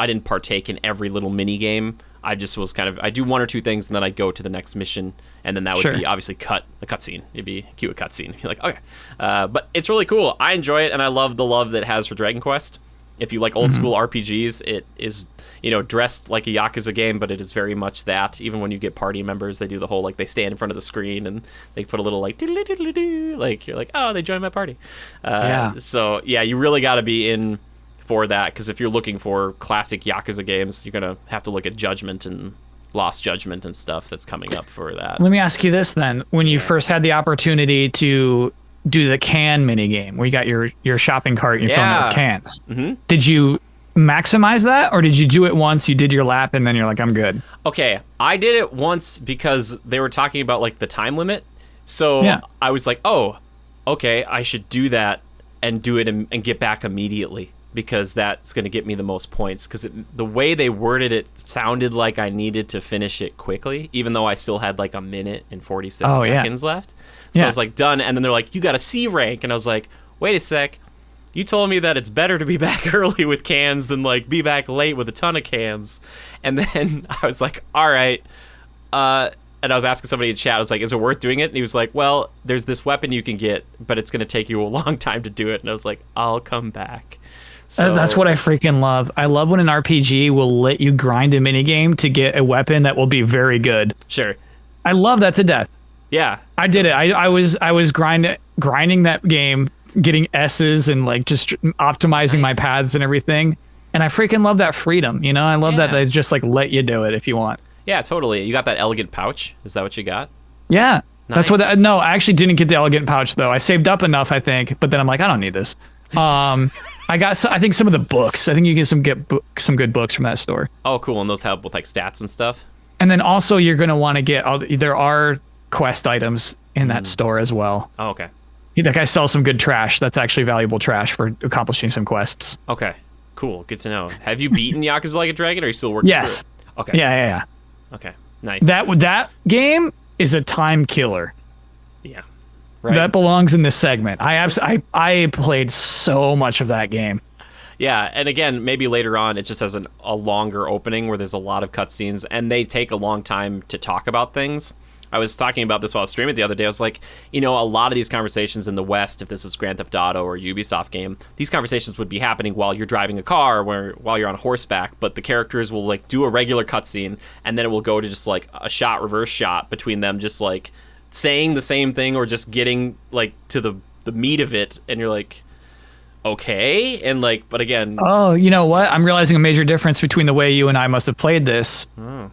Speaker 1: didn't partake in every little mini game. I just was I do one or two things, and then I'd go to the next mission, and then that would be obviously a cutscene. It'd be cue a cutscene. You're like, okay. But it's really cool. I enjoy it, and I love the love that it has for Dragon Quest. If you like old school RPGs, it is, dressed like a Yakuza game, but it is very much that. Even when you get party members, they do the whole, like, they stand in front of the screen and they put a little, like, doodle-doodle-doo, like, you're like, oh, they joined my party. So, yeah, you really got to be in for that, because if you're looking for classic Yakuza games, you're going to have to look at Judgment and Lost Judgment and stuff that's coming up for that.
Speaker 2: Let me ask you this, then. When you first had the opportunity to do the can mini game where you got your shopping cart and you're filling it with cans. Mm-hmm. Did you maximize that, or did you do it once, you did your lap, and then you're like, I'm good?
Speaker 1: Okay, I did it once because they were talking about like the time limit. So I was like, oh, okay, I should do that and do it and get back immediately, because that's going to get me the most points. Because the way they worded it sounded like I needed to finish it quickly, even though I still had like a minute and 46 seconds left. So I was like, done. And then they're like, you got a C rank. And I was like, wait a sec. You told me that it's better to be back early with cans than like be back late with a ton of cans. And then I was like, all right. And I was asking somebody in chat, I was like, is it worth doing it? And he was like, well, there's this weapon you can get, but it's going to take you a long time to do it. And I was like, I'll come back. So
Speaker 2: that's what I freaking love. I love when an RPG will let you grind a minigame to get a weapon that will be very good.
Speaker 1: Sure.
Speaker 2: I love that to death.
Speaker 1: Yeah.
Speaker 2: I did it. I was grinding that game, getting S's and like just optimizing my paths and everything. And I freaking love that freedom. I love that they just like let you do it if you want.
Speaker 1: Yeah, totally. You got that elegant pouch? Is that what you got?
Speaker 2: Yeah.
Speaker 1: Nice.
Speaker 2: That's what. No, I actually didn't get the elegant pouch though. I saved up enough, I think, but then I'm like, I don't need this. I got. I think some of the books. I think you get some good books from that store.
Speaker 1: Oh, cool. And those help with like stats and stuff.
Speaker 2: And then also you're gonna want to get. There are quest items in that store as well.
Speaker 1: Oh, okay.
Speaker 2: That guy sells some good trash. That's actually valuable trash for accomplishing some quests.
Speaker 1: Okay. Cool. Good to know. Have you beaten Yakuza Like a Dragon, or are you still working
Speaker 2: Yes.
Speaker 1: through it? Okay.
Speaker 2: Yeah.
Speaker 1: Okay. Nice.
Speaker 2: That game is a time killer.
Speaker 1: Yeah. Right.
Speaker 2: That belongs in this segment. I played so much of that game.
Speaker 1: Yeah, and again, maybe later on it just has a longer opening where there's a lot of cutscenes, and they take a long time to talk about things. I was talking about this while I was streaming the other day. I was like, a lot of these conversations in the West, if this is Grand Theft Auto or a Ubisoft game, these conversations would be happening while you're driving a car, while you're on horseback, but the characters will like do a regular cutscene, and then it will go to just like a reverse shot between them just like saying the same thing or just getting like to the meat of it, and you're like, okay, and like, but again,
Speaker 2: oh, you know what? I'm realizing a major difference between the way you and I must have played this.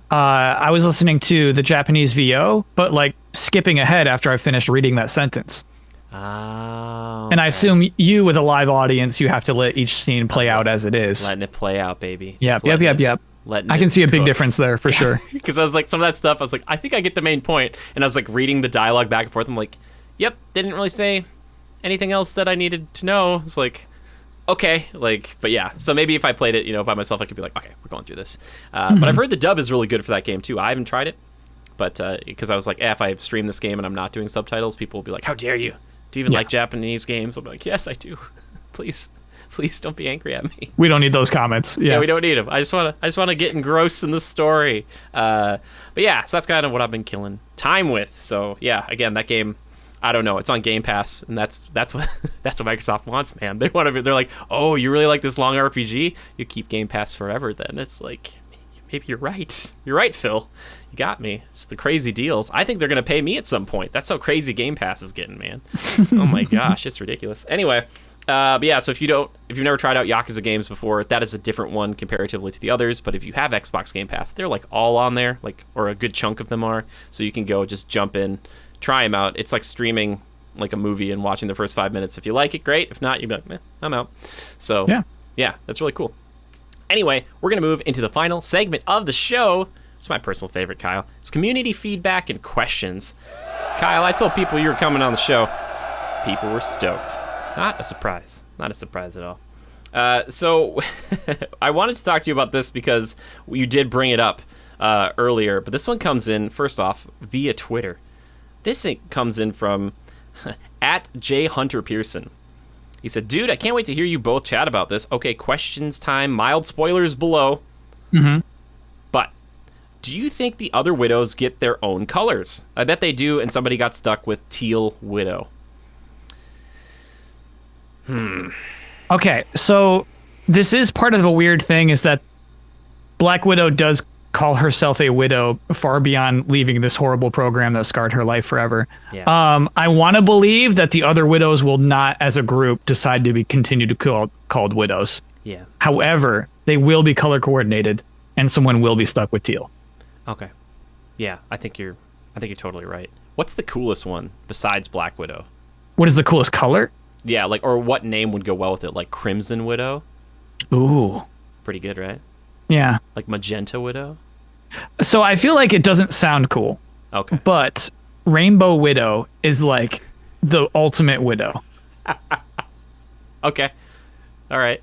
Speaker 2: I was listening to the Japanese VO, but like skipping ahead after I finished reading that sentence.
Speaker 1: Oh,
Speaker 2: and I assume you, with a live audience, you have to let each scene play out as it is.
Speaker 1: Letting it play out, baby.
Speaker 2: Yep. I can see a big difference there for sure.
Speaker 1: Because I was like, some of that stuff, I was like, I think I get the main point, and I was like reading the dialogue back and forth. I'm like, yep, didn't really say anything else that I needed to know. It's like, okay, like, but yeah. So maybe if I played it, by myself, I could be like, okay, we're going through this. But I've heard the dub is really good for that game too. I haven't tried it, but because I was like, if I stream this game and I'm not doing subtitles, people will be like, how dare you? Do you even like Japanese games? I'll be like, yes, I do. Please don't be angry at me.
Speaker 2: We don't need those comments. Yeah,
Speaker 1: we don't need them. I just want to get engrossed in the story. But yeah, so that's kind of what I've been killing time with. So yeah, again, that game, I don't know. It's on Game Pass, and that's what Microsoft wants, man. They're like, oh, you really like this long RPG? You keep Game Pass forever. Then it's like, maybe you're right. You're right, Phil. You got me. It's the crazy deals. I think they're gonna pay me at some point. That's how crazy Game Pass is getting, man. Oh my gosh, it's ridiculous. Anyway, but yeah. So if you've never tried out Yakuza games before, that is a different one comparatively to the others. But if you have Xbox Game Pass, they're like all on there, like, or a good chunk of them are. So you can go just jump in. Try them out. It's like streaming like a movie and watching the first 5 minutes. If you like it, great. If not, you'd be like, I'm out. So yeah, that's really cool. Anyway, we're going to move into the final segment of the show. It's my personal favorite, Kyle. It's community feedback and questions. Kyle, I told people you were coming on the show. People were stoked. Not a surprise. Not a surprise at all. So I wanted to talk to you about this because you did bring it up earlier, but this one comes in, first off, via Twitter. This comes in from at J Hunter Pearson. He said, dude, I can't wait to hear you both chat about this. Okay, questions time, mild spoilers below. But do you think the other widows get their own colors? I bet they do, and somebody got stuck with teal widow.
Speaker 2: Okay, so this is part of a weird thing, is that Black Widow does call herself a widow far beyond leaving this horrible program that scarred her life forever. I want to believe that the other widows will not, as a group, decide to continue to be called widows.
Speaker 1: Yeah.
Speaker 2: However, they will be color coordinated, and someone will be stuck with teal.
Speaker 1: Okay. Yeah, I think you're totally right. What's the coolest one besides Black Widow?
Speaker 2: What is the coolest color?
Speaker 1: Yeah, like, or what name would go well with it? Like Crimson Widow?
Speaker 2: Ooh.
Speaker 1: Pretty good, right?
Speaker 2: Yeah.
Speaker 1: Like Magenta Widow?
Speaker 2: So I feel like it doesn't sound cool.
Speaker 1: Okay.
Speaker 2: But Rainbow Widow is like the ultimate widow.
Speaker 1: Okay. All right.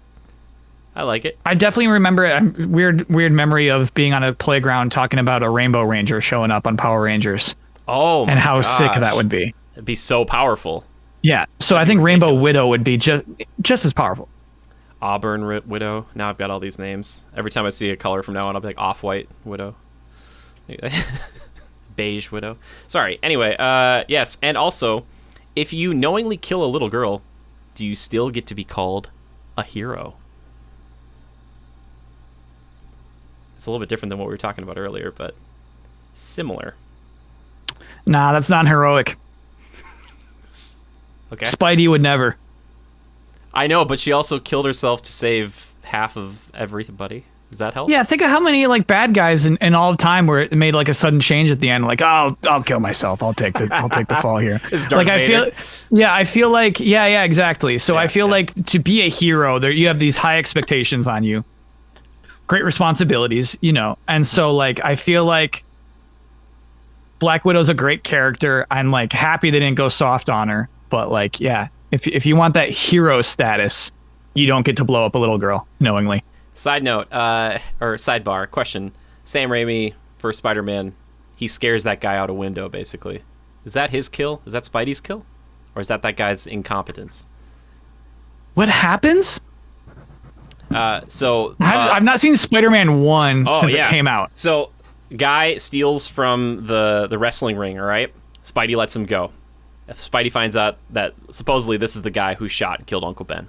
Speaker 1: I like it.
Speaker 2: I definitely remember a weird memory of being on a playground talking about a Rainbow Ranger showing up on Power Rangers.
Speaker 1: Oh my
Speaker 2: And how
Speaker 1: gosh.
Speaker 2: sick that would be.
Speaker 1: It'd be so powerful.
Speaker 2: Yeah. So I think Rainbow Widow would be just as powerful.
Speaker 1: Auburn Widow. Now I've got all these names. Every time I see a color from now on, I'll be like Off-White Widow. Beige Widow. Sorry. Anyway, yes. And also, if you knowingly kill a little girl, do you still get to be called a hero? It's a little bit different than what we were talking about earlier, but similar.
Speaker 2: Nah, that's not heroic.
Speaker 1: Okay.
Speaker 2: Spidey would never.
Speaker 1: I know, but she also killed herself to save half of everybody. Does that help?
Speaker 2: Yeah, think of how many like bad guys in all of time where it made like a sudden change at the end. Like, oh, I'll kill myself. I'll take the fall here.
Speaker 1: Like
Speaker 2: I feel like yeah, exactly. So I feel like to be a hero, there you have these high expectations on you, great responsibilities, and so like I feel like Black Widow's a great character. I'm like happy they didn't go soft on her, but like if you want that hero status, you don't get to blow up a little girl knowingly.
Speaker 1: Side note, or sidebar question: Sam Raimi for Spider-Man, he scares that guy out a window. Basically, is that his kill? Is that Spidey's kill, or is that guy's incompetence?
Speaker 2: What happens? I've not seen Spider-Man 1 since it came out.
Speaker 1: So, guy steals from the wrestling ring, all right? Spidey lets him go. Spidey finds out that supposedly this is the guy who shot and killed Uncle Ben.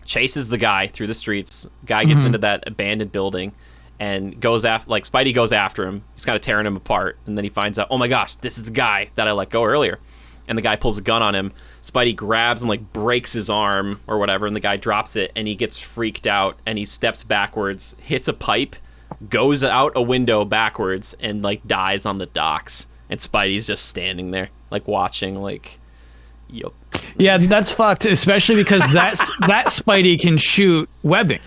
Speaker 1: Chases the guy through the streets. Guy gets into that abandoned building and goes after, like, Spidey goes after him. He's kind of tearing him apart. And then he finds out, oh my gosh, this is the guy that I let go earlier. And the guy pulls a gun on him. Spidey grabs and like breaks his arm or whatever, and the guy drops it, and he gets freaked out, and he steps backwards, hits a pipe, goes out a window backwards, and like dies on the docks. And Spidey's just standing there, like watching, like, yup.
Speaker 2: Yeah, that's fucked, especially because that Spidey can shoot webbing.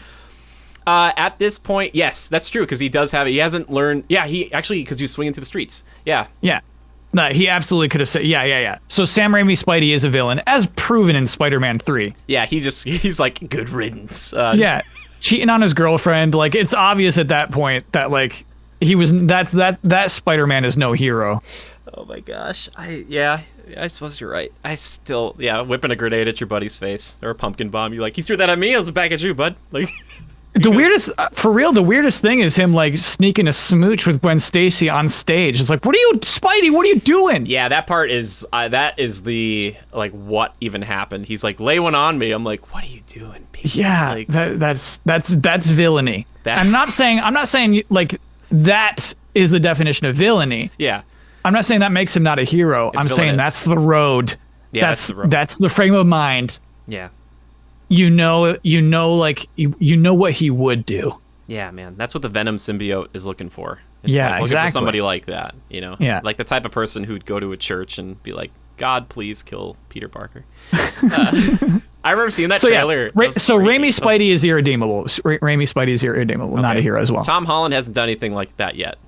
Speaker 1: At this point, yes, that's true, because he does have it. He hasn't learned. Yeah, he actually, because he was swinging through the streets. Yeah.
Speaker 2: Yeah. No, he absolutely could have said, yeah. So Sam Raimi Spidey is a villain, as proven in Spider-Man 3.
Speaker 1: Yeah, he's like, good riddance.
Speaker 2: Yeah, cheating on his girlfriend. Like, it's obvious at that point that, like, that Spider-Man is no hero.
Speaker 1: Oh my gosh. I suppose you're right. I still, whipping a grenade at your buddy's face, or a pumpkin bomb. You're like, you threw that at me? I was back at you, bud. Like...
Speaker 2: The weirdest thing is him like sneaking a smooch with Gwen Stacy on stage. It's like, Spidey, what are you doing?
Speaker 1: Yeah, that part is the like what even happened. He's like, lay one on me. I'm like, what are you doing, Pete?
Speaker 2: Yeah,
Speaker 1: like,
Speaker 2: that's villainy. I'm not saying like that is the definition of villainy.
Speaker 1: Yeah,
Speaker 2: I'm not saying that makes him not a hero. I'm
Speaker 1: villainous.
Speaker 2: Saying that's the road.
Speaker 1: Yeah, that's the road.
Speaker 2: That's the frame of mind.
Speaker 1: Yeah.
Speaker 2: You know what he would do.
Speaker 1: Yeah, man. That's what the Venom symbiote is looking for. It's
Speaker 2: yeah,
Speaker 1: like looking
Speaker 2: exactly.
Speaker 1: for somebody like that, you know?
Speaker 2: Yeah.
Speaker 1: Like the type of person who'd go to a church and be like, God, please kill Peter Parker. I remember seeing that trailer.
Speaker 2: Yeah. So Raimi Spidey is irredeemable. Raimi Spidey is irredeemable, not a hero as well.
Speaker 1: Tom Holland hasn't done anything like that yet.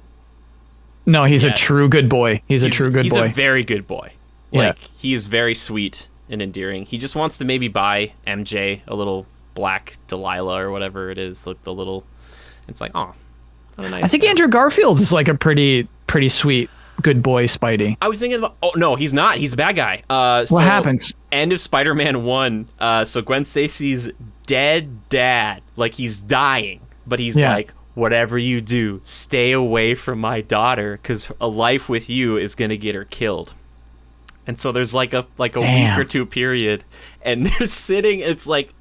Speaker 2: No, he's a true good boy. He's a true good boy.
Speaker 1: He's a very good boy. Like, he is very sweet and endearing. He just wants to maybe buy MJ a little black Delilah or whatever it is, like the little. It's like, oh, what a nice.
Speaker 2: I think
Speaker 1: guy.
Speaker 2: Andrew Garfield is like a pretty sweet good boy Spidey.
Speaker 1: I was thinking about. Oh no, he's not. He's a bad guy.
Speaker 2: What happens?
Speaker 1: End of Spider-Man 1. So Gwen Stacy's dead dad, like he's dying, but he's like, whatever you do, stay away from my daughter, because a life with you is gonna get her killed. And so there's like a week or two period, and they're sitting. It's like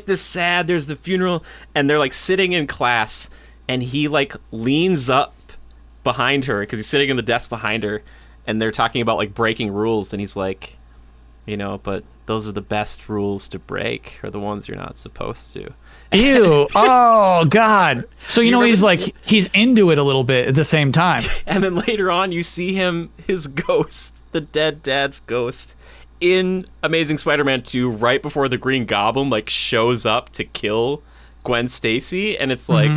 Speaker 1: this sad. There's the funeral, and they're like sitting in class, and he like leans up behind her because he's sitting in the desk behind her, and they're talking about like breaking rules, and he's like, you know, but those are the best rules to break, or the ones you're not supposed to.
Speaker 2: Ew. Oh God. So you know he's into it a little bit at the same time.
Speaker 1: And then later on you see his ghost, the dead dad's ghost, in Amazing Spider-Man 2 right before the Green Goblin like shows up to kill Gwen Stacy, and it's like,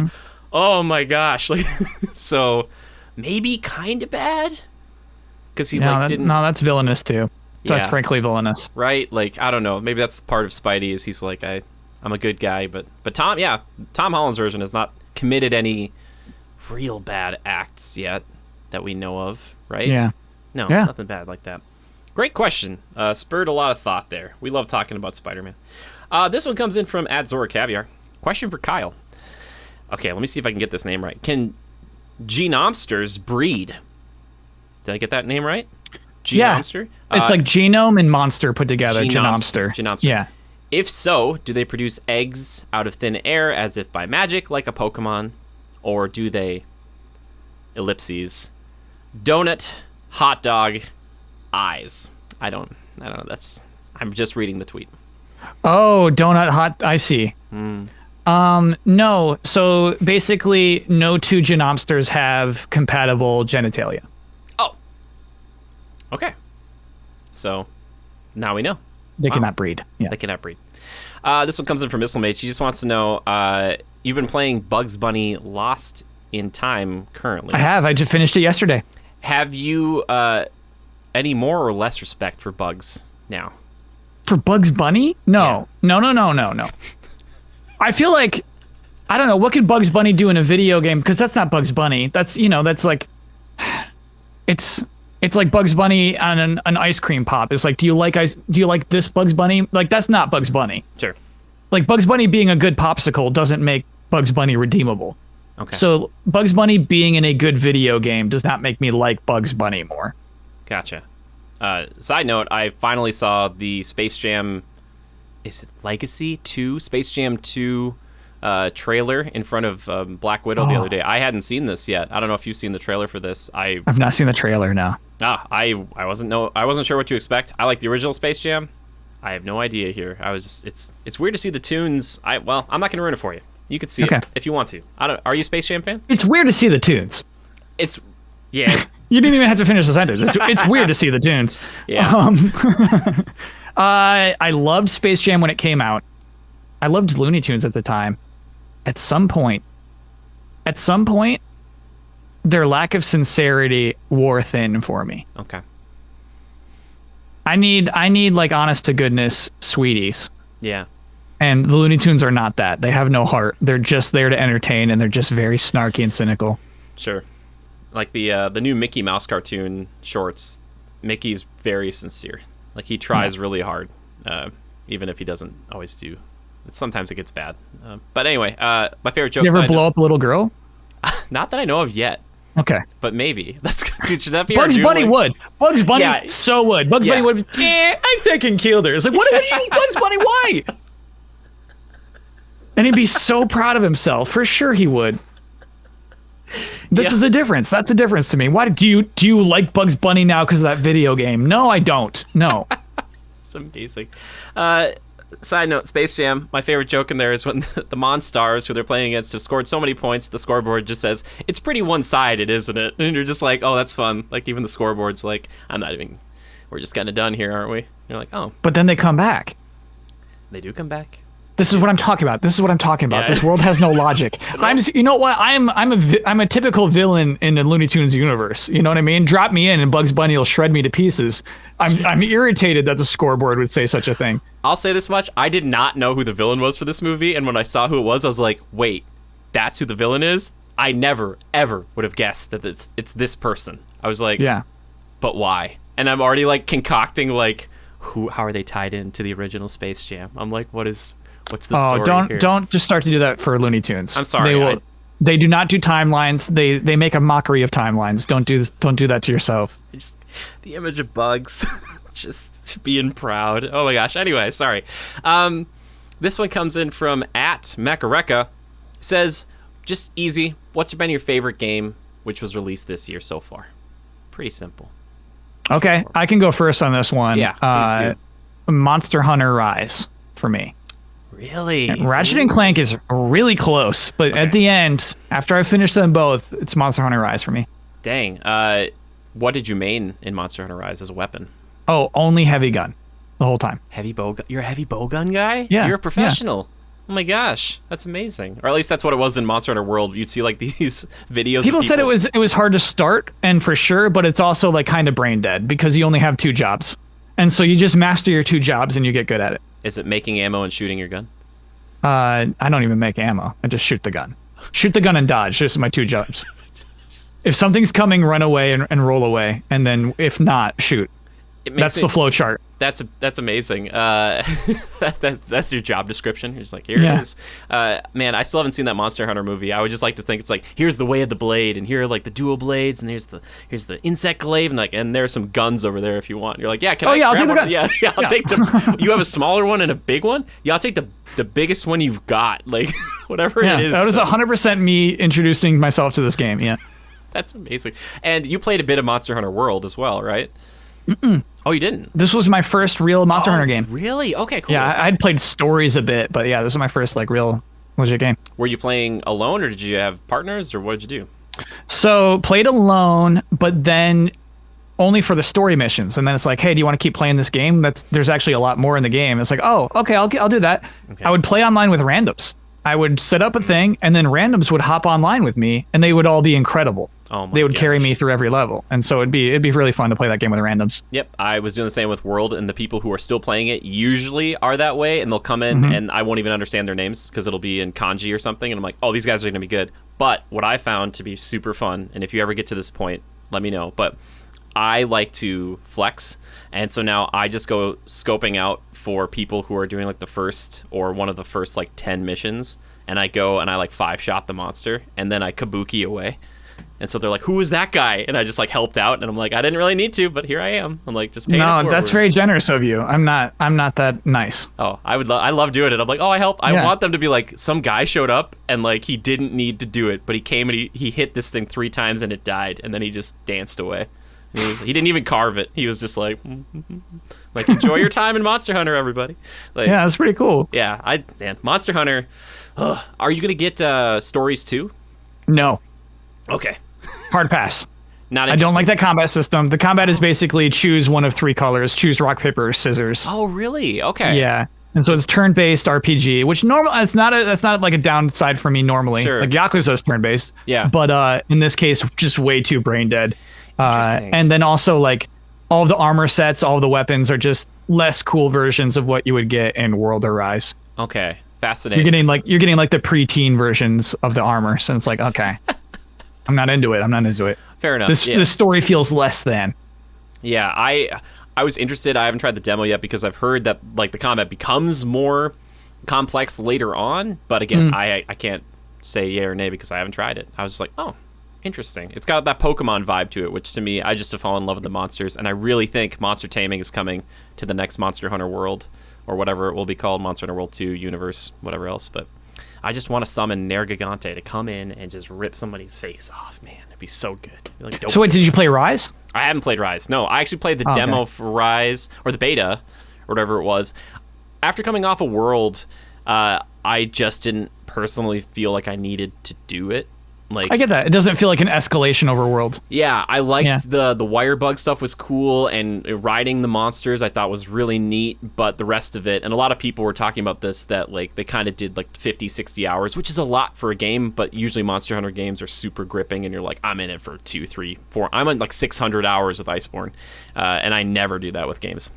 Speaker 1: oh my gosh. Like, so maybe kind of bad because he didn't.
Speaker 2: No, that's villainous too. That's frankly villainous.
Speaker 1: Right? Like, I don't know. Maybe that's part of Spidey is he's like, I'm a good guy, but Tom Holland's version has not committed any real bad acts yet that we know of, right?
Speaker 2: Yeah.
Speaker 1: No, nothing bad like that. Great question. Spurred a lot of thought there. We love talking about Spider-Man. This one comes in from @ZoraCaviar. Question for Kyle. Okay, let me see if I can get this name right. Can genomsters breed? Did I get that name right? Genomster?
Speaker 2: Yeah. It's like genome and monster put together. Genomster. Yeah.
Speaker 1: If so, do they produce eggs out of thin air as if by magic, like a Pokemon? Or do they, ellipses, donut, hot dog, eyes? I don't know. I'm just reading the tweet.
Speaker 2: Oh, donut, hot, I see. No. So basically, no two genomsters have compatible genitalia.
Speaker 1: Oh. Okay. So, now we know.
Speaker 2: They cannot breed. Yeah.
Speaker 1: They cannot breed. This one comes in from Misslemate. She just wants to know, you've been playing Bugs Bunny Lost in Time currently.
Speaker 2: I have. I just finished it yesterday.
Speaker 1: Have you any more or less respect for Bugs now?
Speaker 2: For Bugs Bunny? No. No. I feel like, I don't know, what could Bugs Bunny do in a video game? Because that's not Bugs Bunny. That's, that's like, it's like Bugs Bunny on an ice cream pop. It's like, do you like this Bugs Bunny? Like, that's not Bugs Bunny.
Speaker 1: Sure.
Speaker 2: Like, Bugs Bunny being a good popsicle doesn't make Bugs Bunny redeemable.
Speaker 1: Okay.
Speaker 2: So Bugs Bunny being in a good video game does not make me like Bugs Bunny more.
Speaker 1: Gotcha. Side note, I finally saw the Space Jam, is it Legacy 2? Space Jam 2 trailer in front of Black Widow the other day. I hadn't seen this yet. I don't know if you've seen the trailer for this.
Speaker 2: I've not seen the trailer, no.
Speaker 1: I wasn't sure what to expect. I like the original Space Jam. I have no idea here. It's weird to see the tunes. I'm not going to ruin it for you. You could see it if you want to. Are you a Space Jam fan?
Speaker 2: It's weird to see the tunes.
Speaker 1: Yeah.
Speaker 2: You didn't even have to finish the sentence. It's weird to see the tunes.
Speaker 1: Yeah.
Speaker 2: I loved Space Jam when it came out. I loved Looney Tunes at the time. At some point, their lack of sincerity wore thin for me.
Speaker 1: Okay.
Speaker 2: I need like honest to goodness sweeties.
Speaker 1: Yeah.
Speaker 2: And the Looney Tunes are not that. They have no heart. They're just there to entertain, and they're just very snarky and cynical.
Speaker 1: Sure. Like the new Mickey Mouse cartoon shorts, Mickey's very sincere. Like he tries really hard, even if he doesn't always do. Sometimes it gets bad. But anyway, my favorite joke.
Speaker 2: You ever blow up a little girl?
Speaker 1: Not that I know of yet.
Speaker 2: Okay.
Speaker 1: But maybe. Should that be
Speaker 2: Bugs Bunny would. Bugs Bunny would. Bugs Bunny would. I fucking killed her. It's like, what did you Bugs Bunny? Why? And he'd be so proud of himself. For sure he would. This is the difference. That's the difference to me. Why do you like Bugs Bunny now because of that video game? No, I don't. No.
Speaker 1: It's amazing. Side note, Space Jam, my favorite joke in there is when the Monstars, who they're playing against, have scored so many points, the scoreboard just says, it's pretty one-sided, isn't it? And you're just like, oh, that's fun. Like, even the scoreboard's like, we're just kind of done here, aren't we? And you're like, oh.
Speaker 2: But then they come back.
Speaker 1: They do come back.
Speaker 2: This is what I'm talking about.
Speaker 1: Yeah.
Speaker 2: This world has no logic. You know what? I'm a typical villain in the Looney Tunes universe. You know what I mean? Drop me in and Bugs Bunny will shred me to pieces. I'm irritated that the scoreboard would say such a thing.
Speaker 1: I'll say this much. I did not know who the villain was for this movie, and when I saw who it was, I was like, wait, that's who the villain is? I never, ever would have guessed that it's this person. I was like, yeah, but why? And I'm already like concocting like, how are they tied into the original Space Jam? I'm like, what's the story here?
Speaker 2: Don't just start to do that for Looney Tunes.
Speaker 1: I'm sorry.
Speaker 2: They do not do timelines. They make a mockery of timelines. Don't do that to yourself.
Speaker 1: Just the image of Bugs, just being proud. Oh my gosh. Anyway, sorry. This one comes in from @Macareka. Says, just easy. What's been your favorite game which was released this year so far? Pretty simple.
Speaker 2: Okay, I can go first on this one.
Speaker 1: Yeah, please do.
Speaker 2: Monster Hunter Rise for me.
Speaker 1: Really?
Speaker 2: And Ratchet and Clank is really close, but at the end, after I finish them both, it's Monster Hunter Rise for me.
Speaker 1: Dang. What did you main in Monster Hunter Rise as a weapon?
Speaker 2: Oh, only heavy gun the whole time.
Speaker 1: Heavy bow gun? You're a heavy bow gun guy?
Speaker 2: Yeah.
Speaker 1: You're a professional. Yeah. Oh my gosh, that's amazing. Or at least that's what it was in Monster Hunter World. You'd see like these videos.
Speaker 2: People said it was hard to start, and for sure, but it's also like kind of brain dead because you only have 2 jobs, and so you just master your 2 jobs and you get good at it.
Speaker 1: Is it making ammo and shooting your gun?
Speaker 2: I don't even make ammo. I just shoot the gun. Shoot the gun and dodge. Those are my 2 jobs. If something's coming, run away and roll away, and then if not, shoot. That's the flow chart.
Speaker 1: That's amazing. That's your job description. You're just like, here it is. Man, I still haven't seen that Monster Hunter movie. I would just like to think it's like, here's the way of the blade, and here are like the dual blades, and here's the insect glaive, and there's some guns over there if you want. You're like, yeah, I'll take the guns. Yeah, I'll take them. You have a smaller one and a big one? Yeah, I'll take the biggest one you've got. Like, whatever it is.
Speaker 2: That was 100% me introducing myself to this game, yeah.
Speaker 1: That's amazing. And you played a bit of Monster Hunter World as well, right? Mm-mm. Oh, you didn't?
Speaker 2: This was my first real Monster Hunter game.
Speaker 1: Really? Okay, cool.
Speaker 2: Yeah, I'd played stories a bit, but yeah, this is my first like real legit game.
Speaker 1: Were you playing alone, or did you have partners, or what did you do?
Speaker 2: So played alone, but then only for the story missions. And then it's like, hey, do you want to keep playing this game? There's actually a lot more in the game. It's like, oh, okay, I'll do that. Okay. I would play online with randoms. I would set up a thing, and then randoms would hop online with me, and they would all be incredible.
Speaker 1: Oh my
Speaker 2: they would carry me
Speaker 1: gosh.
Speaker 2: through every level, and so it'd be really fun to play that game with randoms.
Speaker 1: Yep, I was doing the same with World, and the people who are still playing it usually are that way, and they'll come in,
Speaker 2: Mm-hmm.
Speaker 1: and I won't even understand their names because it'll be in kanji or something, and I'm like, oh, these guys are going to be good. But what I found to be super fun, and if you ever get to this point, let me know, but I like to flex, and so now I just go scoping out for people who are doing like the first or one of the first like 10 missions, and I go and I like 5-shot the monster, and then I kabuki away. And so they're like, who is that guy? And I just like helped out, and I'm like, I didn't really need to, but here I am. I'm like, just paying it
Speaker 2: No,
Speaker 1: forward.
Speaker 2: that's very generous of you. I'm not that nice.
Speaker 1: Oh, I love doing it. I'm like, oh, I help. I
Speaker 2: Yeah.
Speaker 1: want them to be like, some guy showed up and like he didn't need to do it, but he came and he hit this thing 3 times and it died, and then he just danced away. And he didn't even carve it. He was just like, like, enjoy your time in Monster Hunter, everybody. Like,
Speaker 2: Yeah, that's pretty cool.
Speaker 1: yeah, man, Monster Hunter. Are you gonna get stories too?
Speaker 2: No,
Speaker 1: Okay,
Speaker 2: hard pass.
Speaker 1: not.
Speaker 2: I don't like
Speaker 1: interested.
Speaker 2: that combat system. The combat is basically choose one of 3 colors, choose rock, paper, or scissors.
Speaker 1: Oh, really? Okay.
Speaker 2: Yeah. And so it's turn-based RPG, which normal that's not like a downside for me normally.
Speaker 1: Sure.
Speaker 2: Like Yakuza's turn-based.
Speaker 1: Yeah.
Speaker 2: But in this case, just way too brain dead.
Speaker 1: Interesting.
Speaker 2: And then also like all of the armor sets, all of the weapons are just less cool versions of what you would get in World or Rise.
Speaker 1: Okay.
Speaker 2: You're
Speaker 1: Fascinating.
Speaker 2: getting like the preteen versions of the armor, so it's like okay, I'm not into it.
Speaker 1: Fair enough.
Speaker 2: This
Speaker 1: yeah.
Speaker 2: the story feels less than.
Speaker 1: Yeah, I was interested. I haven't tried the demo yet because I've heard that like the combat becomes more complex later on. But again, I can't say yay or nay because I haven't tried it. I was just like, oh, interesting. It's got that Pokemon vibe to it, which to me, I just have fallen in love with the monsters, and I really think monster taming is coming to the next Monster Hunter World or whatever it will be called, Monster Hunter World 2 Universe, whatever else. But I just want to summon Nergigante to come in and just rip somebody's face off, man. It'd be so good. It'd be like, dope.
Speaker 2: So wait, did you play Rise?
Speaker 1: I haven't played Rise. No, I actually played the
Speaker 2: okay.
Speaker 1: demo for Rise, or the beta, or whatever it was. After coming off of World, I just didn't personally feel like I needed to do it. Like,
Speaker 2: I get that. It doesn't feel like an escalation over World.
Speaker 1: yeah, I liked
Speaker 2: Yeah.
Speaker 1: the wire bug stuff was cool, and riding the monsters I thought was really neat, but the rest of it, and a lot of people were talking about this, that like they kind of did like 50, 60 hours, which is a lot for a game, but usually Monster Hunter games are super gripping, and you're like, I'm in it for 2, 3, 4. I'm on like 600 hours with Iceborne, and I never do that with games.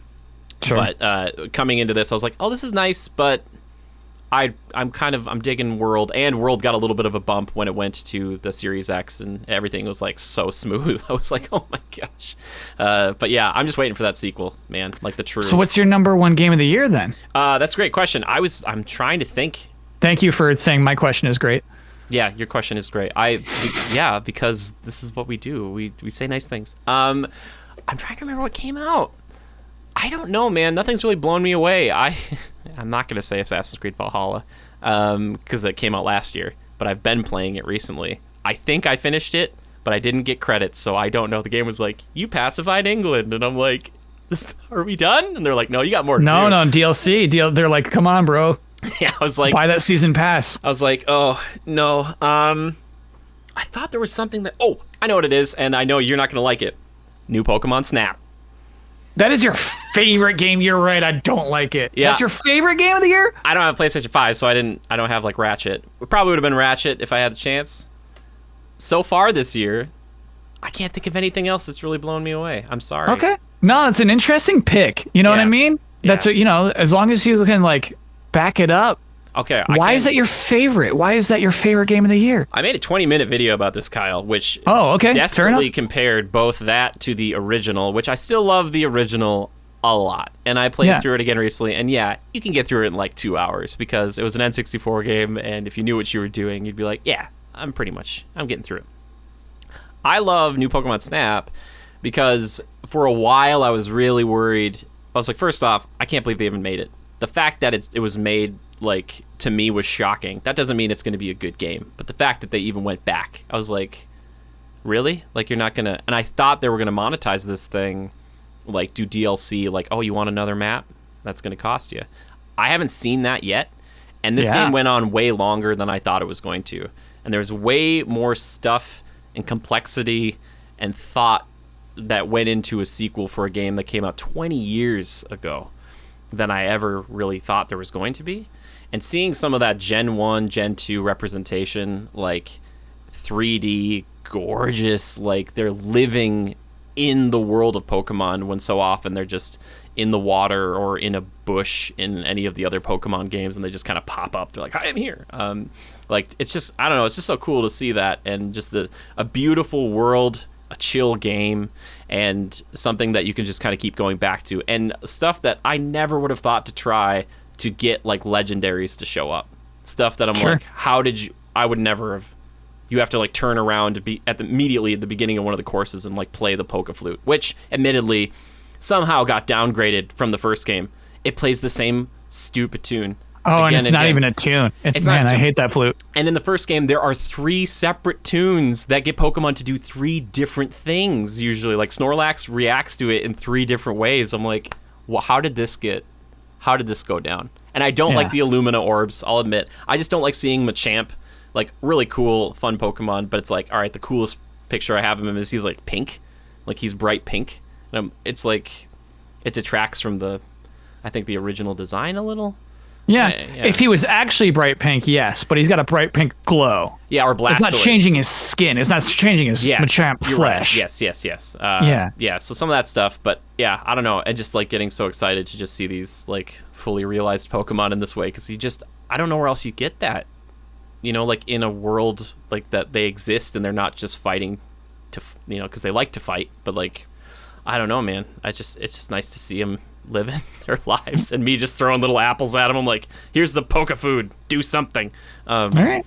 Speaker 2: Sure.
Speaker 1: But coming into this, I was like, oh, this is nice, but I'm digging World, and World got a little bit of a bump when it went to the Series X, and everything was like so smooth. I was like, oh my gosh. But yeah, I'm just waiting for that sequel, man. Like the true.
Speaker 2: So what's your number 1 game of the year then?
Speaker 1: That's a great question. I'm trying to think.
Speaker 2: Thank you for saying my question is great.
Speaker 1: Yeah, your question is great. Yeah, because this is what we do. We say nice things. I'm trying to remember what came out. I don't know, man. Nothing's really blown me away. I'm not gonna say Assassin's Creed Valhalla, because it came out last year, but I've been playing it recently. I think I finished it, but I didn't get credits, so I don't know. The game was like, you pacified England, and I'm like, are we done? And they're like, no, you got more to do.
Speaker 2: No, DLC. They're like, come on, bro.
Speaker 1: Yeah, I was like,
Speaker 2: Buy that season pass.
Speaker 1: I was like, oh no. I thought there was something that. Oh, I know what it is, and I know you're not gonna like it. New Pokemon Snap.
Speaker 2: That is your favorite game. You're right. I don't like it.
Speaker 1: Yeah.
Speaker 2: That's your favorite game of the year?
Speaker 1: I don't have PlayStation 5, so I don't have like Ratchet. It probably would have been Ratchet if I had the chance. So far this year, I can't think of anything else that's really blown me away. I'm sorry.
Speaker 2: Okay. No, it's an interesting pick. You know what I
Speaker 1: Yeah.
Speaker 2: mean? That's
Speaker 1: Yeah.
Speaker 2: what, as long as you can like back it up.
Speaker 1: Okay.
Speaker 2: Why is that your favorite? Why is that your favorite game of the year?
Speaker 1: I made a 20-minute video about this, Kyle, which
Speaker 2: Oh, okay. Fair
Speaker 1: desperately
Speaker 2: enough.
Speaker 1: compared both that to the original, which I still love the original a lot. And I played
Speaker 2: Yeah.
Speaker 1: through it again recently, and yeah, you can get through it in like 2 hours because it was an N64 game, and if you knew what you were doing, you'd be like, yeah, I'm getting through it. I love New Pokemon Snap because for a while I was really worried. I was like, first off, I can't believe they even made it. The fact that it was made, like, to me was shocking. That doesn't mean it's going to be a good game, but the fact that they even went back, I was like, really? Like, you're not going to... And I thought they were going to monetize this thing, like, do DLC, like, oh, you want another map? That's going to cost you. I haven't seen that yet, and this
Speaker 2: Yeah.
Speaker 1: game went on way longer than I thought it was going to. And there's way more stuff and complexity and thought that went into a sequel for a game that came out 20 years ago than I ever really thought there was going to be. And seeing some of that Gen 1, Gen 2 representation, like 3D gorgeous. Like they're living in the world of Pokemon when so often they're just in the water or in a bush in any of the other Pokemon games, and they just kind of pop up. They're like, "Hi, I'm here." Like it's just, I don't know, it's just so cool to see that, and just a beautiful world, a chill game, and something that you can just kind of keep going back to, and stuff that I never would have thought to try to get like legendaries to show up. Stuff that I'm like, how did you? I would never have. You have to like turn around to be immediately at the beginning of one of the courses and like play the Poke Flute, which admittedly somehow got downgraded from the first game. It plays the same stupid tune.
Speaker 2: Oh, and it's not even a tune. It's man, I hate that flute.
Speaker 1: And in the first game, there are 3 separate tunes that get Pokemon to do 3 different things. Usually, like Snorlax reacts to it in 3 different ways. I'm like, well, how did this go down? And I don't like the Illumina orbs, I'll admit. I just don't like seeing Machamp, like really cool, fun Pokemon, but it's like, all right, the coolest picture I have of him is he's like pink, like he's bright pink. And it's like, it detracts from I think the original design a little.
Speaker 2: Yeah. If he was actually bright pink, yes, but he's got a bright pink glow.
Speaker 1: Yeah, or Blastoise.
Speaker 2: It's not changing his skin. It's not changing his Machamp flesh.
Speaker 1: Right. Yes. Yeah, so some of that stuff, but yeah, I don't know. I just like getting so excited to just see these like fully realized Pokemon in this way, because I don't know where else you get that. You know, like in a world like that, they exist and they're not just fighting to, because they like to fight, but like, I don't know, man. It's just nice to see them living their lives, and me just throwing little apples at them. I'm like, here's the Poke Food, do something.
Speaker 2: All right.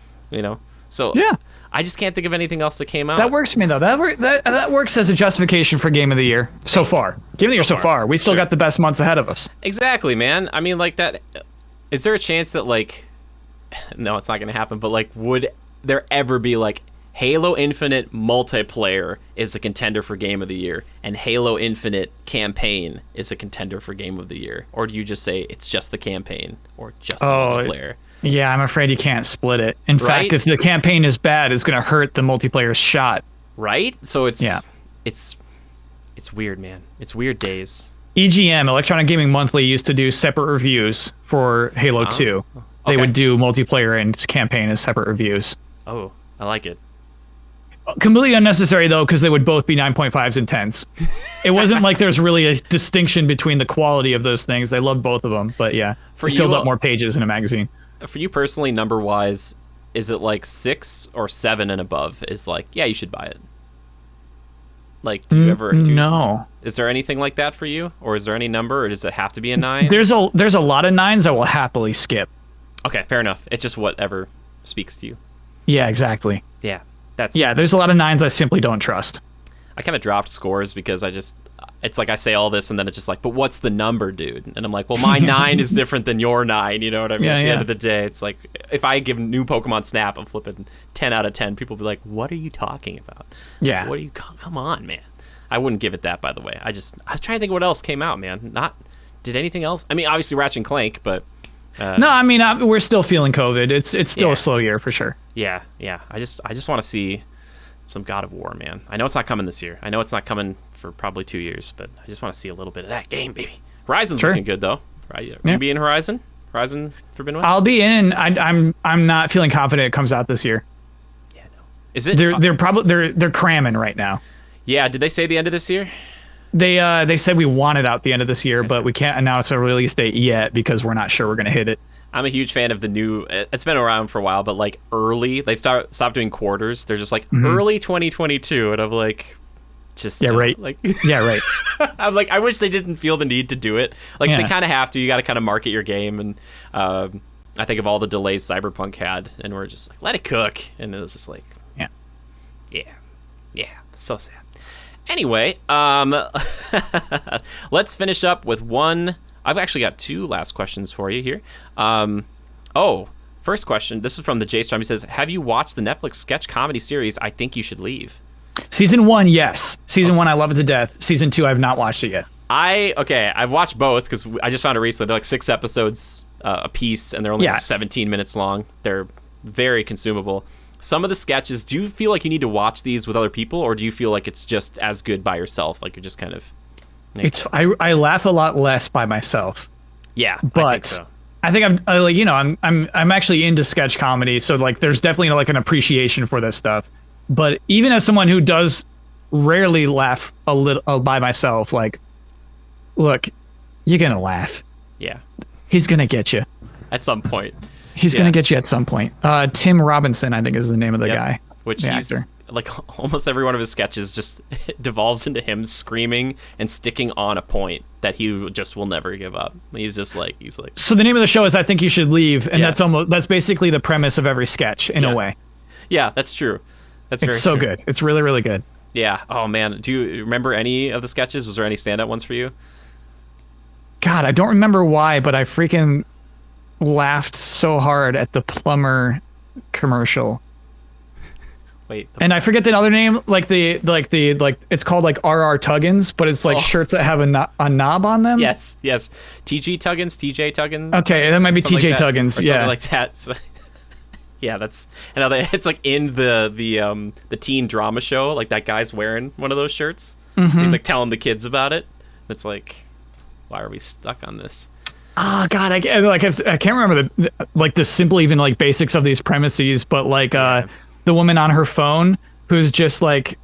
Speaker 1: So
Speaker 2: yeah,
Speaker 1: I just can't think of anything else that came out.
Speaker 2: That works for me though. That works as a justification for Game of the Year so far. Game of the Year so far. We still got the best months ahead of us.
Speaker 1: Exactly, man. I mean, like that. Is there a chance that like, no, it's not going to happen, but like, would there ever be like Halo Infinite multiplayer is a contender for Game of the Year, and Halo Infinite campaign is a contender for Game of the Year? Or do you just say it's just the campaign or just the multiplayer?
Speaker 2: Yeah, I'm afraid you can't split it. In fact, if the campaign is bad, it's going to hurt the multiplayer's shot.
Speaker 1: Right? So it's weird, man. It's weird days.
Speaker 2: EGM, Electronic Gaming Monthly, used to do separate reviews for Halo 2. They would do multiplayer and campaign as separate reviews.
Speaker 1: Oh, I like it.
Speaker 2: Completely unnecessary, though, because they would both be 9.5s and 10s. It wasn't like there's really a distinction between the quality of those things. They loved both of them, but yeah, it filled up more pages in a magazine.
Speaker 1: For you personally, number-wise, is it like 6 or 7 and above is like, yeah, you should buy it? Like, do you ever...
Speaker 2: No.
Speaker 1: Is there anything like that for you? Or is there any number, or does it have to be a 9?
Speaker 2: There's a lot of 9s I will happily skip.
Speaker 1: Okay, fair enough. It's just whatever speaks to you.
Speaker 2: Yeah, exactly.
Speaker 1: Yeah.
Speaker 2: There's a lot of 9s I simply don't trust.
Speaker 1: I kind of dropped scores because it's like I say all this and then it's just like, but what's the number, dude? And I'm like, well, my 9 is different than your 9, you know what I mean? At the end of the day, it's like, if I give new Pokemon Snap, I'm flipping 10 out of 10. People will be like, what are you talking about?
Speaker 2: Yeah.
Speaker 1: Come on, man. I wouldn't give it that, by the way. I was trying to think of what else came out, man. Did anything else? I mean, obviously Ratchet and Clank, but...
Speaker 2: no, I mean, we're still feeling COVID. It's still a slow year for sure.
Speaker 1: Yeah. I just want to see some God of War, man. I know it's not coming this year. I know it's not coming for probably 2 years, but I just want to see a little bit of that game, baby. Horizon's looking good though. Right? You be in Horizon? Horizon Forbidden West?
Speaker 2: I'll be in. I'm not feeling confident it comes out this year.
Speaker 1: Yeah, no. Is it?
Speaker 2: They're cramming right now. Yeah.
Speaker 1: Did they say the end of this year?
Speaker 2: They said we want it out the end of this year, but we can't announce a release date yet because we're not sure we're going to hit it.
Speaker 1: I'm a huge fan of the new. It's been around for a while, but like early, they stopped doing quarters. They're just like early 2022, and I'm like,
Speaker 2: right.
Speaker 1: Like,
Speaker 2: yeah, right.
Speaker 1: I'm like, I wish they didn't feel the need to do it. Like they kind of have to. You got to kind of market your game, and I think of all the delays Cyberpunk had, and we're just like, let it cook, and it was just like, yeah, so sad. Anyway, let's finish up with one. I've actually got 2 last questions for you here. First question. This is from the J-Storm. He says, have you watched the Netflix sketch comedy series, I Think You Should Leave?
Speaker 2: Season 1, yes. Season 1, I love it to death. Season 2, I've not watched it yet.
Speaker 1: I've watched both because I just found it recently. They're like 6 episodes a piece, and they're only 17 minutes long. They're very consumable. Some of the sketches, do you feel like you need to watch these with other people, or do you feel like it's just as good by yourself? Like you're just kind of...
Speaker 2: I laugh a lot less by myself.
Speaker 1: Yeah,
Speaker 2: but
Speaker 1: I think so.
Speaker 2: I think I'm actually into sketch comedy, so like there's definitely like an appreciation for this stuff. But even as someone who does rarely laugh a little by myself, like, look, you're gonna laugh.
Speaker 1: Yeah.
Speaker 2: He's gonna get you.
Speaker 1: At some point.
Speaker 2: He's gonna get you at some point. Tim Robinson, I think, is the name of the guy.
Speaker 1: Which
Speaker 2: the
Speaker 1: he's
Speaker 2: actor.
Speaker 1: like almost every one of his sketches just devolves into him screaming and sticking on a point that he just will never give up. He's like.
Speaker 2: So the name of the show is I Think You Should Leave, and that's basically the premise of every sketch in a way.
Speaker 1: Yeah, that's true. It's very
Speaker 2: so
Speaker 1: true.
Speaker 2: good. It's really, really good.
Speaker 1: Yeah. Oh man, do you remember any of the sketches? Was there any standout ones for you?
Speaker 2: God, I don't remember why, but I freaking laughed so hard at the plumber commercial.
Speaker 1: Wait.
Speaker 2: And I forget the other name, like it's called like RR Tuggins, but it's like shirts that have a knob on them.
Speaker 1: Yes. TJ Tuggins.
Speaker 2: Okay, that might be TJ
Speaker 1: like
Speaker 2: Tuggins.
Speaker 1: Or
Speaker 2: yeah,
Speaker 1: something like that. So, yeah, that's it's like in the teen drama show. Like that guy's wearing one of those shirts.
Speaker 2: Mm-hmm.
Speaker 1: He's like telling the kids about it. It's like, why are we stuck on this?
Speaker 2: Oh God, I can't remember the simple even like basics of these premises, but like the woman on her phone who's just like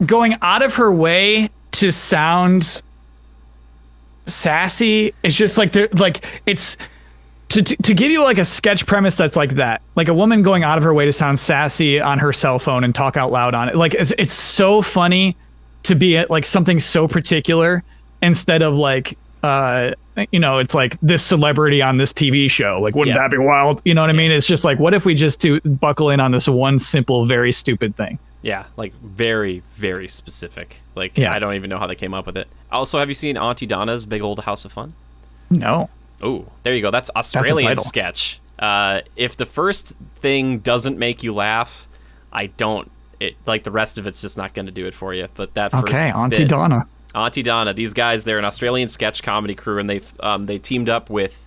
Speaker 2: going out of her way to sound sassy. It's just like it's to give you like a sketch premise that's like that, like a woman going out of her way to sound sassy on her cell phone and talk out loud on it. Like it's so funny to be at like something so particular instead of like it's like this celebrity on this TV show. Like, wouldn't that be wild? You know what I mean? It's just like, what if we just buckle in on this one simple, very stupid thing?
Speaker 1: Yeah, like very, very specific. Like, I don't even know how they came up with it. Also, have you seen Auntie Donna's Big Old House of Fun?
Speaker 2: No.
Speaker 1: Oh, there you go. That's Australian sketch. If the first thing doesn't make you laugh, like the rest of it's just not going to do it for you. But that first
Speaker 2: Auntie Donna.
Speaker 1: Auntie Donna. These guys, they're an Australian sketch comedy crew, and they teamed up with.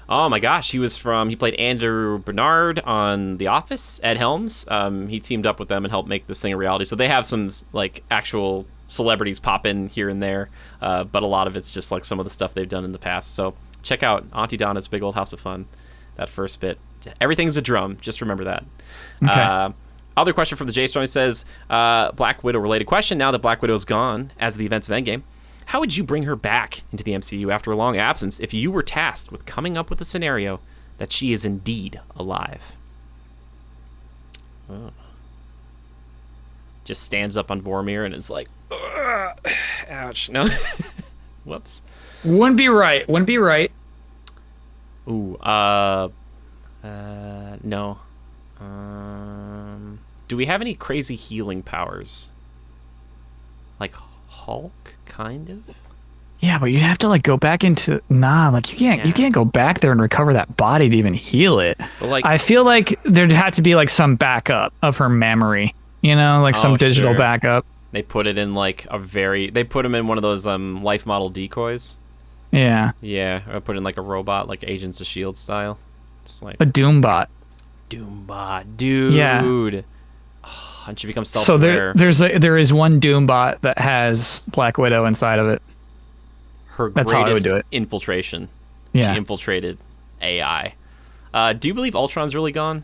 Speaker 1: Oh my gosh, he played Andrew Bernard on The Office. Ed Helms. He teamed up with them and helped make this thing a reality. So they have some like actual celebrities pop in here and there, but a lot of it's just like some of the stuff they've done in the past. So check out Auntie Donna's Big Old House of Fun. That first bit, everything's a drum. Just remember that.
Speaker 2: Okay.
Speaker 1: Other question from the J Storm says, Black Widow related question. Now that Black Widow's gone as the events of Endgame, how would you bring her back into the MCU after a long absence if you were tasked with coming up with a scenario that she is indeed alive? Oh. Just stands up on Vormir and is like, ouch. No. Whoops.
Speaker 2: Wouldn't be right.
Speaker 1: Ooh, no. Do we have any crazy healing powers? Like Hulk, kind of?
Speaker 2: Yeah, but you'd have to like go back into you can't go back there and recover that body to even heal it. But like, I feel like there'd have to be like some backup of her memory, like some digital backup.
Speaker 1: They put it in like they put him in one of those life model decoys.
Speaker 2: Yeah.
Speaker 1: Yeah, or put in like a robot, like Agents of S.H.I.E.L.D. style. Just like
Speaker 2: a Doombot,
Speaker 1: dude.
Speaker 2: Yeah.
Speaker 1: Oh, and she becomes self-aware.
Speaker 2: So there is one Doombot that has Black Widow inside of it.
Speaker 1: That's
Speaker 2: how I would do it.
Speaker 1: Infiltration.
Speaker 2: Yeah.
Speaker 1: She infiltrated AI. Do you believe Ultron's really gone?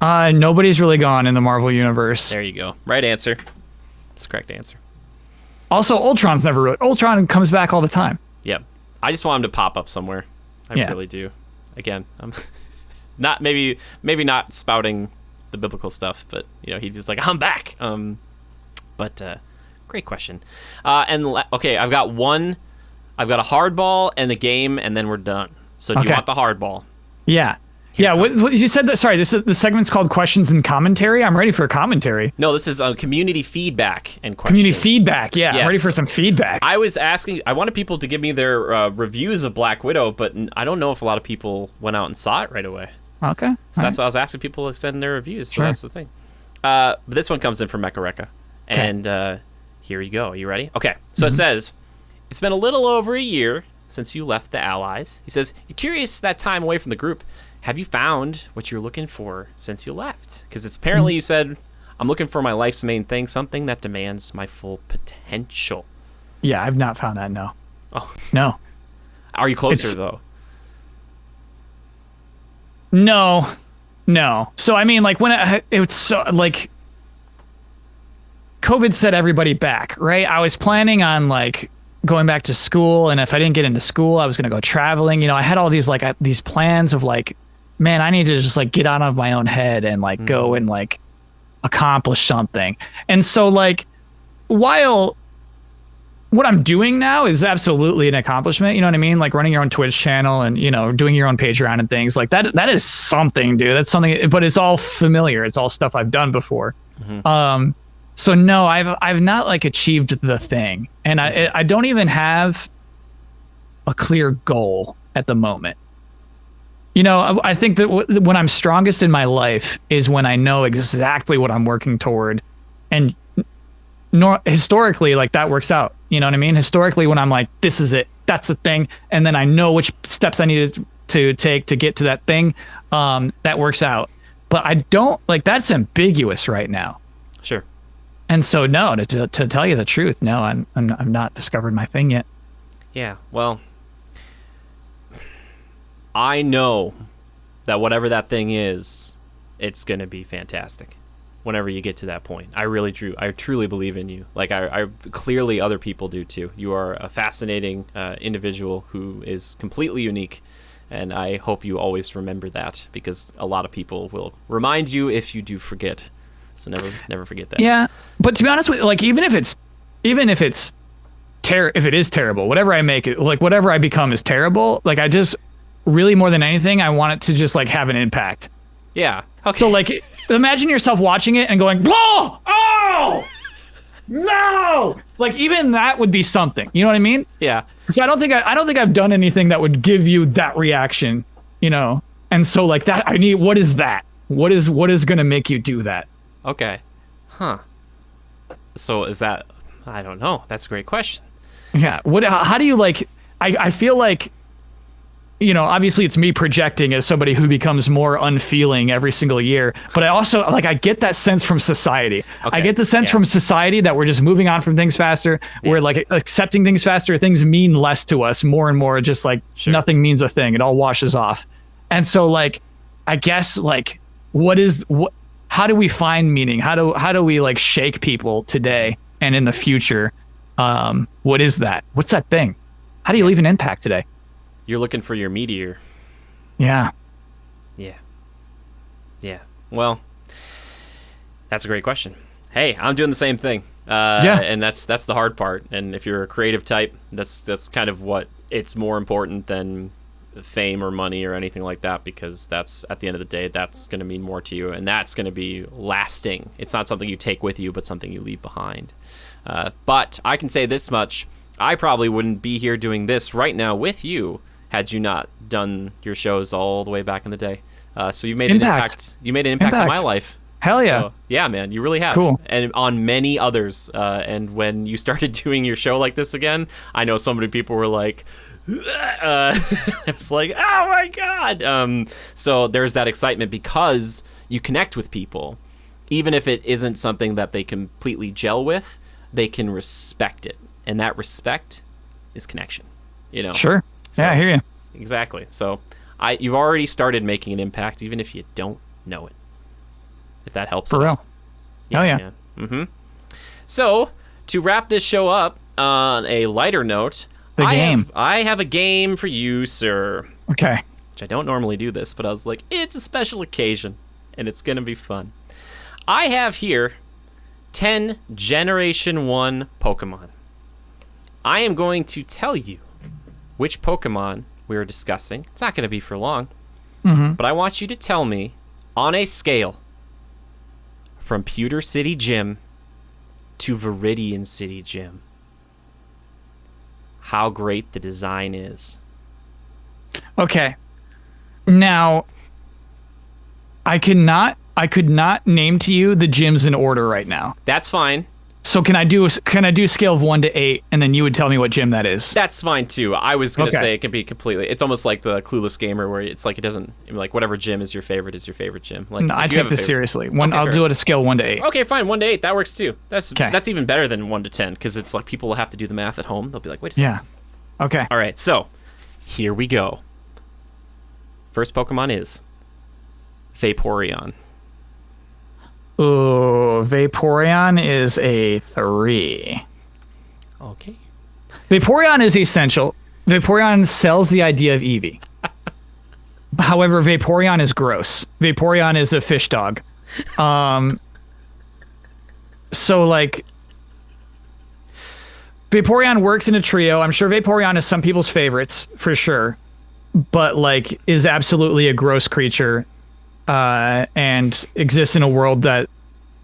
Speaker 2: Nobody's really gone in the Marvel universe.
Speaker 1: There you go. Right answer. That's the correct answer.
Speaker 2: Also, Ultron comes back all the time.
Speaker 1: Yep. I just want him to pop up somewhere. I really do. Again, I'm not maybe not spouting the biblical stuff, but he's just like, I'm back. But great question. Okay, I've got a hardball and the game, and then we're done. So do you want the hardball?
Speaker 2: Yeah. What you said that. Sorry, the segment's called Questions and Commentary. I'm ready for a commentary.
Speaker 1: No, this is community feedback and questions.
Speaker 2: Community feedback. Yeah, yes. I'm ready for some feedback.
Speaker 1: I wanted people to give me their reviews of Black Widow, but I don't know if a lot of people went out and saw it right away.
Speaker 2: Okay.
Speaker 1: So that's why I was asking people to send their reviews. So that's the thing. But this one comes in from Mecha Rekka. And here you go. Are you ready? Okay. So it says, it's been a little over a year since you left the Allies. He says, you're curious that time away from the group. Have you found what you're looking for since you left? Because it's apparently you said, I'm looking for my life's main thing, something that demands my full potential.
Speaker 2: Yeah, I've not found that, no.
Speaker 1: Oh.
Speaker 2: No.
Speaker 1: Are you closer, though?
Speaker 2: No. No. So I mean, like when it was so like COVID set everybody back, right? I was planning on like going back to school, and if I didn't get into school, I was gonna go traveling. You know, I had all these like these plans of like, man, I need to just like get out of my own head and like go and like accomplish something. And so like while what I'm doing now is absolutely an accomplishment, you know what I mean? Like running your own Twitch channel and, you know, doing your own Patreon and things like that. That is something, dude. That's something, but it's all familiar. It's all stuff I've done before. So no, I've not like achieved the thing, and I don't even have a clear goal at the moment. You know, I think that when I'm strongest in my life is when I know exactly what I'm working toward, and historically, like that works out. You know what I mean? Historically, when I'm like, this is it, that's the thing, and then I know which steps I needed to take to get to that thing, that works out. But I don't like that's ambiguous right now.
Speaker 1: Sure.
Speaker 2: And so, no, to tell you the truth, no, I'm not discovered my thing yet.
Speaker 1: Yeah. Well, I know that whatever that thing is, it's gonna be fantastic. Whenever you get to that point, I truly believe in you. Like I clearly other people do too. You are a fascinating individual who is completely unique, and I hope you always remember that, because a lot of people will remind you if you do forget. So never forget that.
Speaker 2: Yeah, but to be honest with you, like if it is terrible, whatever I make it, like whatever I become is terrible. Like I just really more than anything, I want it to just like have an impact.
Speaker 1: Yeah. Okay.
Speaker 2: So like. Imagine yourself watching it and going, "Whoa! Oh! No!" Like even that would be something. You know what I mean?
Speaker 1: Yeah.
Speaker 2: So I don't think I've done anything that would give you that reaction, you know. And so like that I need what is that? What is going to make you do that?
Speaker 1: Okay. Huh. So is that I don't know. That's a great question.
Speaker 2: Yeah. How do you like I feel like, you know, obviously it's me projecting as somebody who becomes more unfeeling every single year, but I also like I get that sense from society.
Speaker 1: Okay.
Speaker 2: I get the sense from society that we're just moving on from things faster. Yeah. We're like accepting things faster. Things mean less to us more and more. Just like nothing means a thing. It all washes off. And so like, I guess like how do we find meaning? How do we like shake people today and in the future? What is that? What's that thing? How do you leave an impact today?
Speaker 1: You're looking for your meteor.
Speaker 2: Yeah.
Speaker 1: Yeah. Yeah. Well, that's a great question. Hey, I'm doing the same thing. And that's the hard part. And if you're a creative type, that's kind of what it's more important than fame or money or anything like that, because that's at the end of the day, that's going to mean more to you, and that's going to be lasting. It's not something you take with you, but something you leave behind. But I can say this much. I probably wouldn't be here doing this right now with you had you not done your shows all the way back in the day. So you made an impact. You made an impact on my life.
Speaker 2: Hell yeah.
Speaker 1: So, yeah, man, you really have.
Speaker 2: Cool.
Speaker 1: And on many others. And when you started doing your show like this again, I know so many people were like, it's like, oh my God. So there's that excitement because you connect with people. Even if it isn't something that they completely gel with, they can respect it. And that respect is connection, you know?
Speaker 2: Sure.
Speaker 1: So,
Speaker 2: yeah, I hear you.
Speaker 1: Exactly. So you've already started making an impact, even if you don't know it. If that helps.
Speaker 2: For real. Hell yeah.
Speaker 1: Mm-hmm. So to wrap this show up on a lighter note, I have a game for you, sir.
Speaker 2: Okay.
Speaker 1: Which I don't normally do this, but I was like, it's a special occasion, and it's going to be fun. I have here 10 Generation 1 Pokemon. I am going to tell you which Pokemon we're discussing. It's not going to be for long, but I want you to tell me on a scale from Pewter City Gym to Viridian City Gym how great the design is.
Speaker 2: Okay. Now, I could not name to you the gyms in order right now.
Speaker 1: That's fine.
Speaker 2: So can I do a scale of 1 to 8, and then you would tell me what gym that is?
Speaker 1: That's fine too. I was gonna say it can be completely. It's almost like the Clueless Gamer, where it's like it doesn't like whatever gym is your favorite gym. Like
Speaker 2: no, I take this seriously. I'll do it a scale 1 to 8.
Speaker 1: Okay, fine. 1 to 8 that works too. That's even better than 1 to 10 because it's like people will have to do the math at home. They'll be like, wait a second.
Speaker 2: Yeah. Okay.
Speaker 1: All right. So here we go. First Pokemon is Vaporeon.
Speaker 2: Ooh, Vaporeon is a 3.
Speaker 1: Okay.
Speaker 2: Vaporeon is essential. Vaporeon sells the idea of Eevee. However, Vaporeon is gross. Vaporeon is a fish dog. So, like, Vaporeon works in a trio. I'm sure Vaporeon is some people's favorites, for sure. But, like, is absolutely a gross creature and exists in a world that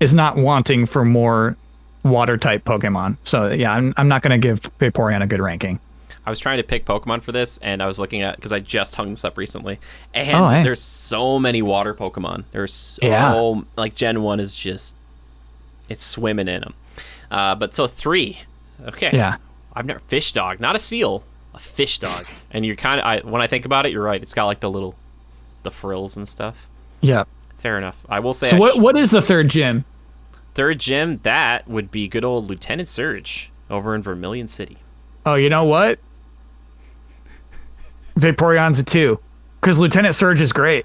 Speaker 2: is not wanting for more water-type Pokemon. So, yeah, I'm not going to give Vaporeon a good ranking.
Speaker 1: I was trying to pick Pokemon for this, and I was looking at, because I just hung this up recently, and there's so many water Pokemon. There's so, like, Gen 1 is just, it's swimming in them. But so 3, okay.
Speaker 2: Yeah.
Speaker 1: I've never, fish dog, not a seal, a fish dog. And you're kind of, when I think about it, you're right. It's got, like, the frills and stuff.
Speaker 2: Yeah.
Speaker 1: Fair enough. I will say.
Speaker 2: So what is the third gym?
Speaker 1: Third gym, that would be good old Lieutenant Surge over in Vermilion City.
Speaker 2: Oh, you know what? Vaporeon's a 2, because Lieutenant Surge is great.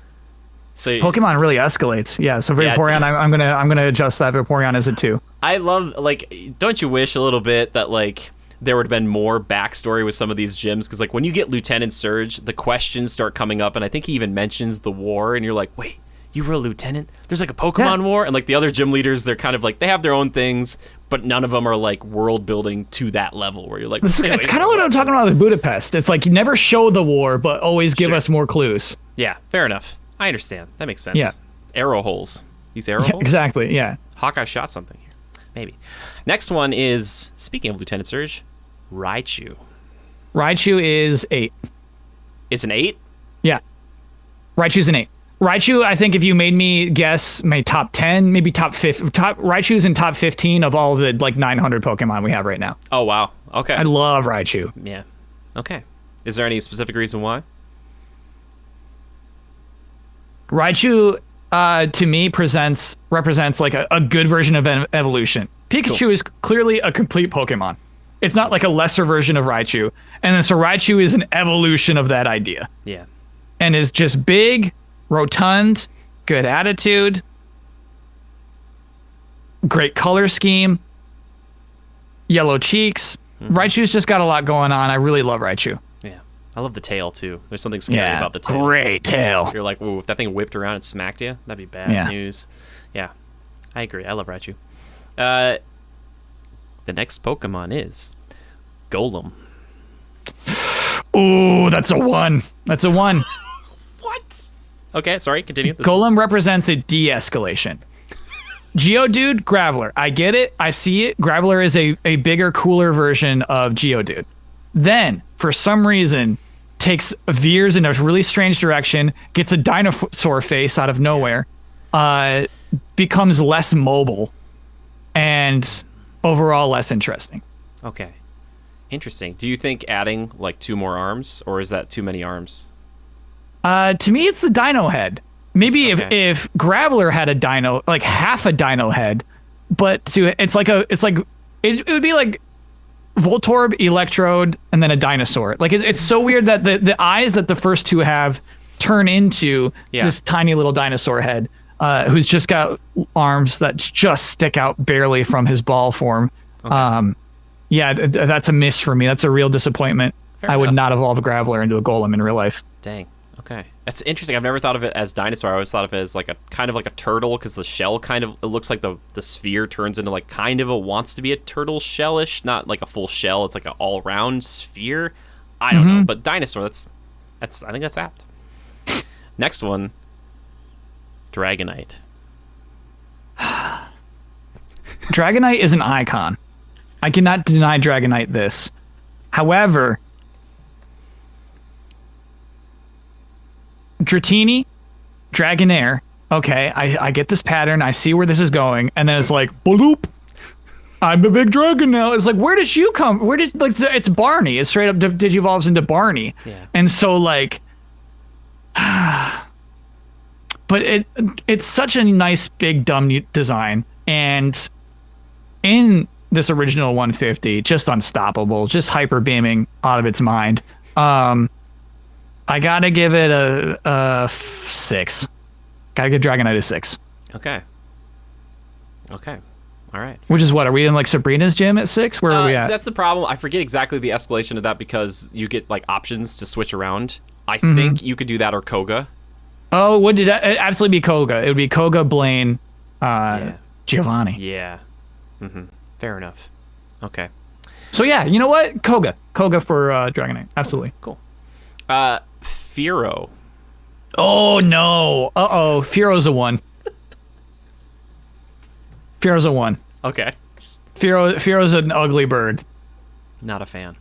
Speaker 1: So
Speaker 2: Pokemon really escalates. Yeah, so Vaporeon, I'm gonna adjust that. Vaporeon as a 2.
Speaker 1: I love, like, don't you wish a little bit that, like, there would have been more backstory with some of these gyms? Because, like, when you get Lieutenant Surge, the questions start coming up, and I think he even mentions the war, and you're like, wait, you were a lieutenant? There's, like, a Pokemon war? And, like, the other gym leaders, they're kind of like, they have their own things, but none of them are, like, world building to that level where you're like,
Speaker 2: it's kind of what I'm talking about with Budapest. It's like, you never show the war, but always give us more clues.
Speaker 1: Yeah, fair enough. I understand. That makes sense.
Speaker 2: Yeah.
Speaker 1: Arrow holes. These arrow holes?
Speaker 2: Exactly, yeah.
Speaker 1: Hawkeye shot something here. Maybe. Next one is, speaking of Lieutenant Surge, Raichu.
Speaker 2: Raichu is 8.
Speaker 1: It's an 8?
Speaker 2: Yeah. Raichu's an 8. Raichu, I think if you made me guess my top 10, maybe top 5, Raichu's in top 15 of all the, like, 900 Pokemon we have right now.
Speaker 1: Oh, wow. Okay.
Speaker 2: I love Raichu.
Speaker 1: Yeah. Okay. Is there any specific reason why?
Speaker 2: Raichu, to me, represents like a good version of evolution. Pikachu is clearly a complete Pokemon. It's not like a lesser version of Raichu. And then so Raichu is an evolution of that idea.
Speaker 1: Yeah.
Speaker 2: And is just big, rotund, good attitude, great color scheme, yellow cheeks. Raichu's just got a lot going on. I really love Raichu.
Speaker 1: Yeah. I love the tail, too. There's something scary about the tail.
Speaker 2: Great tail.
Speaker 1: You're like, ooh, if that thing whipped around and smacked you, that'd be bad news. Yeah. I agree. I love Raichu. The next Pokemon is Golem.
Speaker 2: Ooh, that's a 1. That's a 1.
Speaker 1: What? Okay, sorry, continue.
Speaker 2: Golem represents a de-escalation. Geodude, Graveler. I get it. I see it. Graveler is a bigger, cooler version of Geodude. Then, for some reason, veers in a really strange direction, gets a dinosaur face out of nowhere, becomes less mobile, and overall less interesting.
Speaker 1: Okay. Interesting. Do you think adding, like, 2 more arms, or is that too many arms?
Speaker 2: To me, it's the dino head. Maybe if Graveler had a dino, like half a dino head, but it would be like Voltorb, Electrode, and then a dinosaur. Like it's so weird that the eyes that the first 2 have turn into this tiny little dinosaur head, who's just got arms that just stick out barely from his ball form. Okay. That's a miss for me. That's a real disappointment. I would not evolve a Graveler into a Golem in real life.
Speaker 1: Dang. Okay. That's interesting. I've never thought of it as dinosaur. I always thought of it as like a kind of like a turtle, because the shell kind of, it looks like the sphere turns into like kind of wants to be a turtle shellish, not like a full shell. It's like an all-round sphere. I don't know, but dinosaur, that's I think that's apt. Next one, Dragonite.
Speaker 2: Dragonite is an icon. I cannot deny Dragonite this. However, Dratini, Dragonair. Okay, I get this pattern. I see where this is going, and then it's like, bloop. I'm a big dragon now. It's like, where did you come? It's Barney. It straight up digivolves into Barney.
Speaker 1: Yeah.
Speaker 2: And so like, but it's such a nice big dumb design, and in this original 150, just unstoppable, just hyper beaming out of its mind. I gotta give it a 6. Gotta get Dragonite at 6.
Speaker 1: Okay. Okay. All right.
Speaker 2: Which is what? Are we in like Sabrina's gym at 6? Where are we at?
Speaker 1: So that's the problem. I forget exactly the escalation of that because you get like options to switch around. I think you could do that or Koga.
Speaker 2: Oh, what did that? It'd absolutely be Koga. It would be Koga, Blaine, Giovanni.
Speaker 1: Yeah. Fair enough. Okay.
Speaker 2: So yeah, you know what? Koga for Dragonite. Absolutely.
Speaker 1: Cool. Fearow.
Speaker 2: Oh no. Fearo's a 1. Fearo's a 1.
Speaker 1: Okay.
Speaker 2: Fearo's an ugly bird.
Speaker 1: Not a fan.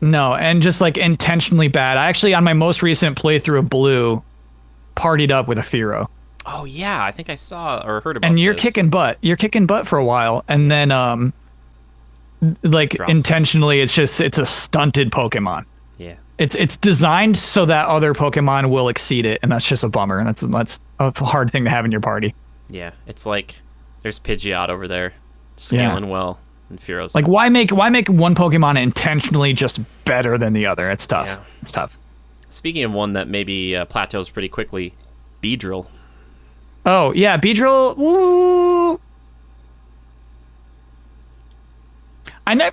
Speaker 2: No, and just like intentionally bad. I actually, on my most recent playthrough of Blue, partied up with a Fearow.
Speaker 1: Oh yeah, I think I saw or heard about.
Speaker 2: And you're
Speaker 1: this.
Speaker 2: kicking butt. You're kicking butt for a while, and then like
Speaker 1: Drops.
Speaker 2: intentionally, it's a stunted Pokemon.
Speaker 1: Yeah.
Speaker 2: It's designed so that other Pokemon will exceed it, and that's just a bummer. And that's a hard thing to have in your party.
Speaker 1: Yeah, it's like there's Pidgeot over there, scaling well, and Fearow's
Speaker 2: like why make one Pokemon intentionally just better than the other? It's tough.
Speaker 1: Yeah.
Speaker 2: It's tough.
Speaker 1: Speaking of one that maybe plateaus pretty quickly, Beedrill.
Speaker 2: Oh yeah, Beedrill. Woo.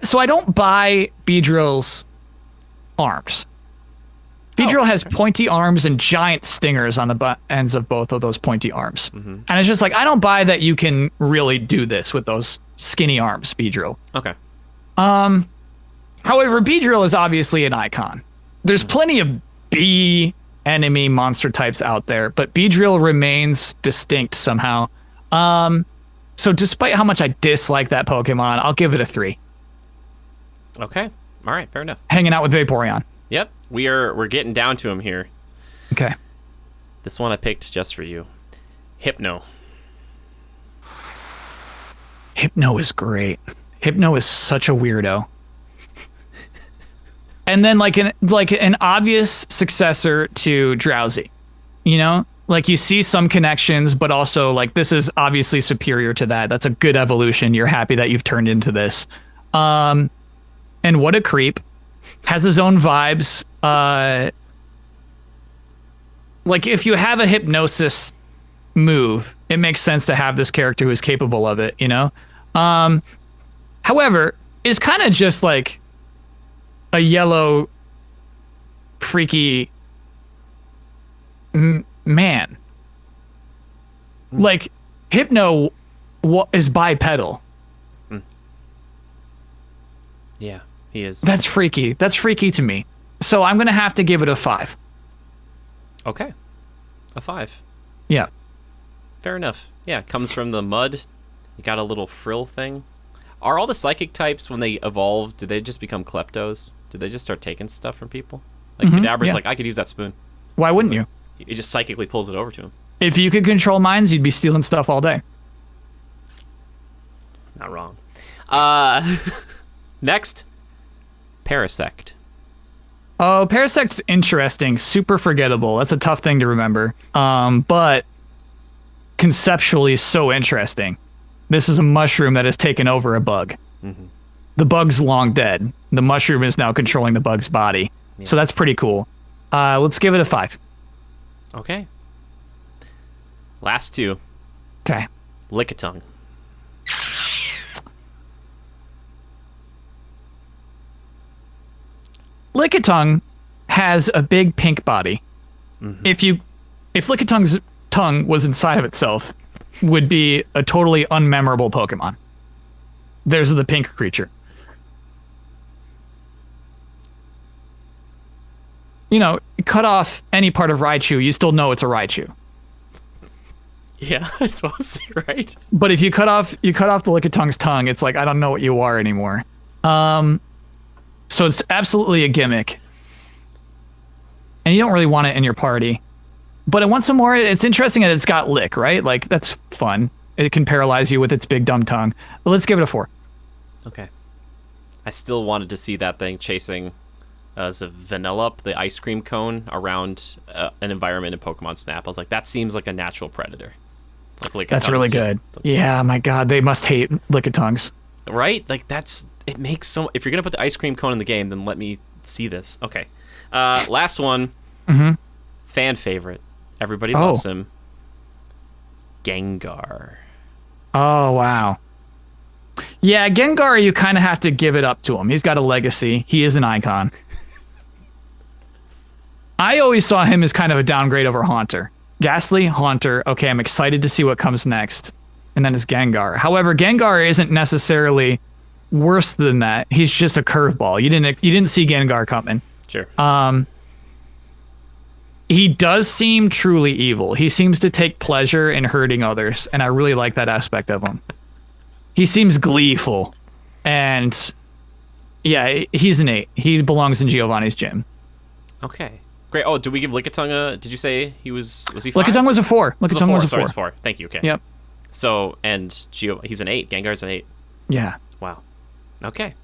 Speaker 2: So I don't buy Beedrill's arms. Beedrill has pointy arms and giant stingers on the ends of both of those pointy arms. And it's just like, I don't buy that you can really do this with those skinny arms, Beedrill.
Speaker 1: Okay.
Speaker 2: However, Beedrill is obviously an icon. There's plenty of bee enemy monster types out there, but Beedrill remains distinct somehow. So despite how much I dislike that Pokemon, I'll give it a 3.
Speaker 1: Okay. All right. Fair enough.
Speaker 2: Hanging out with Vaporeon.
Speaker 1: Yep. We're getting down to him here.
Speaker 2: Okay.
Speaker 1: This one I picked just for you. Hypno.
Speaker 2: Hypno is great. Hypno is such a weirdo. And then like an obvious successor to Drowsy. You know? Like you see some connections, but also like this is obviously superior to that. That's a good evolution. You're happy that you've turned into this. And what a creep. Has his own vibes. Like if you have a hypnosis move, it makes sense to have this character who's capable of it, you know? However, is kind of just like a yellow freaky man. Like Hypno is bipedal.
Speaker 1: Yeah, he is.
Speaker 2: That's freaky. That's freaky to me. So I'm going to have to give it a 5.
Speaker 1: Okay. A 5.
Speaker 2: Yeah.
Speaker 1: Fair enough. Yeah, it comes from the mud. You got a little frill thing. Are all the psychic types, when they evolve, do they just become kleptos? Do they just start taking stuff from people? Like Kadabra's like, I could use that spoon.
Speaker 2: Why wouldn't you?
Speaker 1: He just psychically pulls it over to him.
Speaker 2: If you could control minds, you'd be stealing stuff all day.
Speaker 1: Not wrong. Next, Parasect.
Speaker 2: Oh, Parasect's interesting. Super forgettable. That's a tough thing to remember. But conceptually so interesting. This is a mushroom that has taken over a bug. The bug's long dead. The mushroom is now controlling the bug's body. Yeah. So that's pretty cool. Let's give it a 5.
Speaker 1: Okay. Last two.
Speaker 2: Okay.
Speaker 1: Lickitung.
Speaker 2: Lickitung has a big pink body. If Lickitung's tongue was inside of itself, would be a totally unmemorable Pokemon. There's the pink creature. You know, cut off any part of Raichu, you still know it's a Raichu.
Speaker 1: Yeah, I suppose, right?
Speaker 2: But if you cut off the Lickitung's tongue, it's like, I don't know what you are anymore. So it's absolutely a gimmick. And you don't really want it in your party. But it wants some more. It's interesting that it's got lick, right? Like, that's fun. It can paralyze you with its big dumb tongue. But let's give it a 4.
Speaker 1: Okay. I still wanted to see that thing chasing as a Vanillup, the ice cream cone, around an environment in Pokemon Snap. I was like, that seems like a natural predator. Like
Speaker 2: that's really good. Yeah, my God, they must hate Lickitungs.
Speaker 1: Right? Like, it makes so... If you're going to put the ice cream cone in the game, then let me see this. Okay. Last one. Fan favorite. Everybody loves him. Gengar.
Speaker 2: Oh, wow. Yeah, Gengar, you kind of have to give it up to him. He's got a legacy. He is an icon. I always saw him as kind of a downgrade over Haunter. Ghastly, Haunter. Okay, I'm excited to see what comes next. And then it's Gengar. However, Gengar isn't necessarily worse than that. He's just a curveball. You didn't see Gengar coming.
Speaker 1: Sure.
Speaker 2: He does seem truly evil. He seems to take pleasure in hurting others, and I really like that aspect of him. He seems gleeful, and yeah, he's an 8. He belongs in Giovanni's gym.
Speaker 1: Okay. Great. Oh, did we give Lickitung a... Did you say he was he 5?
Speaker 2: Lickitung was a 4. Lickitung was a 4.
Speaker 1: Sorry, it's 4. Thank you. Okay.
Speaker 2: Yep.
Speaker 1: So, and he's an 8. Gengar's an 8.
Speaker 2: Yeah.
Speaker 1: Wow. Okay.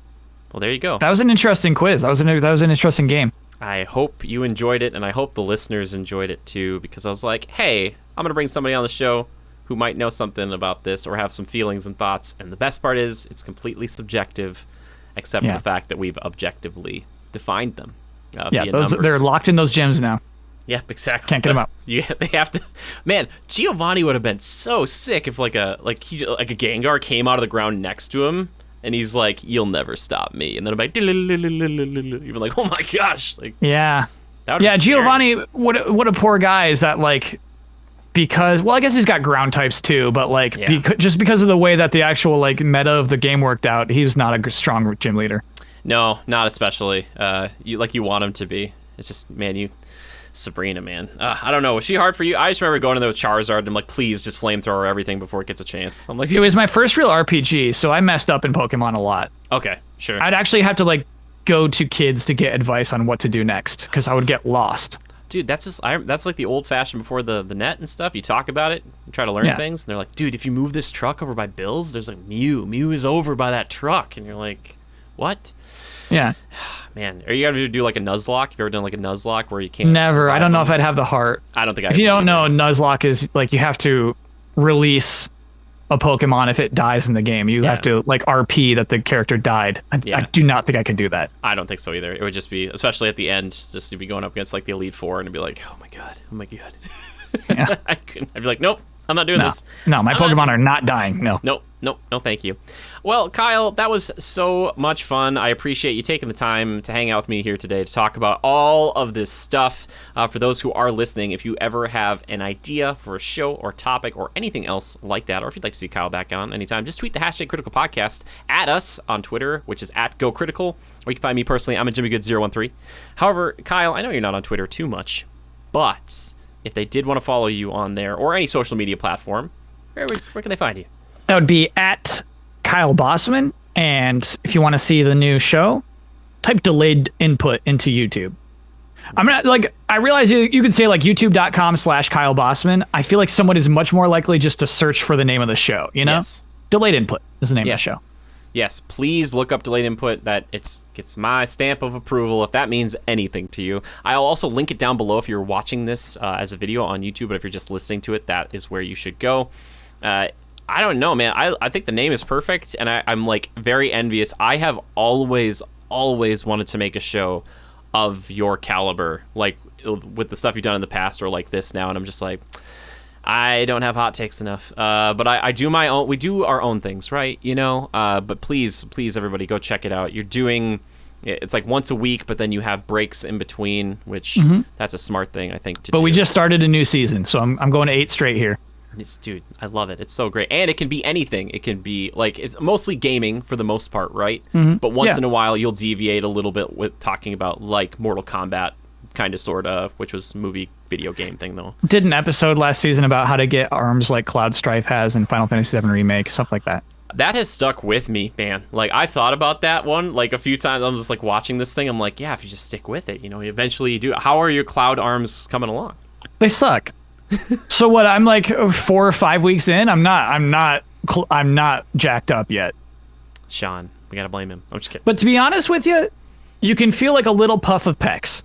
Speaker 1: Well, there you go.
Speaker 2: That was an interesting quiz. That was an interesting game.
Speaker 1: I hope you enjoyed it, and I hope the listeners enjoyed it too, because I was like, hey, I'm going to bring somebody on the show who might know something about this or have some feelings and thoughts. And the best part is it's completely subjective, except for the fact that we've objectively defined them.
Speaker 2: Yeah, they're locked in those gyms now.
Speaker 1: Yeah, exactly.
Speaker 2: Can't get them out.
Speaker 1: Yeah, they have to. Man, Giovanni would have been so sick if like a Gengar came out of the ground next to him, and he's like, "You'll never stop me," and then I'm like, "You're like, oh my gosh!" Like,
Speaker 2: yeah,
Speaker 1: that
Speaker 2: yeah. Giovanni, what a poor guy is that like. Because, well, I guess he's got ground types too, but like just because of the way that the actual like meta of the game worked out, he's not a strong gym leader.
Speaker 1: No, not especially. You want him to be. It's just, man, Sabrina, man. I don't know. Was she hard for you? I just remember going in there with Charizard and I'm like, please just flamethrower everything before it gets a chance. I'm like,
Speaker 2: it was my first real RPG, so I messed up in Pokemon a lot.
Speaker 1: Okay, sure.
Speaker 2: I'd actually have to like go to kids to get advice on what to do next because I would get lost.
Speaker 1: Dude, that's like the old-fashioned before the net and stuff. You talk about it, you try to learn things, and they're like, dude, if you move this truck over by Bill's, there's like Mew. Mew is over by that truck. And you're like, what?
Speaker 2: Yeah.
Speaker 1: Man, are you going to do like a Nuzlocke? Have you ever done like a Nuzlocke where you can't...
Speaker 2: Never. I don't know if I'd have the heart.
Speaker 1: I don't think I
Speaker 2: If you don't know, Nuzlocke is like you have to release a Pokemon if it dies in the game. You have to like RP that the character died. I do not think I could do that.
Speaker 1: I don't think so either. It would just be, especially at the end, just to be going up against like the Elite Four and it'd be like, oh my god.
Speaker 2: Yeah.
Speaker 1: I'd be like, nope, I'm not doing this.
Speaker 2: No, my Pokemon are not dying. No.
Speaker 1: Nope, no thank you. Well, Kyle, that was so much fun. I appreciate you taking the time to hang out with me here today to talk about all of this stuff. For those who are listening, if you ever have an idea for a show or topic or anything else like that, or if you'd like to see Kyle back on anytime, just tweet the hashtag Critical Podcast at us on Twitter, which is @GoCritical, or you can find me personally. I'm at JimmyGood013. However, Kyle, I know you're not on Twitter too much, but if they did want to follow you on there or any social media platform, where can they find you?
Speaker 2: That would be at Kyle Bosman. And if you want to see the new show, type delayed input into YouTube. I'm not like, I realize you could say like youtube.com/Kyle Bosman. I feel like someone is much more likely just to search for the name of the show, you know?
Speaker 1: Yes.
Speaker 2: Delayed input is the name of the show.
Speaker 1: Yes, please look up delayed input. That gets my stamp of approval if that means anything to you. I'll also link it down below if you're watching this as a video on YouTube, but if you're just listening to it, that is where you should go. I don't know, man. I think the name is perfect, and I'm like very envious. I have always wanted to make a show of your caliber, like with the stuff you've done in the past or like this now, and I'm just like, I don't have hot takes enough. But I do my own. We do our own things, right? You know. But please, everybody, go check it out. You're doing. It's like once a week, but then you have breaks in between, which that's a smart thing, I think.
Speaker 2: But we just started a new season, so I'm going to 8 straight here.
Speaker 1: Dude, I love it. It's so great. And it can be anything. It can be like, it's mostly gaming for the most part, right? But once in a while, you'll deviate a little bit with talking about like Mortal Kombat, kind of, sort of, which was movie video game thing though.
Speaker 2: Did an episode last season about how to get arms like Cloud Strife has in Final Fantasy VII Remake, stuff like that.
Speaker 1: That has stuck with me, man. Like, I thought about that one like a few times. I'm just like watching this thing. I'm like, yeah, if you just stick with it, you know, eventually you do. How are your Cloud arms coming along?
Speaker 2: They suck. So what? I'm like 4 or 5 weeks in. I'm not jacked up yet.
Speaker 1: Sean, we gotta blame him. I'm just kidding.
Speaker 2: But to be honest with you, you can feel like a little puff of pecs.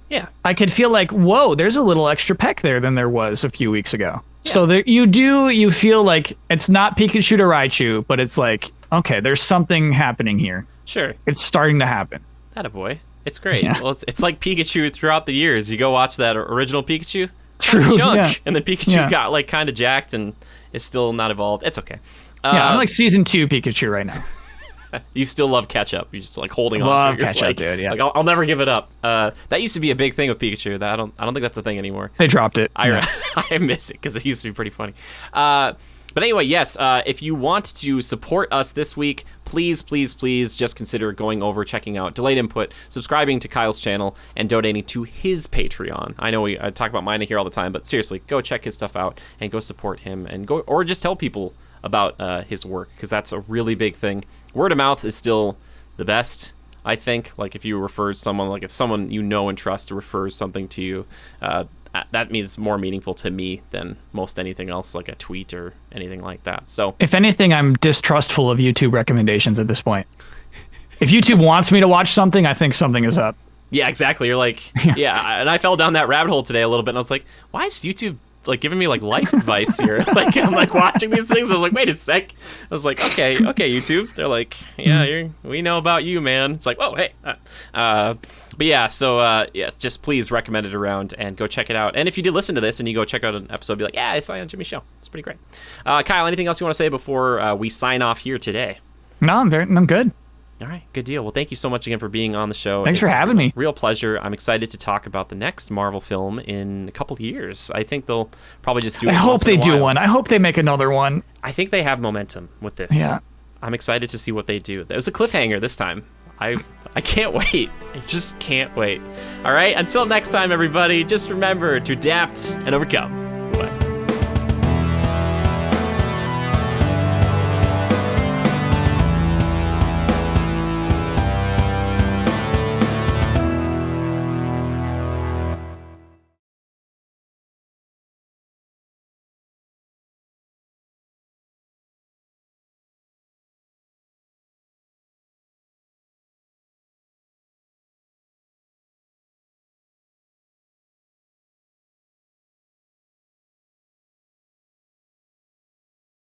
Speaker 1: Yeah.
Speaker 2: I could feel like, whoa, there's a little extra pec there than there was a few weeks ago. Yeah. So you feel like it's not Pikachu to Raichu, but it's like, okay, there's something happening here.
Speaker 1: Sure.
Speaker 2: It's starting to happen.
Speaker 1: Attaboy. It's great.
Speaker 2: Yeah.
Speaker 1: Well, it's like Pikachu throughout the years. You go watch that original Pikachu.
Speaker 2: True.
Speaker 1: chunk,
Speaker 2: Yeah.
Speaker 1: and then Pikachu
Speaker 2: Yeah.
Speaker 1: got like kind of jacked and is still not evolved. It's okay.
Speaker 2: Yeah, I'm like season 2 Pikachu right now.
Speaker 1: You still love ketchup. You're just like holding on
Speaker 2: Love
Speaker 1: to it. You're
Speaker 2: ketchup,
Speaker 1: like,
Speaker 2: dude, yeah.
Speaker 1: Like I'll never give it up. That used to be a big thing with Pikachu. That I don't think that's a thing anymore.
Speaker 2: They dropped it.
Speaker 1: I
Speaker 2: Yeah.
Speaker 1: I miss it because it used to be pretty funny. But anyway, yes, if you want to support us this week, please just consider going over, checking out Delayed Input, subscribing to Kyle's channel, and donating to his Patreon. I know I talk about mine here all the time, but seriously, go check his stuff out and go support him, and go, or just tell people about his work, because that's a really big thing. Word of mouth is still the best, I think. Like if you refer someone, like if someone you know and trust refers something to you, that means more meaningful to me than most anything else, like a tweet or anything like that. So
Speaker 2: If anything, I'm distrustful of YouTube recommendations at this point. If YouTube wants me to watch something, I think something is up.
Speaker 1: yeah, exactly. You're like, yeah, and I fell down that rabbit hole today a little bit, and I was like, why is YouTube like giving me like life advice here? Like I'm like watching these things. I was like, wait a sec. I was like, okay, YouTube. They're like, yeah, we know about you, man. It's like, oh, hey. But yeah, so yes, just please recommend it around and go check it out. And if you did listen to this and you go check out an episode, be like, yeah, I saw you on Jimmy's show. It's pretty great. Kyle, anything else you want to say before we sign off here today?
Speaker 2: No, I'm good.
Speaker 1: All right, good deal. Well, thank you so much again for being on the show.
Speaker 2: Thanks for having me.
Speaker 1: Real pleasure. I'm excited to talk about the next Marvel film in a couple of years. I think they'll probably just do it.
Speaker 2: I hope
Speaker 1: once in
Speaker 2: they
Speaker 1: a
Speaker 2: do
Speaker 1: while.
Speaker 2: one. I hope they make another one.
Speaker 1: I think they have momentum with this.
Speaker 2: Yeah.
Speaker 1: I'm excited to see what they do. It was a cliffhanger this time. I can't wait. I just can't wait. All right, until next time, everybody, just remember to adapt and overcome.